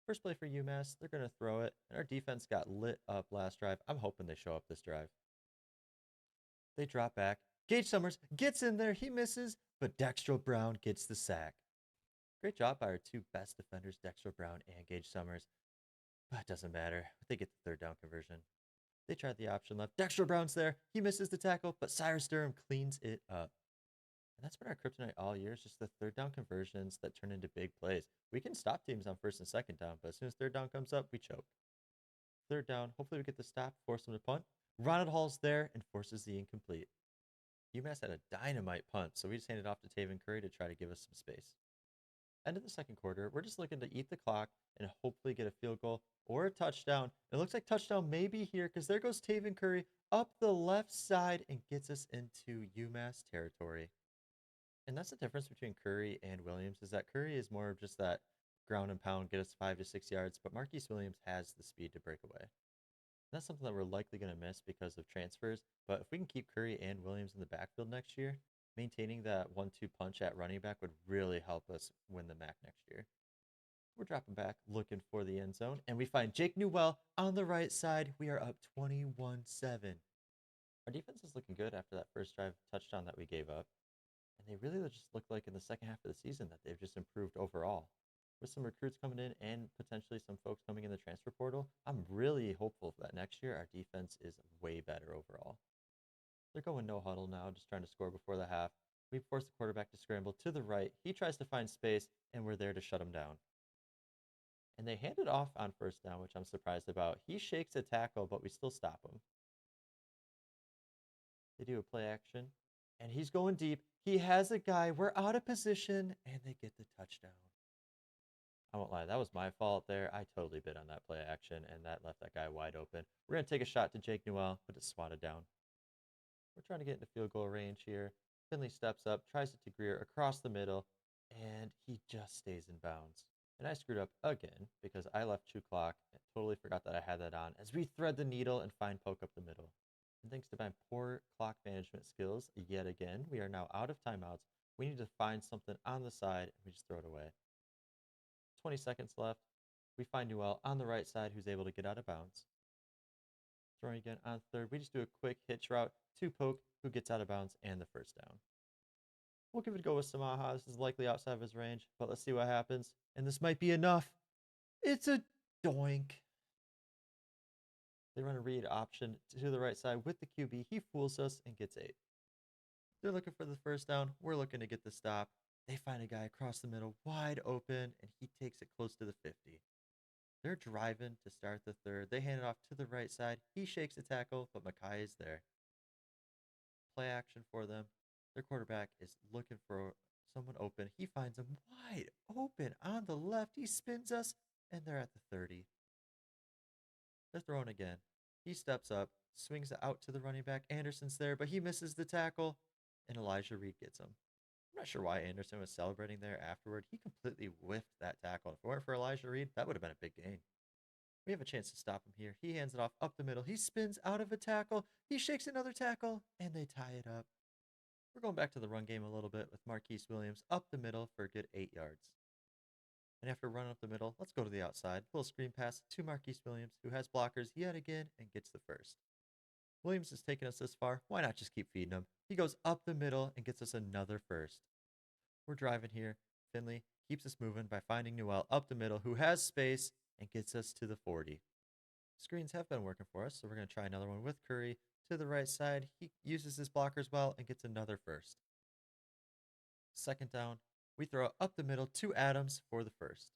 First play for UMass, they're going to throw it, and our defense got lit up last drive. I'm hoping they show up this drive. They drop back. Gage Summers gets in there. He misses, but Dexter Brown gets the sack. Great job by our 2 best defenders, Dexter Brown and Gage Summers. But it doesn't matter. They get the third down conversion. They tried the option left. Dexter Brown's there. He misses the tackle, but Cyrus Durham cleans it up. And that's been our kryptonite all year, is just the third down conversions that turn into big plays. We can stop teams on first and second down, but as soon as third down comes up, we choke. Third down, hopefully we get the stop, force them to punt. Ronald Hall's there and forces the incomplete. UMass had a dynamite punt, so we just handed off to Taven Curry to try to give us some space. End of the second quarter, we're just looking to eat the clock and hopefully get a field goal or a touchdown. It looks like touchdown may be here because there goes Taven Curry up the left side and gets us into UMass territory. And that's the difference between Curry and Williams, is that Curry is more of just that ground and pound, get us 5 to 6 yards, but Marquise Williams has the speed to break away. And that's something that we're likely going to miss because of transfers, but if we can keep Curry and Williams in the backfield next year, maintaining that 1-2 punch at running back would really help us win the MAC next year. We're dropping back, looking for the end zone, and we find Jake Newell on the right side. We are up 21-7. Our defense is looking good after that first drive touchdown that we gave up, and they really just look like in the second half of the season that they've just improved overall. With some recruits coming in and potentially some folks coming in the transfer portal, I'm really hopeful that next year our defense is way better overall. They're going no huddle now, just trying to score before the half. We force the quarterback to scramble to the right. He tries to find space, and we're there to shut him down. And they hand it off on first down, which I'm surprised about. He shakes a tackle, but we still stop him. They do a play action, and he's going deep. He has a guy. We're out of position, and they get the touchdown. I won't lie, that was my fault there. I totally bid on that play action, and that left that guy wide open. We're going to take a shot to Jake Newell, but it's swatted down. We're trying to get into field goal range here. Finley steps up, tries it to Greer across the middle, and he just stays in bounds. And I screwed up again because I left Chew Clock and totally forgot that I had that on as we thread the needle and find Poke up the middle. And thanks to my poor clock management skills, yet again, we are now out of timeouts. We need to find something on the side, and we just throw it away. 20 seconds left. We find Newell on the right side who's able to get out of bounds. Throwing again on third. We just do a quick hitch route to Poke, who gets out of bounds and the first down. We'll give it a go with Samaha. This is likely outside of his range, but let's see what happens. And this might be enough. It's a doink. They run a read option to the right side with the QB. He fools us and gets 8. They're looking for the first down. We're looking to get the stop. They find a guy across the middle, wide open, and he takes it close to the 50. They're driving to start the third. They hand it off to the right side. He shakes the tackle, but Makai is there. Play action for them. Their quarterback is looking for someone open. He finds him wide open on the left. He spins us, and they're at the 30. They're throwing again. He steps up, swings it out to the running back. Anderson's there, but he misses the tackle, and Elijah Reed gets him. I'm not sure why Anderson was celebrating there afterward. He completely whiffed that tackle. If it weren't for Elijah Reed, that would have been a big gain. We have a chance to stop him here. He hands it off up the middle. He spins out of a tackle. He shakes another tackle, and they tie it up. We're going back to the run game a little bit with Marquise Williams up the middle for a good 8 yards. And after running up the middle, let's go to the outside. Little screen pass to Marquise Williams, who has blockers yet again and gets the first. Williams has taken us this far. Why not just keep feeding him? He goes up the middle and gets us another first. We're driving here. Finley keeps us moving by finding Newell up the middle, who has space and gets us to the 40. Screens have been working for us, so we're going to try another one with Curry to the right side. He uses his blockers well and gets another first. Second down, we throw it up the middle to Adams for the first.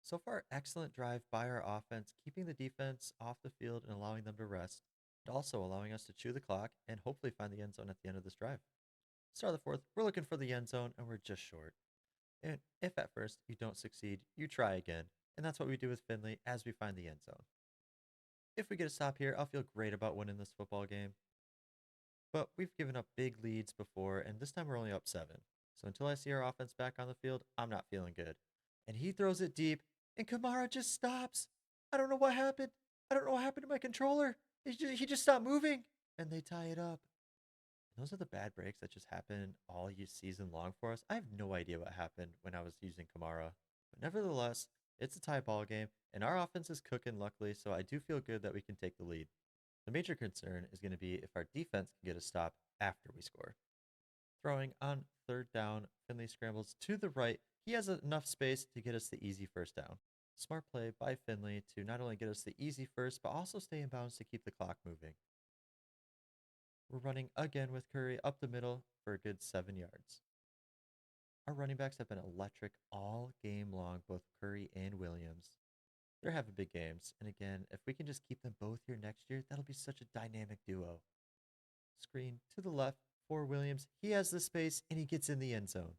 So far, excellent drive by our offense, keeping the defense off the field and allowing them to rest, and also allowing us to chew the clock and hopefully find the end zone at the end of this drive. Start of the fourth, we're looking for the end zone, and we're just short. And if at first you don't succeed, you try again, and that's what we do with Finley as we find the end zone. If we get a stop here, I'll feel great about winning this football game. But we've given up big leads before, and this time we're only up 7. So until I see our offense back on the field, I'm not feeling good. And he throws it deep, and Kamara just stops. I don't know what happened. I don't know what happened to my controller. He just stopped moving, and they tie it up. Those are the bad breaks that just happen all season long for us. I have no idea what happened when I was using Kamara. But nevertheless, it's a tie ball game, and our offense is cooking, luckily, so I do feel good that we can take the lead. The major concern is going to be if our defense can get a stop after we score. Throwing on third down, Finley scrambles to the right. He has enough space to get us the easy first down. Smart play by Finley to not only get us the easy first, but also stay in bounds to keep the clock moving. We're running again with Curry up the middle for a good 7 yards. Our running backs have been electric all game long, both Curry and Williams. They're having big games, and again, if we can just keep them both here next year, that'll be such a dynamic duo. Screen to the left for Williams. He has the space, and he gets in the end zone.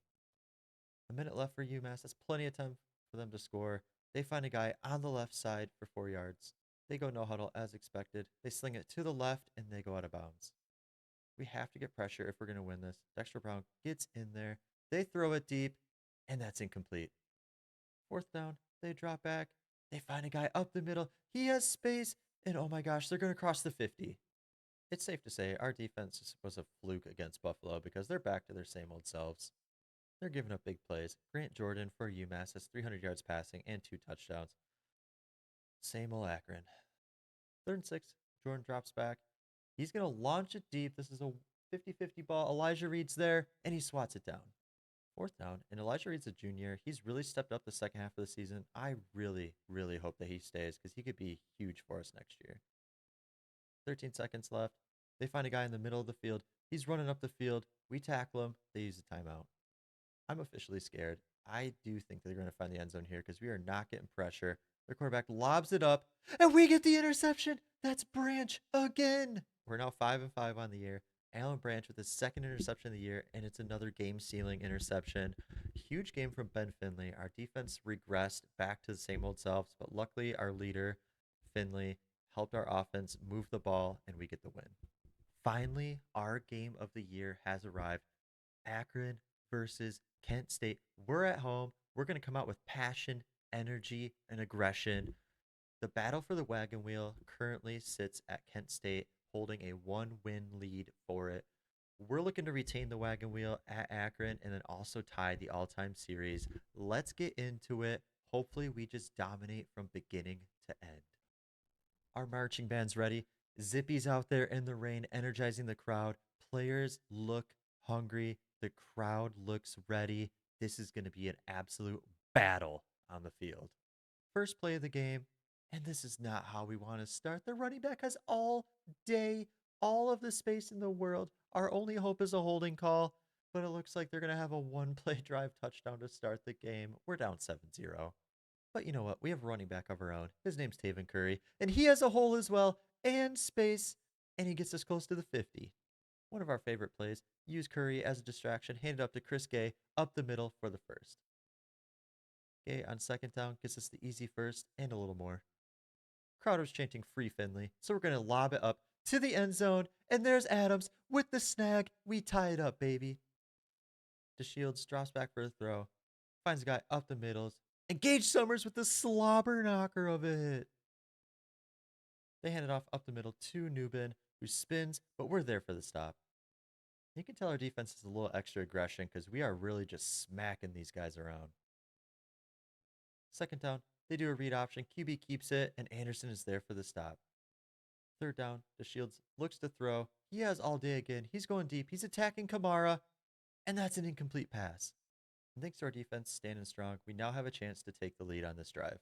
A minute left for UMass. That's plenty of time for them to score. They find a guy on the left side for 4 yards. They go no huddle as expected. They sling it to the left, and they go out of bounds. We have to get pressure if we're going to win this. Dexter Brown gets in there. They throw it deep, and that's incomplete. Fourth down, they drop back. They find a guy up the middle. He has space, and oh my gosh, they're going to cross the 50. It's safe to say our defense was a fluke against Buffalo because they're back to their same old selves. They're giving up big plays. Grant Jordan for UMass has 300 yards passing and 2 touchdowns. Same old Akron. 3rd and 6, Jordan drops back. He's going to launch it deep. This is a 50-50 ball. Elijah Reed's there, and he swats it down. 4th down, and Elijah Reed's a junior. He's really stepped up the second half of the season. I really, really hope that he stays because he could be huge for us next year. 13 seconds left. They find a guy in the middle of the field. He's running up the field. We tackle him. They use a timeout. I'm officially scared. I do think they're going to find the end zone here because we are not getting pressure. The quarterback lobs it up, and we get the interception. That's Branch again. We're now 5-5 on the year. Alan Branch with his 2nd interception of the year, and it's another game-sealing interception. Huge game from Ben Finley. Our defense regressed back to the same old selves, but luckily our leader, Finley, helped our offense move the ball, and we get the win. Finally, our game of the year has arrived. Akron versus Kent State. We're at home. We're going to come out with passion, energy, and aggression. The battle for the wagon wheel currently sits at Kent State, holding a 1-win lead for it. We're looking to retain the wagon wheel at Akron and then also tie the all-time series. Let's get into it. Hopefully, we just dominate from beginning to end. Our marching band's ready. Zippy's out there in the rain, energizing the crowd. Players look hungry. The crowd looks ready. This is going to be an absolute battle on the field. First play of the game, and this is not how we want to start. The running back has all day, all of the space in the world. Our only hope is a holding call, but it looks like they're going to have a one-play drive touchdown to start the game. We're down 7-0. But you know what? We have a running back of our own. His name's Taven Curry, and he has a hole as well and space, and he gets us close to the 50. One of our favorite plays. Use Curry as a distraction, hand it up to Chris Gay up the middle for the first. Gay on second down gets us the easy first and a little more. Crowder's chanting free Finley, so we're going to lob it up to the end zone, and there's Adams with the snag. We tie it up, baby. DeShields drops back for a throw, finds a guy up the middles, and Gage Summers with the slobber knocker of it. They hand it off up the middle to Nubin, who spins, but we're there for the stop. You can tell our defense is a little extra aggression because we are really just smacking these guys around. Second down, they do a read option. QB keeps it, and Anderson is there for the stop. Third down, DeShields looks to throw. He has all day again. He's going deep. He's attacking Kamara, and that's an incomplete pass. And thanks to our defense standing strong, we now have a chance to take the lead on this drive.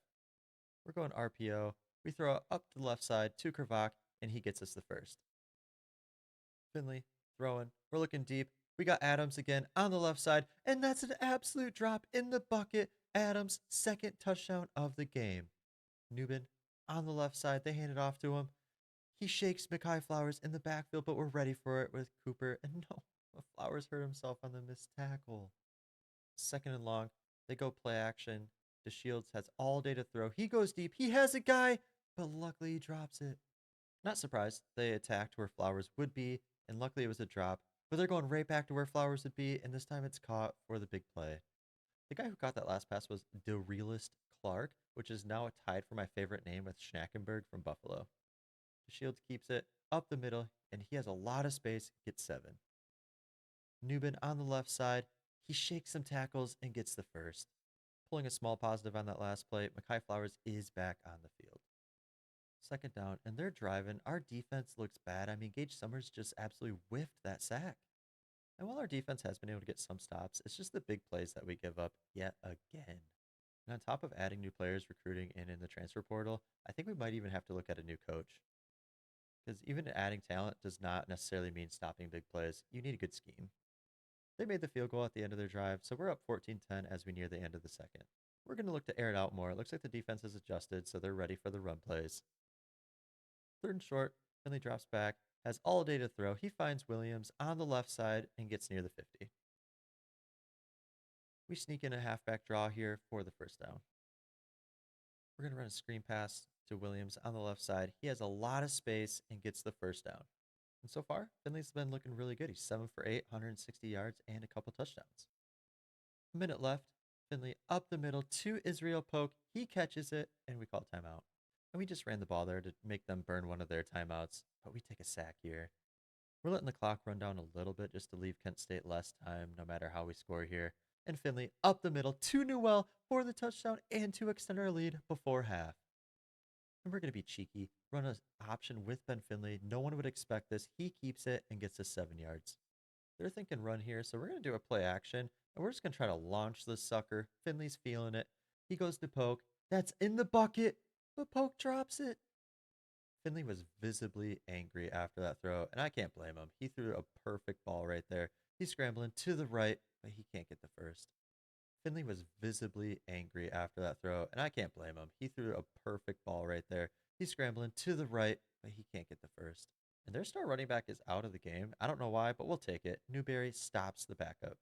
We're going RPO. We throw it up to the left side to Kravak, and he gets us the first. Finley throwing. We're looking deep. We got Adams again on the left side, and that's an absolute drop in the bucket. Adams' second touchdown of the game. Nubin on the left side. They hand it off to him. He shakes Mekhi Flowers in the backfield, but we're ready for it with Cooper. And no, Flowers hurt himself on the missed tackle. Second and long. They go play action. DeShields has all day to throw. He goes deep. He has a guy, but luckily he drops it. Not surprised. They attacked where Flowers would be, and luckily it was a drop. But they're going right back to where Flowers would be, and this time it's caught for the big play. The guy who caught that last pass was DeRealist Clark, which is now tied for my favorite name with Schnackenberg from Buffalo. Shields keeps it up the middle, and he has a lot of space, gets 7. Nubin on the left side. He shakes some tackles and gets the first. Pulling a small positive on that last play, Mekhi Flowers is back on the field. Second down, and they're driving. Our defense looks bad. I mean, Gage Summers just absolutely whiffed that sack. And while our defense has been able to get some stops, it's just the big plays that we give up yet again. And on top of adding new players, recruiting, and in the transfer portal, I think we might even have to look at a new coach. Because even adding talent does not necessarily mean stopping big plays. You need a good scheme. They made the field goal at the end of their drive, so we're up 14-10 as we near the end of the second. We're going to look to air it out more. It looks like the defense has adjusted, so they're ready for the run plays. Third and short, Finley drops back, has all day to throw. He finds Williams on the left side and gets near the 50. We sneak in a halfback draw here for the first down. We're going to run a screen pass to Williams on the left side. He has a lot of space and gets the first down. And so far, Finley's been looking really good. He's 7 for 8, 160 yards, and a couple touchdowns. A minute left. Finley up the middle to Israel Polk. He catches it, and we call timeout. And we just ran the ball there to make them burn one of their timeouts, but we take a sack here. We're letting the clock run down a little bit just to leave Kent State less time, no matter how we score here. And Finley up the middle to Newell for the touchdown and to extend our lead before half. And we're going to be cheeky, run an option with Ben Finley. No one would expect this. He keeps it and gets us 7 yards. They're thinking run here, so we're going to do a play action, and we're just going to try to launch this sucker. Finley's feeling it. He goes to Poke. That's in the bucket, but Poke drops it. Finley was visibly angry after that throw, and I can't blame him. He threw a perfect ball right there. He's scrambling to the right, but he can't get the first. Finley was visibly angry after that throw, and I can't blame him. He threw a perfect ball right there. He's scrambling to the right, but he can't get the first. And their star running back is out of the game. I don't know why, but we'll take it. Newberry stops the backup.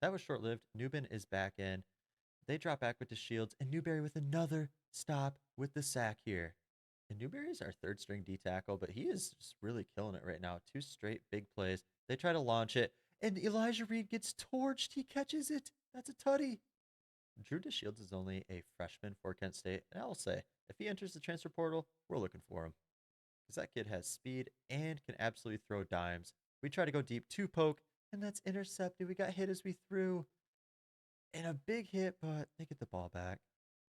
That was short-lived. Newbin is back in. They drop back with the Shields, and Newberry with another stop with the sack here. And Newberry's our third string D tackle, but he is just really killing it right now. 2 straight big plays. They try to launch it, and Elijah Reed gets torched. He catches it. That's a tutty. Drew DeShields is only a freshman for Kent State, and I will say, if he enters the transfer portal, we're looking for him. Because that kid has speed and can absolutely throw dimes. We try to go deep to Poke, and that's intercepted. We got hit as we threw. And a big hit, but they get the ball back.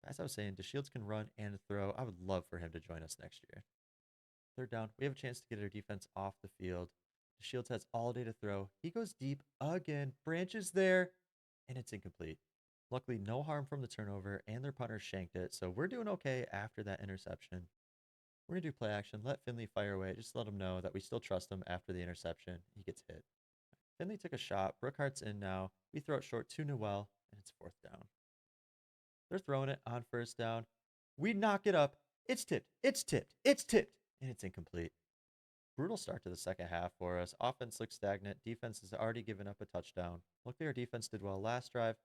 As I was saying, DeShields can run and throw. I would love for him to join us next year. Third down, we have a chance to get our defense off the field. Shields has all day to throw. He goes deep again. Branch is there, and it's incomplete. Luckily, no harm from the turnover, and their punter shanked it, so we're doing okay after that interception. We're going to do play action. Let Finley fire away. Just let him know that we still trust him after the interception. He gets hit. Finley took a shot. Brookhart's in now. We throw it short to Noel, and it's 4th down. They're throwing it on 1st down. We knock it up. It's tipped. It's tipped. It's tipped. And it's incomplete. Brutal start to the second half for us. Offense looks stagnant. Defense has already given up a touchdown. Luckily, our defense did well last drive,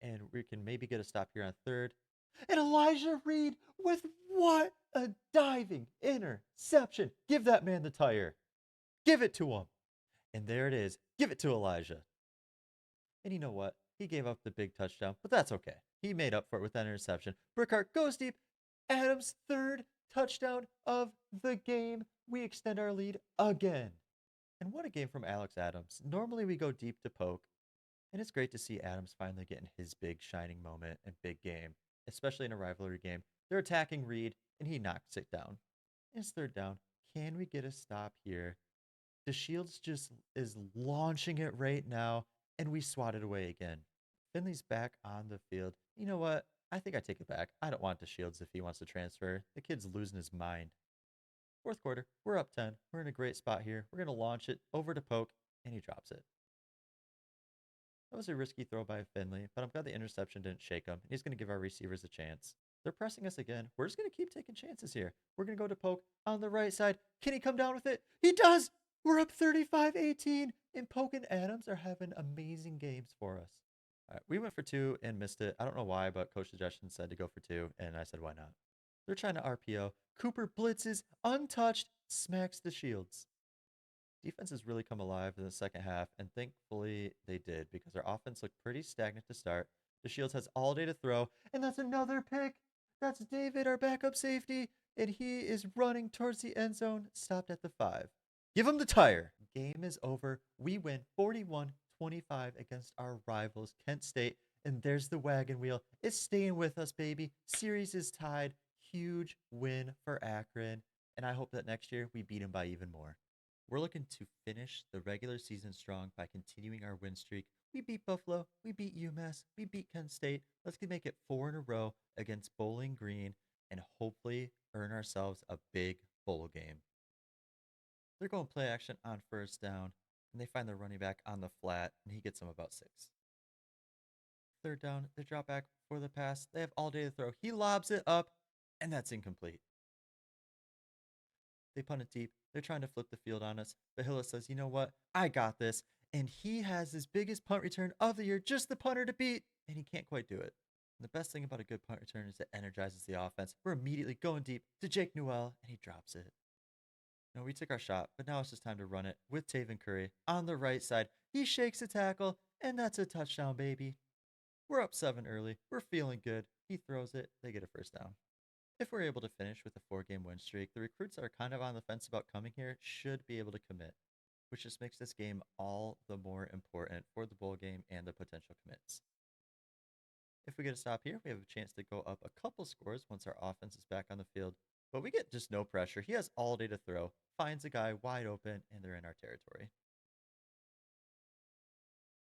and we can maybe get a stop here on 3rd. And Elijah Reed with what a diving interception. Give that man the tire. Give it to him. And there it is. Give it to Elijah. And you know what? He gave up the big touchdown, but that's okay. He made up for it with that interception. Brookhart goes deep. Adams' 3rd touchdown of the game. We extend our lead again. And what a game from Alex Adams. Normally we go deep to poke, and it's great to see Adams finally getting his big shining moment and big game, especially in a rivalry game. They're attacking Reed, and he knocks it down. It's 3rd down. Can we get a stop here? DeShields just is launching it right now, and we swat it away again. Finley's back on the field. You know what? I think I take it back. I don't want DeShields if he wants to transfer. The kid's losing his mind. 4th quarter, we're up 10. We're in a great spot here. We're going to launch it over to Poke, and he drops it. That was a risky throw by Finley, but I'm glad the interception didn't shake him. He's going to give our receivers a chance. They're pressing us again. We're just going to keep taking chances here. We're going to go to Poke on the right side. Can he come down with it? He does! We're up 35-18, and Poke and Adams are having amazing games for us. All right, we went for 2 and missed it. I don't know why, but Coach Suggestion said to go for 2, and I said, why not? They're trying to RPO. Cooper blitzes, untouched, smacks the Shields. Defense has really come alive in the second half, and thankfully they did because our offense looked pretty stagnant to start. The Shields has all day to throw, and that's another pick. That's David, our backup safety, and he is running towards the end zone, stopped at the 5. Give him the tire. Game is over. We win 41-25 against our rivals, Kent State, and there's the wagon wheel. It's staying with us, baby. Series is tied. Huge win for Akron, and I hope that next year we beat him by even more. We're looking to finish the regular season strong by continuing our win streak. We beat Buffalo, we beat UMass, we beat Kent State. Let's make it 4 in a row against Bowling Green and hopefully earn ourselves a big bowl game. They're going play action on 1st down, and they find the running back on the flat, and he gets them about 6. 3rd down, they drop back for the pass. They have all day to throw. He lobs it up, and that's incomplete. They punt it deep. They're trying to flip the field on us. But Hilla says, you know what? I got this. And he has his biggest punt return of the year, just the punter to beat, and he can't quite do it. And the best thing about a good punt return is it energizes the offense. We're immediately going deep to Jake Newell, and he drops it. No, we took our shot, but now it's just time to run it with Taven Curry on the right side. He shakes a tackle, and that's a touchdown, baby. We're up 7 early. We're feeling good. He throws it. They get a 1st down. If we're able to finish with a 4-game win streak, the recruits that are kind of on the fence about coming here should be able to commit, which just makes this game all the more important for the bowl game and the potential commits. If we get a stop here, we have a chance to go up a couple scores once our offense is back on the field, but we get just no pressure. He has all day to throw, finds a guy wide open, and they're in our territory.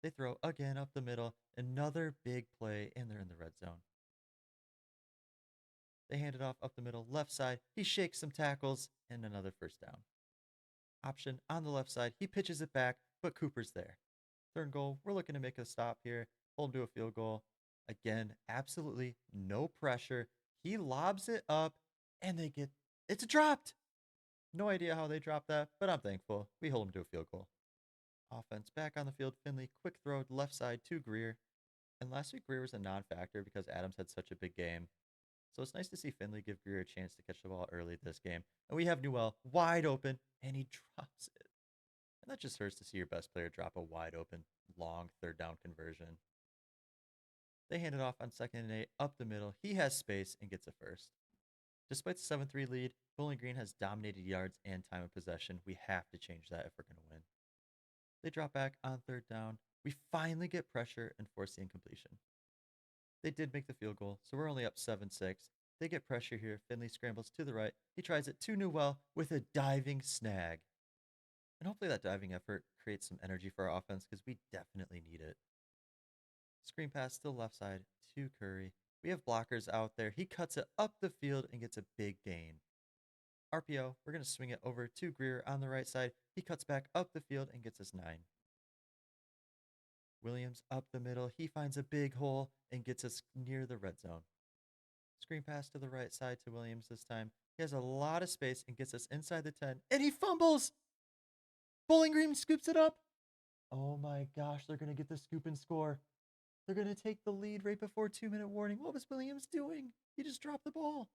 They throw again up the middle, another big play, and they're in the red zone. They hand it off up the middle, left side. He shakes some tackles, and another 1st down. Option on the left side. He pitches it back, but Cooper's there. 3rd goal. We're looking to make a stop here. Hold him to a field goal. Again, absolutely no pressure. He lobs it up, and it's dropped. No idea how they dropped that, but I'm thankful. We hold him to a field goal. Offense back on the field. Finley, quick throw, left side to Greer. And last week, Greer was a non-factor because Adams had such a big game. So it's nice to see Finley give Greer a chance to catch the ball early this game. And we have Newell wide open, and he drops it. And that just hurts to see your best player drop a wide open, long 3rd down conversion. They hand it off on 2nd and 8, up the middle. He has space and gets a 1st. Despite the 7-3 lead, Bowling Green has dominated yards and time of possession. We have to change that if we're going to win. They drop back on 3rd down. We finally get pressure and force the incompletion. They did make the field goal, so we're only up 7-6. They get pressure here. Finley scrambles to the right. He tries it to Newell with a diving snag. And hopefully that diving effort creates some energy for our offense because we definitely need it. Screen pass to the left side to Curry. We have blockers out there. He cuts it up the field and gets a big gain. RPO, we're going to swing it over to Greer on the right side. He cuts back up the field and gets us 9. Williams up the middle. He finds a big hole and gets us near the red zone. Screen pass to the right side to Williams this time. He has a lot of space and gets us inside the 10. And he fumbles! Bowling Green scoops it up. Oh my gosh, they're going to get the scoop and score. They're going to take the lead right before 2-minute warning. What was Williams doing? He just dropped the ball.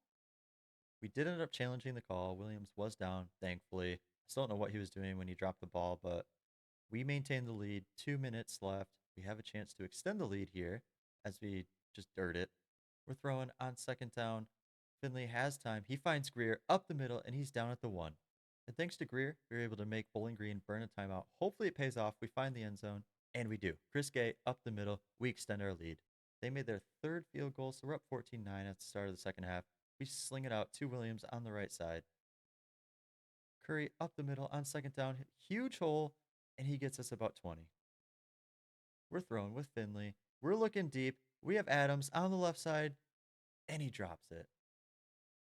We did end up challenging the call. Williams was down, thankfully. I still don't know what he was doing when he dropped the ball, but we maintained the lead. 2 minutes left. We have a chance to extend the lead here as we just dirt it. We're throwing on second down. Finley has time. He finds Greer up the middle, and he's down at the 1. And thanks to Greer, we were able to make Bowling Green burn a timeout. Hopefully it pays off. We find the end zone, and we do. Chris Gay up the middle. We extend our lead. They made their 3rd field goal, so we're up 14-9 at the start of the second half. We sling it out to Williams on the right side. Curry up the middle on second down. Huge hole, and he gets us about 20. We're throwing with Finley. We're looking deep. We have Adams on the left side, and he drops it.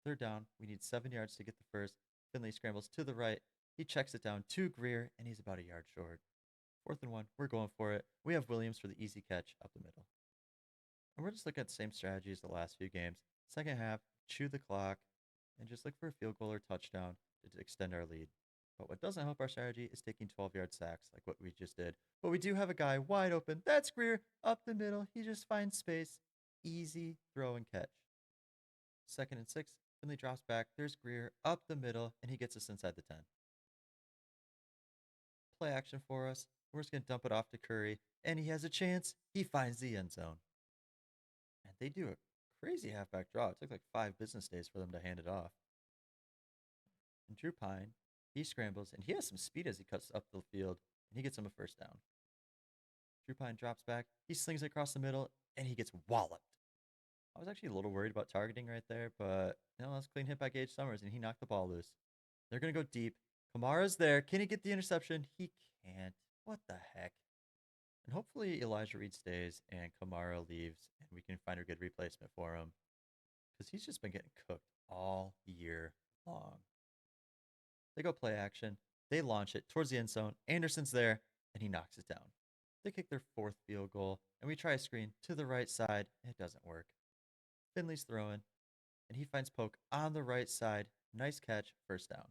3rd down. We need 7 yards to get the first. Finley scrambles to the right. He checks it down to Greer, and he's about a yard short. 4th and 1. We're going for it. We have Williams for the easy catch up the middle. And we're just looking at the same strategy as the last few games. Second half, chew the clock, and just look for a field goal or touchdown to extend our lead. But what doesn't help our strategy is taking 12-yard sacks like what we just did. But we do have a guy wide open. That's Greer up the middle. He just finds space. Easy throw and catch. 2nd and 6. Finley drops back. There's Greer up the middle, and he gets us inside the 10. Play action for us. We're just going to dump it off to Curry, and he has a chance. He finds the end zone. And they do a crazy halfback draw. It took like 5 business days for them to hand it off. And Drew Pine, he scrambles, and he has some speed as he cuts up the field, and he gets him a first down. Drew Pine drops back. He slings it across the middle, and he gets walloped. I was actually a little worried about targeting right there, but that's a clean hit by Gage Summers, and he knocked the ball loose. They're going to go deep. Kamara's there. Can he get the interception? He can't. What the heck? And hopefully Elijah Reed stays and Kamara leaves, and we can find a good replacement for him, because he's just been getting cooked all year long. They go play action. They launch it towards the end zone. Anderson's there, and he knocks it down. They kick their 4th field goal, and we try a screen to the right side. It doesn't work. Finley's throwing, and he finds Poke on the right side. Nice catch, first down.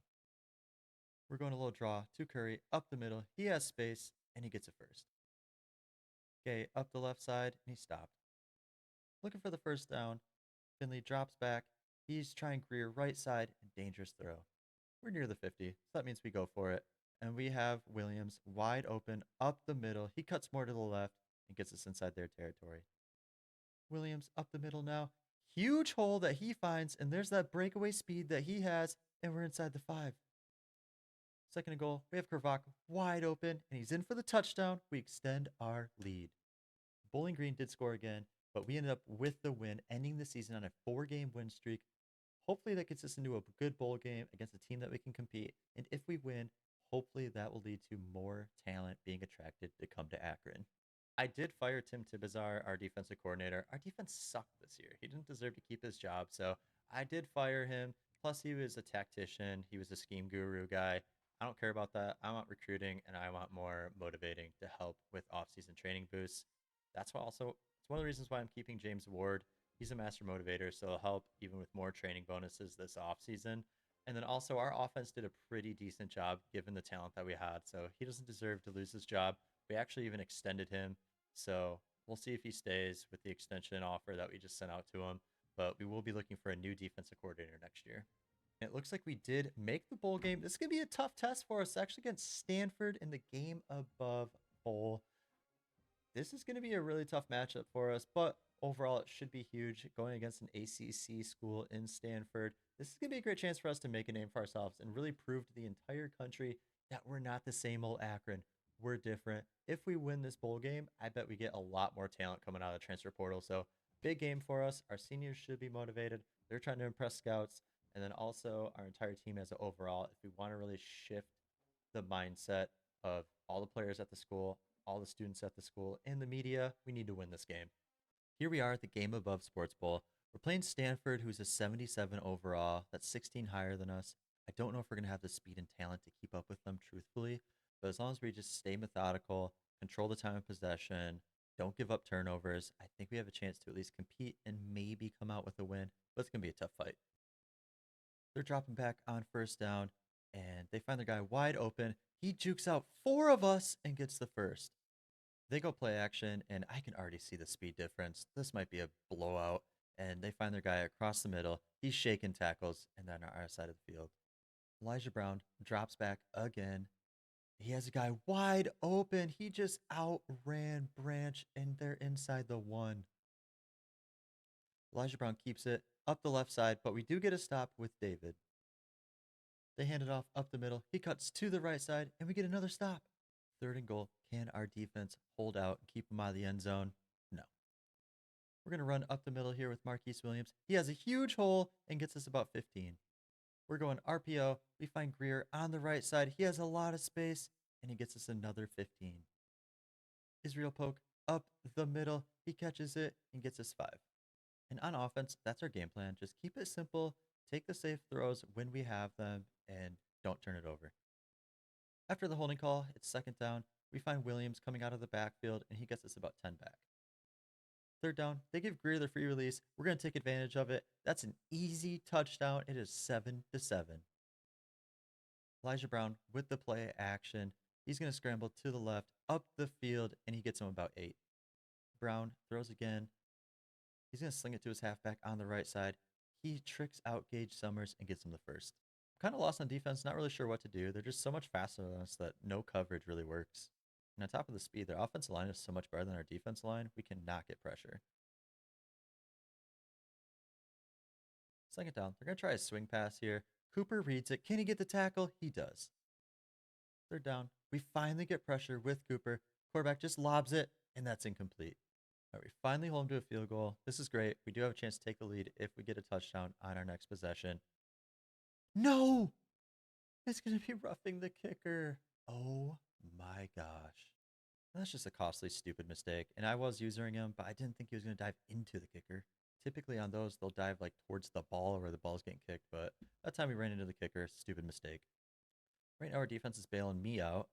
We're going a little draw to Curry up the middle. He has space, and he gets it first. Gay up the left side, and he stopped. Looking for the first down. Finley drops back. He's trying Greer right side, and dangerous throw. We're near the 50, so that means we go for it. And we have Williams wide open up the middle. He cuts more to the left and gets us inside their territory. Williams up the middle now. Huge hole that he finds, and there's that breakaway speed that he has, and we're inside the 5. 2nd and goal. We have Kravak wide open, and he's in for the touchdown. We extend our lead. Bowling Green did score again, but we ended up with the win, ending the season on a 4-game win streak. Hopefully that gets us into a good bowl game against a team that we can compete. And if we win, hopefully that will lead to more talent being attracted to come to Akron. I did fire Tim Tibazar, our defensive coordinator. Our defense sucked this year. He didn't deserve to keep his job, so I did fire him. Plus, he was a tactician. He was a scheme guru guy. I don't care about that. I want recruiting, and I want more motivating to help with off-season training boosts. It's one of the reasons why I'm keeping James Ward. He's a master motivator, so it'll help even with more training bonuses this offseason. And then also, our offense did a pretty decent job given the talent that we had, so he doesn't deserve to lose his job. We actually even extended him, so we'll see if he stays with the extension offer that we just sent out to him. But we will be looking for a new defensive coordinator next year. And it looks like we did make the bowl game. This is going to be a tough test for us, actually against Stanford in the game above bowl. This is going to be a really tough matchup for us, but overall it should be huge. Going against an ACC school in Stanford, this is going to be a great chance for us to make a name for ourselves and really prove to the entire country that we're not the same old Akron. We're different. If we win this bowl game, I bet we get a lot more talent coming out of the transfer portal. So big game for us. Our seniors should be motivated. They're trying to impress scouts. And then also our entire team as an overall, if we want to really shift the mindset of all the players at the school, all the students at the school, and the media. We need to win this game. Here we are at the Game Above Sports Bowl. We're playing Stanford, who's a 77 overall. That's 16 higher than us. I don't know if we're going to have the speed and talent to keep up with them, truthfully. But as long as we just stay methodical, control the time of possession, don't give up turnovers, I think we have a chance to at least compete and maybe come out with a win. But it's going to be a tough fight. They're dropping back on first down, and they find their guy wide open. He jukes out 4 of us and gets the first. They go play action, and I can already see the speed difference. This might be a blowout. And they find their guy across the middle. He's shaking tackles, and then on our side of the field. Elijah Brown drops back again. He has a guy wide open. He just outran Branch, and they're inside the 1. Elijah Brown keeps it up the left side, but we do get a stop with David. They hand it off up the middle. He cuts to the right side, and we get another stop. 3rd and goal. Can our defense hold out and keep him out of the end zone? No. We're going to run up the middle here with Marquise Williams. He has a huge hole and gets us about 15. We're going RPO. We find Greer on the right side. He has a lot of space, and he gets us another 15. Israel Poke up the middle. He catches it and gets us 5. And on offense, that's our game plan. Just keep it simple, take the safe throws when we have them, and don't turn it over. After the holding call, it's 2nd down. We find Williams coming out of the backfield, and he gets us about 10 back. 3rd down, they give Greer the free release. We're going to take advantage of it. That's an easy touchdown. It is 7-7. Elijah Brown with the play action. He's going to scramble to the left, up the field, and he gets him about 8. Brown throws again. He's going to sling it to his halfback on the right side. He tricks out Gage Summers and gets him the first. Kind of lost on defense, not really sure what to do. They're just so much faster than us that no coverage really works. And on top of the speed, their offensive line is so much better than our defensive line, we cannot get pressure. 2nd down, they're going to try a swing pass here. Cooper reads it. Can he get the tackle? He does. 3rd down, we finally get pressure with Cooper. Quarterback just lobs it, and that's incomplete. All right, we finally hold him to a field goal. This is great. We do have a chance to take the lead if we get a touchdown on our next possession. No! It's going to be roughing the kicker. Oh my gosh. That's just a costly, stupid mistake. And I was using him, but I didn't think he was going to dive into the kicker. Typically on those, they'll dive like towards the ball or where the ball's getting kicked. But that time we ran into the kicker. Stupid mistake. Right now our defense is bailing me out.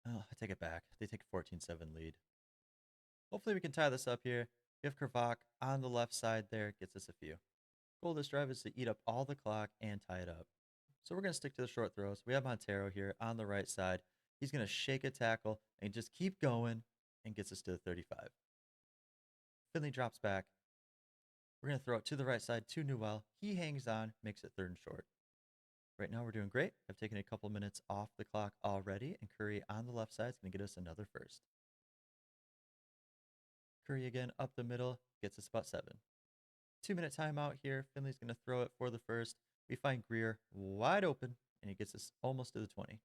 Oh, I take it back. They take a 14-7 lead. Hopefully we can tie this up here. We have Kravak on the left side there. Gets us a few. Goal of this drive is to eat up all the clock and tie it up. So we're going to stick to the short throws. We have Montero here on the right side. He's going to shake a tackle and just keep going and gets us to the 35. Finley drops back. We're going to throw it to the right side to Newell. He hangs on, makes it 3rd and short. Right now we're doing great. I've taken a couple minutes off the clock already, and Curry on the left side is going to get us another first. Curry again up the middle, gets us about 7. 2-minute timeout here. Finley's going to throw it for the first. We find Greer wide open, and he gets us almost to the 20.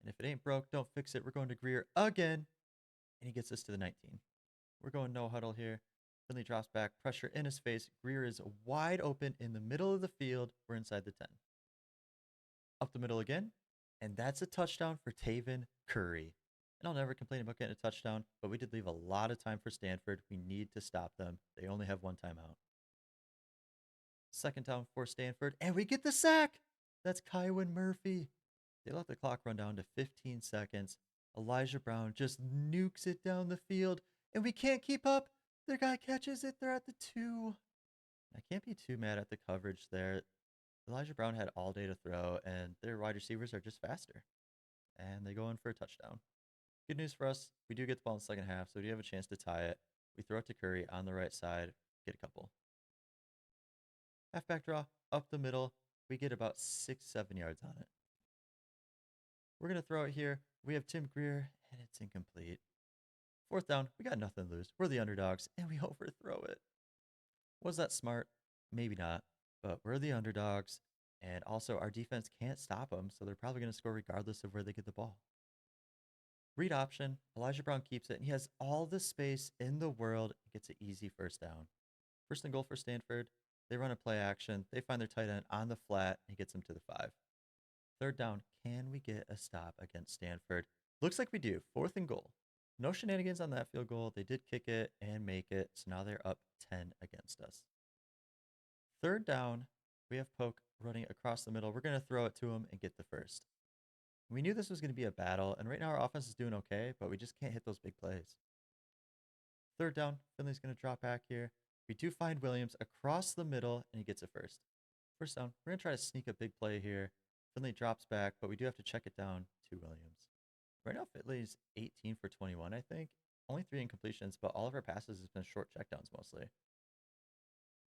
And if it ain't broke, don't fix it. We're going to Greer again, and he gets us to the 19. We're going no huddle here. Finley drops back, pressure in his face. Greer is wide open in the middle of the field. We're inside the 10. Up the middle again, and that's a touchdown for Taven Curry. And I'll never complain about getting a touchdown, but we did leave a lot of time for Stanford. We need to stop them. They only have 1 timeout. 2nd down for Stanford, and we get the sack. That's Kywin Murphy. They let the clock run down to 15 seconds. Elijah Brown just nukes it down the field, and we can't keep up. Their guy catches it. They're at the 2. I can't be too mad at the coverage there. Elijah Brown had all day to throw, and their wide receivers are just faster. And they go in for a touchdown. Good news for us, we do get the ball in the 2nd half, so we do have a chance to tie it. We throw it to Curry on the right side, get a couple. Halfback draw, up the middle. We get about 6-7 yards on it. We're going to throw it here. We have Tim Greer, and it's incomplete. 4th down, we got nothing to lose. We're the underdogs, and we overthrow it. Was that smart? Maybe not, but we're the underdogs, and also our defense can't stop them, so they're probably going to score regardless of where they get the ball. Read option, Elijah Brown keeps it, and he has all the space in the world and gets an easy 1st down. 1st and goal for Stanford. They run a play action. They find their tight end on the flat, and he gets them to the 5. Third down, can we get a stop against Stanford? Looks like we do. 4th and goal. No shenanigans on that field goal. They did kick it and make it, so now they're up 10 against us. Third down, we have Poke running across the middle. We're going to throw it to him and get the first. We knew this was going to be a battle, and right now our offense is doing okay, but we just can't hit those big plays. Third down, Finley's going to drop back here. We do find Williams across the middle, and he gets it first. First down, we're going to try to sneak a big play here. Finley drops back, but we do have to check it down to Williams. Right now, Finley's 18 for 21, I think. Only 3 incompletions, but all of our passes has been short checkdowns mostly.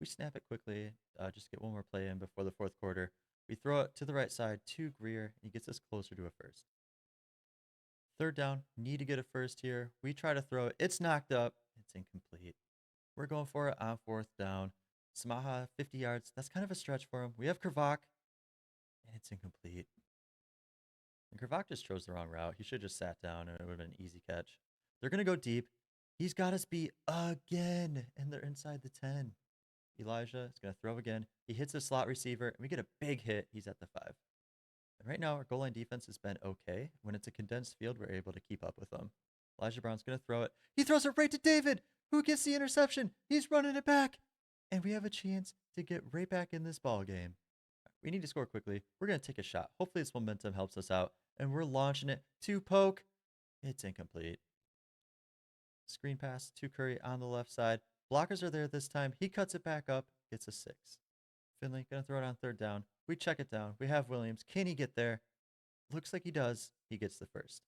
We snap it quickly, just get one more play in before the 4th quarter. We throw it to the right side to Greer, and he gets us closer to a first. Third down, need to get a first here. We try to throw it. It's knocked up. It's incomplete. We're going for it on 4th down. Samaha, 50 yards. That's kind of a stretch for him. We have Kravak, and it's incomplete. And Kravak just chose the wrong route. He should have just sat down, and it would have been an easy catch. They're going to go deep. He's got us beat again, and they're inside the 10. Elijah is going to throw again. He hits the slot receiver, and we get a big hit. He's at the 5. And right now, our goal line defense has been okay. When it's a condensed field, we're able to keep up with them. Elijah Brown's going to throw it. He throws it right to David, who gets the interception. He's running it back. And we have a chance to get right back in this ball game. We need to score quickly. We're going to take a shot. Hopefully this momentum helps us out. And we're launching it to Poke. It's incomplete. Screen pass to Curry on the left side. Blockers are there this time. He cuts it back up. Gets a 6. Finley going to throw it on 3rd down. We check it down. We have Williams. Can he get there? Looks like he does. He gets the first.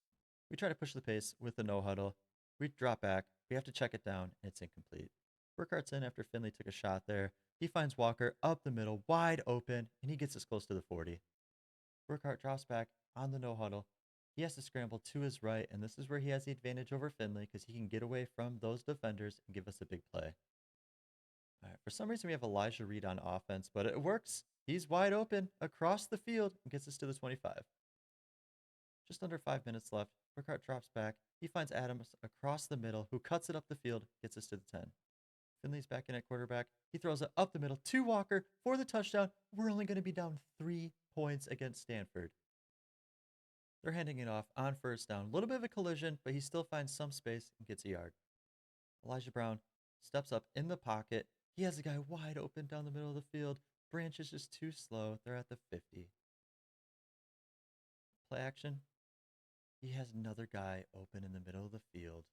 We try to push the pace with the no huddle. We drop back. We have to check it down. It's incomplete. Burkhart's in after Finley took a shot there. He finds Walker up the middle, wide open, and he gets us close to the 40. Burkhart drops back on the no huddle. He has to scramble to his right, and this is where he has the advantage over Finley because he can get away from those defenders and give us a big play. All right, for some reason, we have Elijah Reed on offense, but it works. He's wide open across the field and gets us to the 25. Just under 5 minutes left. Burkhart drops back. He finds Adams across the middle, who cuts it up the field, gets us to the 10. Finley's back in at quarterback. He throws it up the middle to Walker for the touchdown. We're only going to be down 3 points against Stanford. They're handing it off on 1st down. A little bit of a collision, but he still finds some space and gets a yard. Elijah Brown steps up in the pocket. He has a guy wide open down the middle of the field. Branch is just too slow. They're at the 50. Play action. He has another guy open in the middle of the field.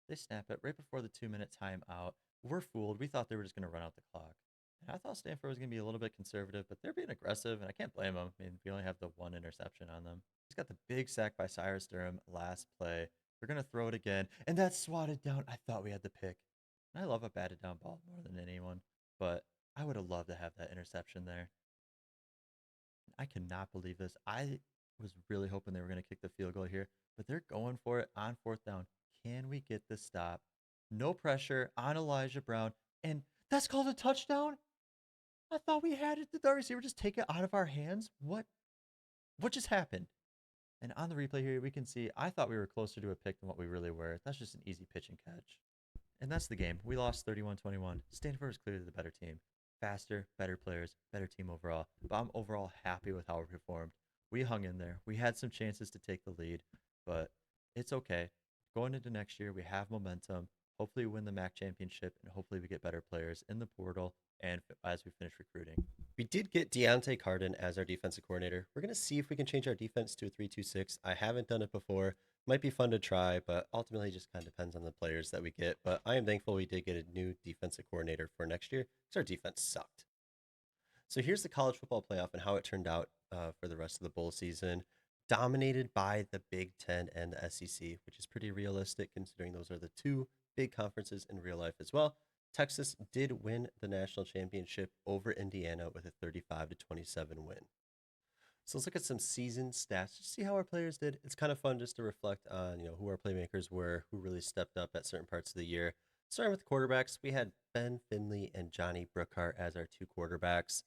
They snap it right before the 2-minute timeout. We're fooled. We thought they were just going to run out the clock. And I thought Stanford was going to be a little bit conservative, but they're being aggressive, and I can't blame them. I mean, we only have the 1 interception on them. He's got the big sack by Cyrus Durham last play. They're going to throw it again, and that's swatted down. I thought we had the pick. And I love a batted down ball more than anyone, but I would have loved to have that interception there. I cannot believe this. I was really hoping they were going to kick the field goal here, but they're going for it on 4th down. Can we get the stop? No pressure on Elijah Brown, and that's called a touchdown? I thought we had it. Did the receiver just take it out of our hands? What just happened? And on the replay here, we can see I thought we were closer to a pick than what we really were. That's just an easy pitch and catch. And that's the game. We lost 31-21. Stanford was clearly the better team. Faster, better players, better team overall. But I'm overall happy with how we performed. We hung in there. We had some chances to take the lead, but it's okay. Going into next year, we have momentum. Hopefully we win the MAC championship, and hopefully we get better players in the portal and as we finish recruiting. We did get Deontay Carden as our defensive coordinator. We're going to see if we can change our defense to a 3-2-6. I haven't done it before. Might be fun to try, but ultimately it just kind of depends on the players that we get. But I am thankful we did get a new defensive coordinator for next year because our defense sucked. So here's the college football playoff and how it turned out for the rest of the bowl season. Dominated by the Big Ten and the SEC, which is pretty realistic considering those are the 2 big conferences in real life as well. Texas did win the national championship over Indiana with a 35-27 win. So let's look at some season stats, just see how our players did. It's kind of fun just to reflect on, who our playmakers were, who really stepped up at certain parts of the year. Starting with quarterbacks, we had Ben Finley and Johnny Brookhart as our 2 quarterbacks.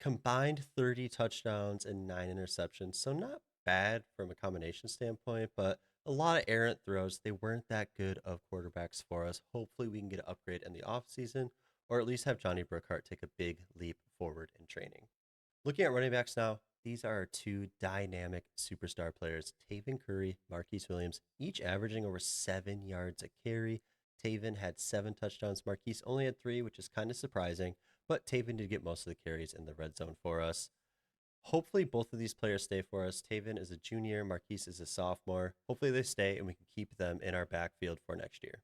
Combined 30 touchdowns and 9 interceptions, so not bad from a combination standpoint, but a lot of errant throws. They weren't that good of quarterbacks for us. Hopefully we can get an upgrade in the offseason, or at least have Johnny Brookhart take a big leap forward in training. Looking at running backs now, these are our two dynamic superstar players, Taven Curry, Marquise Williams, each averaging over 7 yards a carry. Taven had 7 touchdowns. Marquise only had 3, which is kind of surprising, but Taven did get most of the carries in the red zone for us. Hopefully, both of these players stay for us. Taven is a junior, Marquise is a sophomore. Hopefully, they stay and we can keep them in our backfield for next year.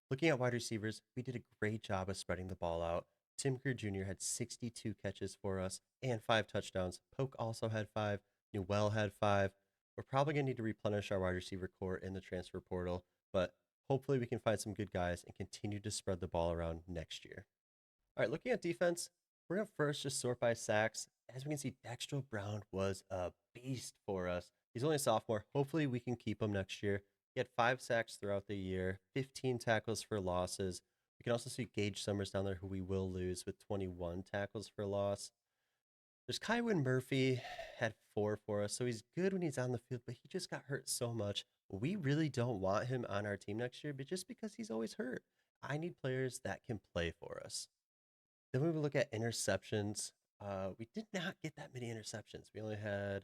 Looking at wide receivers, we did a great job of spreading the ball out. Tim Greer Jr. had 62 catches for us and 5 touchdowns. Polk also had 5. Newell had 5. We're probably going to need to replenish our wide receiver core in the transfer portal, but hopefully we can find some good guys and continue to spread the ball around next year. All right, looking at defense, we're going to first just sort by sacks. As we can see, Dexter Brown was a beast for us. He's only a sophomore. Hopefully we can keep him next year. He had 5 sacks throughout the year, 15 tackles for losses. We can also see Gage Summers down there, who we will lose, with 21 tackles for loss. There's Kywin Murphy, had 4 for us, so he's good when he's on the field, but he just got hurt so much. We really don't want him on our team next year, but just because he's always hurt. I need players that can play for us. Then we look at interceptions. We did not get that many interceptions. We only had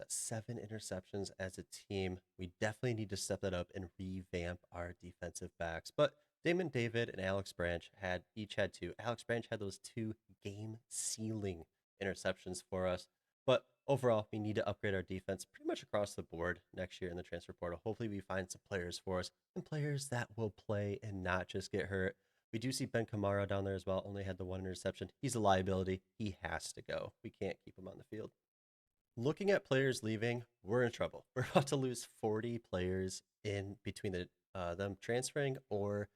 7 interceptions as a team. We definitely need to step that up and revamp our defensive backs. But Damon David and Alex Branch each had 2. Alex Branch had those 2 game-sealing interceptions for us. But overall, we need to upgrade our defense pretty much across the board next year in the transfer portal. Hopefully we find some players for us and players that will play and not just get hurt. We do see Ben Kamara down there as well, only had the 1 interception. He's a liability. He has to go. We can't keep him on the field. Looking at players leaving, we're in trouble. We're about to lose 40 players in between them transferring or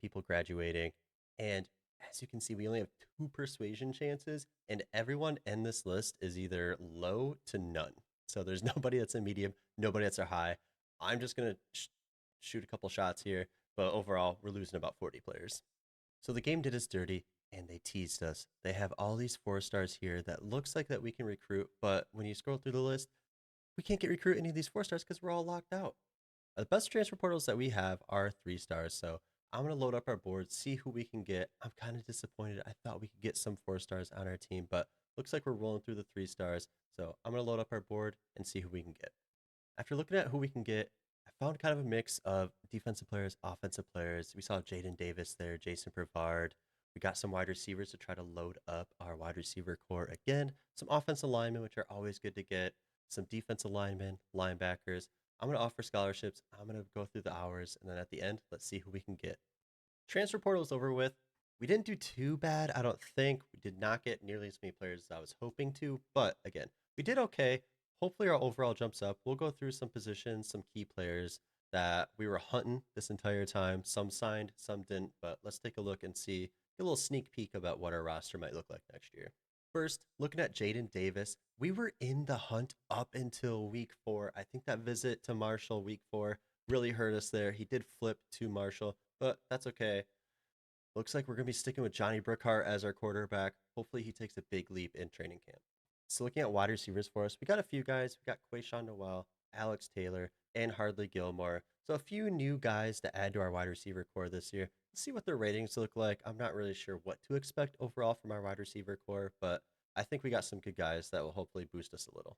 people graduating. And as you can see, we only have 2 persuasion chances, and everyone in this list is either low to none. So there's nobody that's a medium, nobody that's a high. I'm just going to shoot a couple shots here, but overall, we're losing about 40 players. So the game did us dirty, and they teased us. They have all these 4 stars here that looks like that we can recruit, but when you scroll through the list, we can't recruit any of these 4 stars because we're all locked out. The best transfer portals that we have are 3 stars, so I'm going to load up our board, see who we can get. I'm kind of disappointed. I thought we could get some 4 stars on our team, but looks like we're rolling through the 3 stars, so I'm going to load up our board and see who we can get. After looking at who we can get, I found kind of a mix of defensive players, offensive players. We saw Jaden Davis there, Jason Brevard. We got some wide receivers to try to load up our wide receiver core again. Some offensive linemen, which are always good to get. Some defensive linemen, linebackers. I'm going to offer scholarships. I'm going to go through the hours. And then at the end, let's see who we can get. Transfer portal is over with. We didn't do too bad, I don't think. We did not get nearly as many players as I was hoping to. But again, we did okay. Hopefully our overall jumps up. We'll go through some positions, some key players that we were hunting this entire time. Some signed, some didn't. But let's take a look and see. Get a little sneak peek about what our roster might look like next year. First, looking at Jaden Davis, we were in the hunt up until week 4. I think that visit to Marshall week 4 really hurt us there. He did flip to Marshall, but that's okay. Looks like we're going to be sticking with Johnny Brookhart as our quarterback. Hopefully he takes a big leap in training camp. So looking at wide receivers for us, we got a few guys. We got Quayshawn Noel, Alex Taylor, and Hardly Gilmore. So a few new guys to add to our wide receiver core this year. Let's see what their ratings look like. I'm not really sure what to expect overall from our wide receiver core, but I think we got some good guys that will hopefully boost us a little.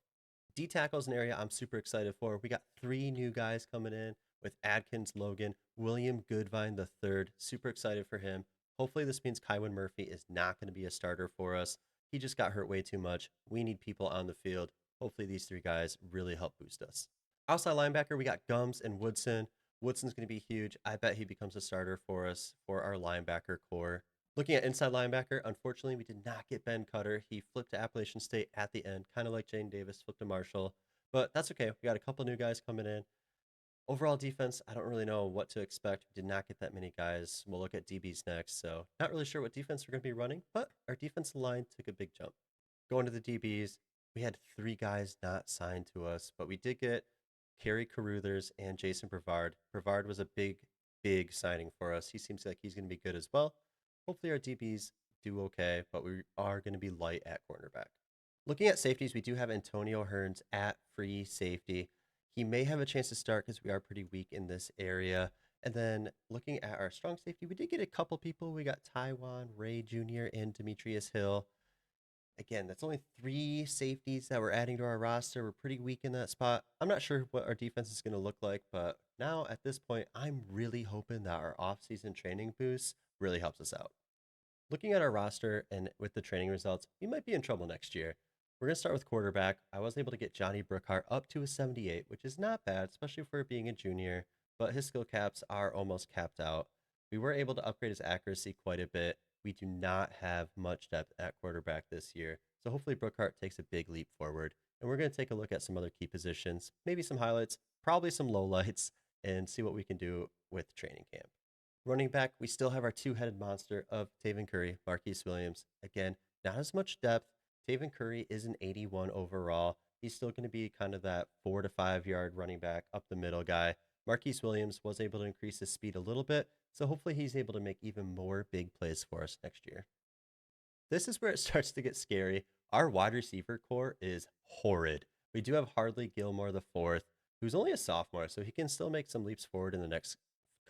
D tackle's an area I'm super excited for. We got 3 new guys coming in with Adkins Logan, William Goodvine III. Super excited for him. Hopefully this means Kywin Murphy is not going to be a starter for us. He just got hurt way too much. We need people on the field. Hopefully these 3 guys really help boost us. Outside linebacker, we got Gums and Woodson. Woodson's going to be huge. I bet he becomes a starter for us for our linebacker core. Looking at inside linebacker, unfortunately, we did not get Ben Cutter. He flipped to Appalachian State at the end, kind of like Jane Davis flipped to Marshall. But that's okay. We got a couple new guys coming in. Overall defense, I don't really know what to expect. We did not get that many guys. We'll look at DBs next, so not really sure what defense we're going to be running, but our defensive line took a big jump. Going to the DBs, we had 3 guys not signed to us, but we did get Kerry Caruthers and Jason Brevard. Brevard was a big signing for us. He seems like he's going to be good as well. Hopefully our DBs do okay, but we are going to be light at cornerback. Looking at safeties, we do have Antonio Hearns at free safety. He may have a chance to start because we are pretty weak in this area. And then looking at our strong safety, we did get a couple people. We got Taiwan Ray Jr. and Demetrius Hill. Again, that's only 3 safeties that we're adding to our roster. We're pretty weak in that spot. I'm not sure what our defense is going to look like, but now at this point, I'm really hoping that our offseason training boost really helps us out. Looking at our roster and with the training results, we might be in trouble next year. We're going to start with quarterback. I was able to get Johnny Brookhart up to a 78, which is not bad, especially for being a junior, but his skill caps are almost capped out. We were able to upgrade his accuracy quite a bit. We do not have much depth at quarterback this year, so hopefully Brookhart takes a big leap forward. And we're going to take a look at some other key positions, maybe some highlights, probably some lowlights, and see what we can do with training camp. Running back, we still have our two-headed monster of Taven Curry, Marquise Williams. Again, not as much depth. Taven Curry is an 81 overall. He's still going to be kind of that 4 to 5 yard running back up the middle guy. Marquise Williams was able to increase his speed a little bit, so hopefully he's able to make even more big plays for us next year. This is where it starts to get scary. Our wide receiver core is horrid. We do have Hardly Gilmore the fourth, who's only a sophomore, so he can still make some leaps forward in the next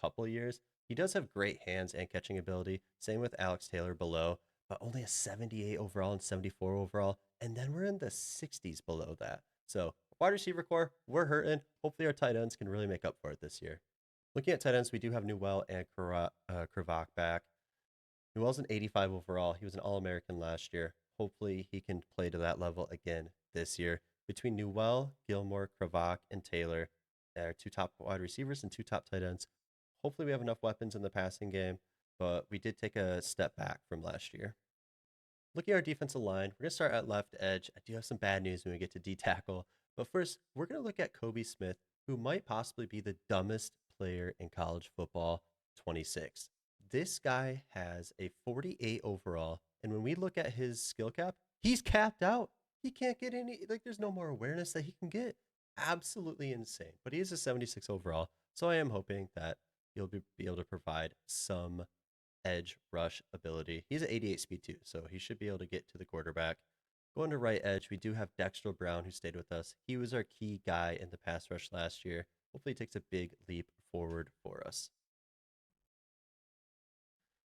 couple years. He does have great hands and catching ability. Same with Alex Taylor below, but only a 78 overall and 74 overall. And then we're in the 60s below that. So wide receiver core, we're hurting. Hopefully our tight ends can really make up for it this year. Looking at tight ends, we do have Newell and Kravak back. Newell's an 85 overall. He was an All-American last year. Hopefully he can play to that level again this year. Between Newell, Gilmore, Kravak, and Taylor, our 2 top wide receivers and 2 top tight ends. Hopefully we have enough weapons in the passing game, but we did take a step back from last year. Looking at our defensive line, we're going to start at left edge. I do have some bad news when we get to D-tackle, but first, we're going to look at Kobe Smith, who might possibly be the dumbest player in college football, 26. This guy has a 48 overall, and when we look at his skill cap, he's capped out. He can't get any, there's no more awareness that he can get. Absolutely insane. But he is a 76 overall, so I am hoping that he'll be able to provide some edge rush ability. He's at 88 speed too, so he should be able to get to the quarterback. Going to right edge, we do have Dexter Brown, who stayed with us. He was our key guy in the pass rush last year. Hopefully he takes a big leap forward for us.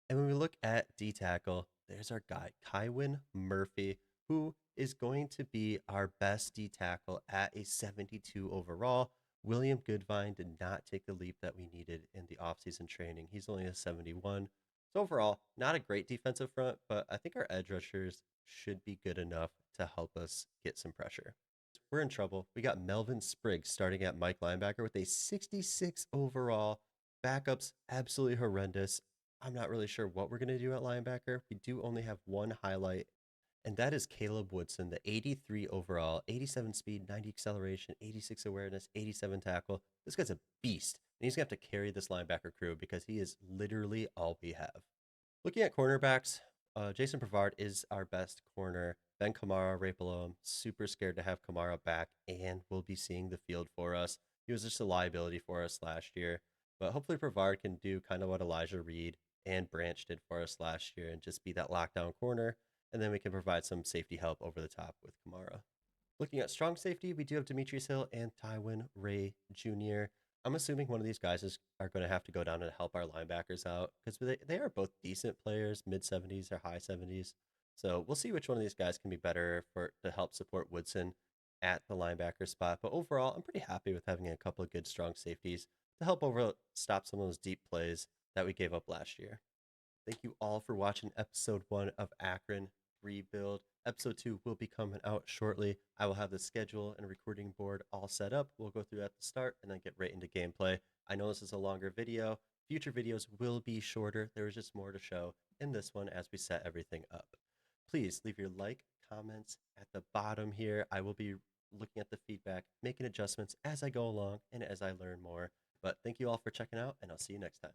And when we look at D tackle, there's our guy, Kywin Murphy, who is going to be our best D tackle at a 72 overall. William Goodvine did not take the leap that we needed in the offseason training. He's only a 71. So overall, not a great defensive front, but I think our edge rushers should be good enough to help us get some pressure. We're in trouble. We got Melvin Spriggs starting at Mike linebacker with a 66 overall. Backups absolutely horrendous. I'm not really sure what we're going to do at linebacker. We do only have one highlight, and that is Caleb Woodson, the 83 overall, 87 speed, 90 acceleration, 86 awareness, 87 tackle. This guy's a beast, and he's going to have to carry this linebacker crew because he is literally all we have. Looking at cornerbacks, Jason Brevard is our best corner. Ben Kamara right below him. Super scared to have Kamara back, and will be seeing the field for us. He was just a liability for us last year, but hopefully Brevard can do kind of what Elijah Reed and Branch did for us last year and just be that lockdown corner, and then we can provide some safety help over the top with Kamara. Looking at strong safety, we do have Demetrius Hill and Tywin Ray Jr. I'm assuming one of these guys are going to have to go down and help our linebackers out because they are both decent players, mid 70s or high 70s. So we'll see which one of these guys can be better to help support Woodson at the linebacker spot. But overall, I'm pretty happy with having a couple of good strong safeties to help stop some of those deep plays that we gave up last year. Thank you all for watching episode 1 of Akron Rebuild. Episode 2 will be coming out shortly. I will have the schedule and recording board all set up. We'll go through at the start and then get right into gameplay. I know this is a longer video. Future videos will be shorter. There is just more to show in this one as we set everything up. Please leave your like, comments at the bottom here. I will be looking at the feedback, making adjustments as I go along and as I learn more. But thank you all for checking out, and I'll see you next time.